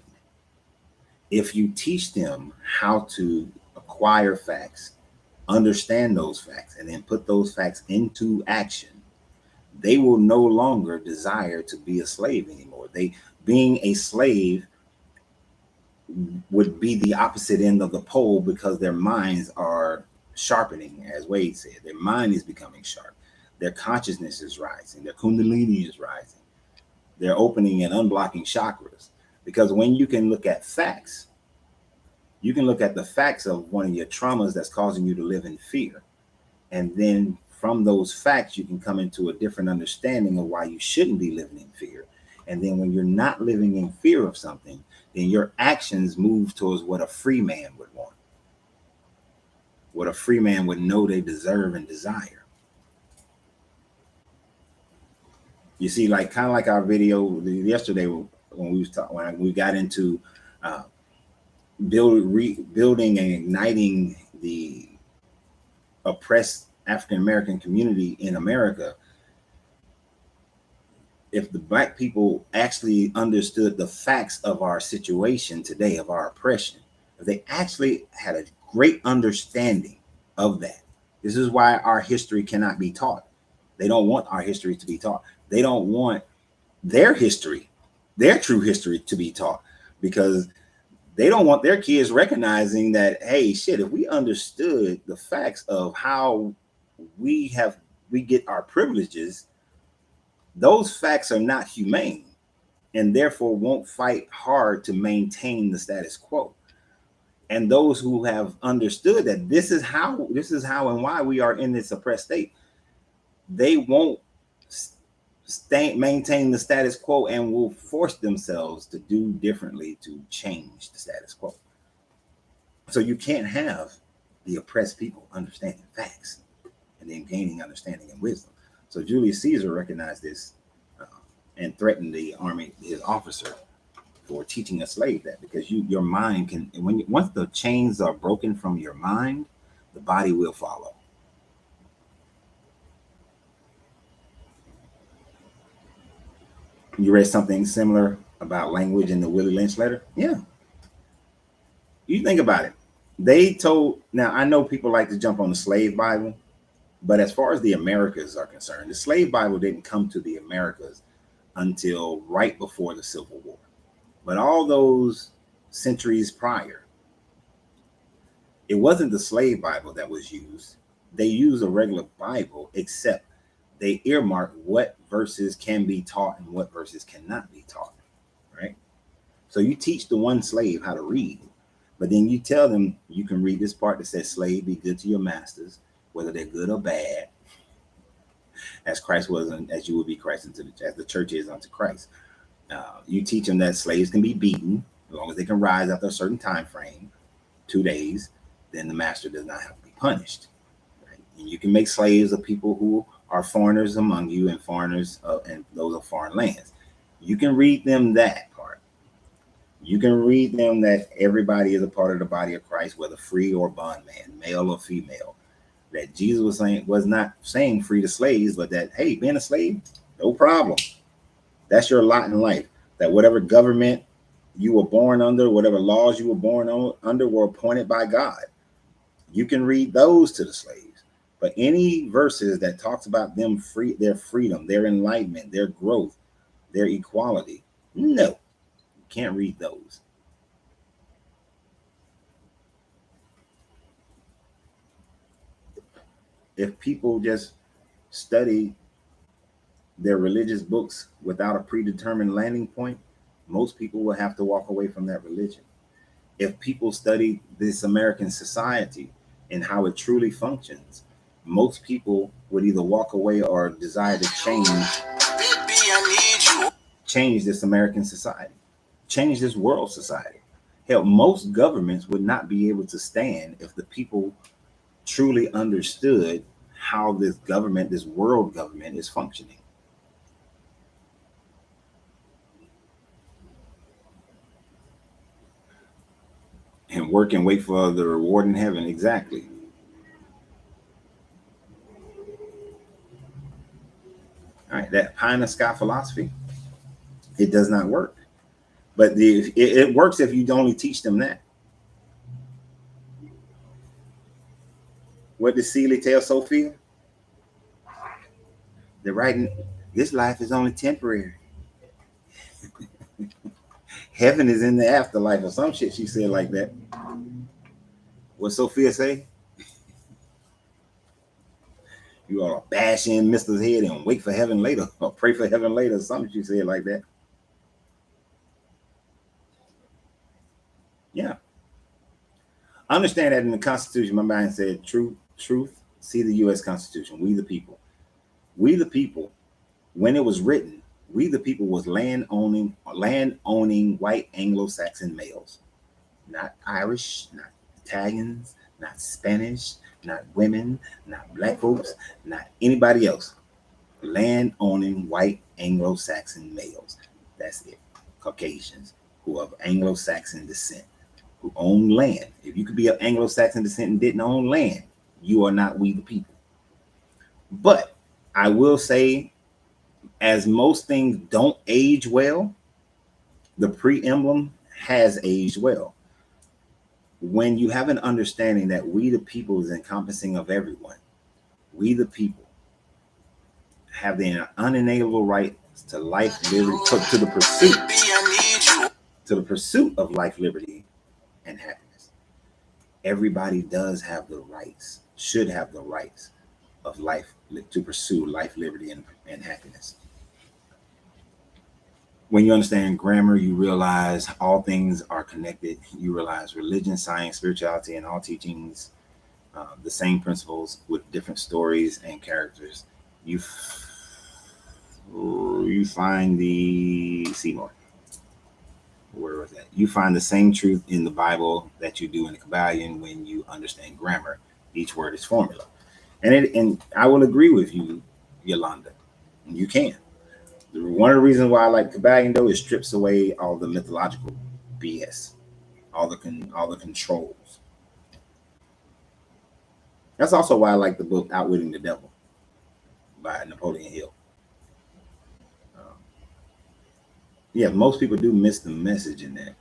Speaker 1: if you teach them how to acquire facts, understand those facts, and then put those facts into action, they will no longer desire to be a slave anymore. Being a slave would be the opposite end of the pole, because their minds are sharpening, as Wade said. Their mind is becoming sharp. Their consciousness is rising. Their kundalini is rising. They're opening and unblocking chakras. Because when you can look at facts, you can look at the facts of one of your traumas that's causing you to live in fear. And then from those facts, you can come into a different understanding of why you shouldn't be living in fear. And then when you're not living in fear of something, then your actions move towards what a free man would want, what a free man would know they deserve and desire. You see, like kind of like our video yesterday when we got into building and igniting the oppressed African American community in America. If the Black people actually understood the facts of our situation today, of our oppression, if they actually had a great understanding of that. This is why our history cannot be taught. They don't want our history to be taught. They don't want their history, their true history, to be taught, because they don't want their kids recognizing that, hey, shit, if we understood the facts of how we get our privileges, those facts are not humane, and therefore won't fight hard to maintain the status quo. And those who have understood that this is how and why we are in this oppressed state, they won't maintain the status quo and will force themselves to do differently to change the status quo. So you can't have the oppressed people understanding facts and then gaining understanding and wisdom. So Julius Caesar recognized this and threatened the army, his officer, for teaching a slave that, because your mind can, once the chains are broken from your mind, the body will follow. You read something similar about language in the Willie Lynch letter? Yeah. You think about it. Now I know people like to jump on the slave Bible, but as far as the Americas are concerned, the slave Bible didn't come to the Americas until right before the Civil War. But all those centuries prior, it wasn't the slave Bible that was used. They used a regular Bible, except they earmark what verses can be taught and what verses cannot be taught, right? So you teach the one slave how to read, but then you tell them you can read this part that says, slave, be good to your masters, whether they're good or bad, as Christ was, as you will be Christ as the church is unto Christ. You teach them that slaves can be beaten as long as they can rise after a certain time frame, 2 days, then the master does not have to be punished. Right? And you can make slaves of people who are foreigners among you, and foreigners and those of foreign lands. You can read them that part. You can read them that everybody is a part of the body of Christ, whether free or bondman, male or female. That Jesus was not saying free to slaves, but that, hey, being a slave, no problem. That's your lot in life. That whatever government you were born under, whatever laws you were born under, were appointed by God. You can read those to the slaves. But any verses that talks about them free, their freedom, their enlightenment, their growth, their equality, no, you can't read those. If people just study their religious books without a predetermined landing point, most people will have to walk away from that religion. if people study this American society and how it truly functions, most people would either walk away or desire to change this American society, change this world society. Hell, most governments would not be able to stand if the people truly understood how this government, this world government, is functioning. And work and wait for the reward in heaven. Exactly. All right, that pie in the sky philosophy, it does not work. But it works if you only teach them that. What did Seeley tell Sophia? They're writing, this life is only temporary. Heaven is in the afterlife or some shit she said like that. What Sophia say? You ought to bash in Mister's head and wait for heaven later, or pray for heaven later, something she said like that. Yeah. Understand that in the Constitution, my mind said, truth, see the U.S. Constitution, we the people. We the people, when it was written, we the people was land-owning white Anglo-Saxon males. Not Irish, not Italians, not Spanish, not women, not black folks, not anybody else. Land-owning white Anglo-Saxon males. That's it. Caucasians who are of Anglo-Saxon descent, who own land. If you could be of Anglo-Saxon descent and didn't own land, you are not we the people. But I will say, as most things don't age well, the pre-emblem has aged well. When you have an understanding that we the people is encompassing of everyone, we the people have the unalienable right to life, liberty, to the pursuit of life, liberty, and happiness. Everybody does have the rights, should have the rights of life, to pursue life, liberty, and happiness. When you understand grammar, you realize all things are connected. You realize religion, science, spirituality, and all teachings, the same principles with different stories and characters. You find the Seymour. Where was that? You find the same truth in the Bible that you do in the Kybalion when you understand grammar. Each word is formula, and I will agree with you, Yolanda. You can. One of the reasons why I like Kybalion though, it strips away all the mythological BS, all the controls. That's also why I like the book Outwitting the Devil by Napoleon Hill. Yeah, most people do miss the message in that.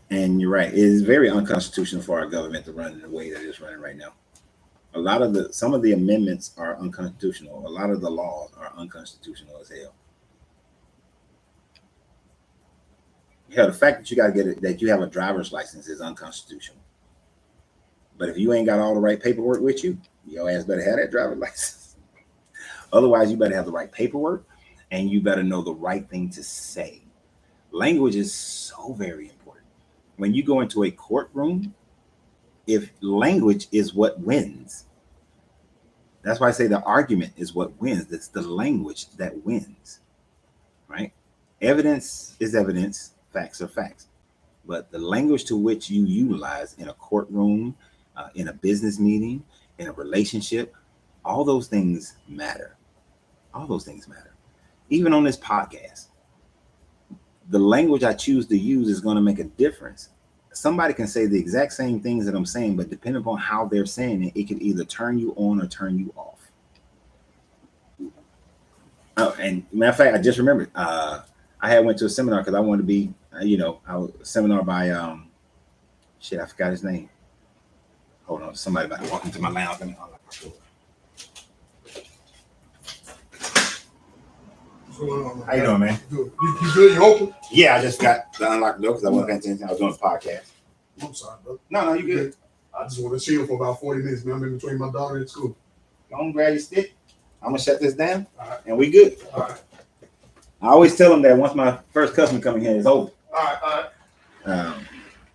Speaker 1: And you're right, it is very unconstitutional for our government to run in the way that it's running right now. Some of the amendments are unconstitutional. A lot of the laws are unconstitutional as hell. Hell, the fact that you got to get it, that you have a driver's license is unconstitutional. But if you ain't got all the right paperwork with you, your ass better have that driver's license. Otherwise, you better have the right paperwork and you better know the right thing to say. Language is so very important. When you go into a courtroom, if language is what wins, that's why I say the argument is what wins. It's the language that wins, right? Evidence is evidence, facts are facts. But the language to which you utilize in a courtroom, in a business meeting, in a relationship, all those things matter. All those things matter. Even on this podcast, the language I choose to use is going to make a difference. Somebody can say the exact same things that I'm saying, but depending upon how they're saying it, it can either turn you on or turn you off. Oh, and matter of fact, I just remembered. I had went to a seminar because I wanted to be, a seminar by I forgot his name. Hold on, somebody about to walk into my lounge. How you doing, man?
Speaker 2: Good. You good? You open?
Speaker 1: Yeah, I just got to unlock the door because I wasn't paying attention. I was doing a podcast.
Speaker 2: I'm sorry, bro.
Speaker 1: No, you good.
Speaker 2: I just want to chill for about 40 minutes, man. I'm in between my daughter and school.
Speaker 1: Go on, grab your stick. I'm going to shut this down, and we good.
Speaker 2: All right.
Speaker 1: I always tell them that once my first customer coming here is over.
Speaker 2: All right.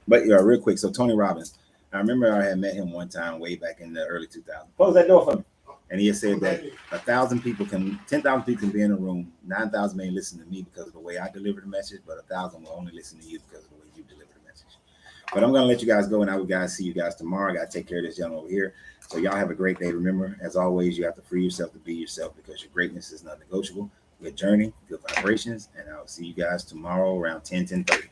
Speaker 1: But yeah, real quick. So Tony Robbins, I remember I had met him one time way back in the early 2000s. Close that door for me. And he had said that 10,000 people can be in a room. 9,000 may listen to me because of the way I deliver the message, but 1,000 will only listen to you because of the way you deliver the message. But I'm gonna let you guys go, and I will guys see you guys tomorrow. I gotta take care of this gentleman over here. So y'all have a great day. Remember, as always, you have to free yourself to be yourself because your greatness is not negotiable. Good journey, good vibrations, and I'll see you guys tomorrow around 10:30.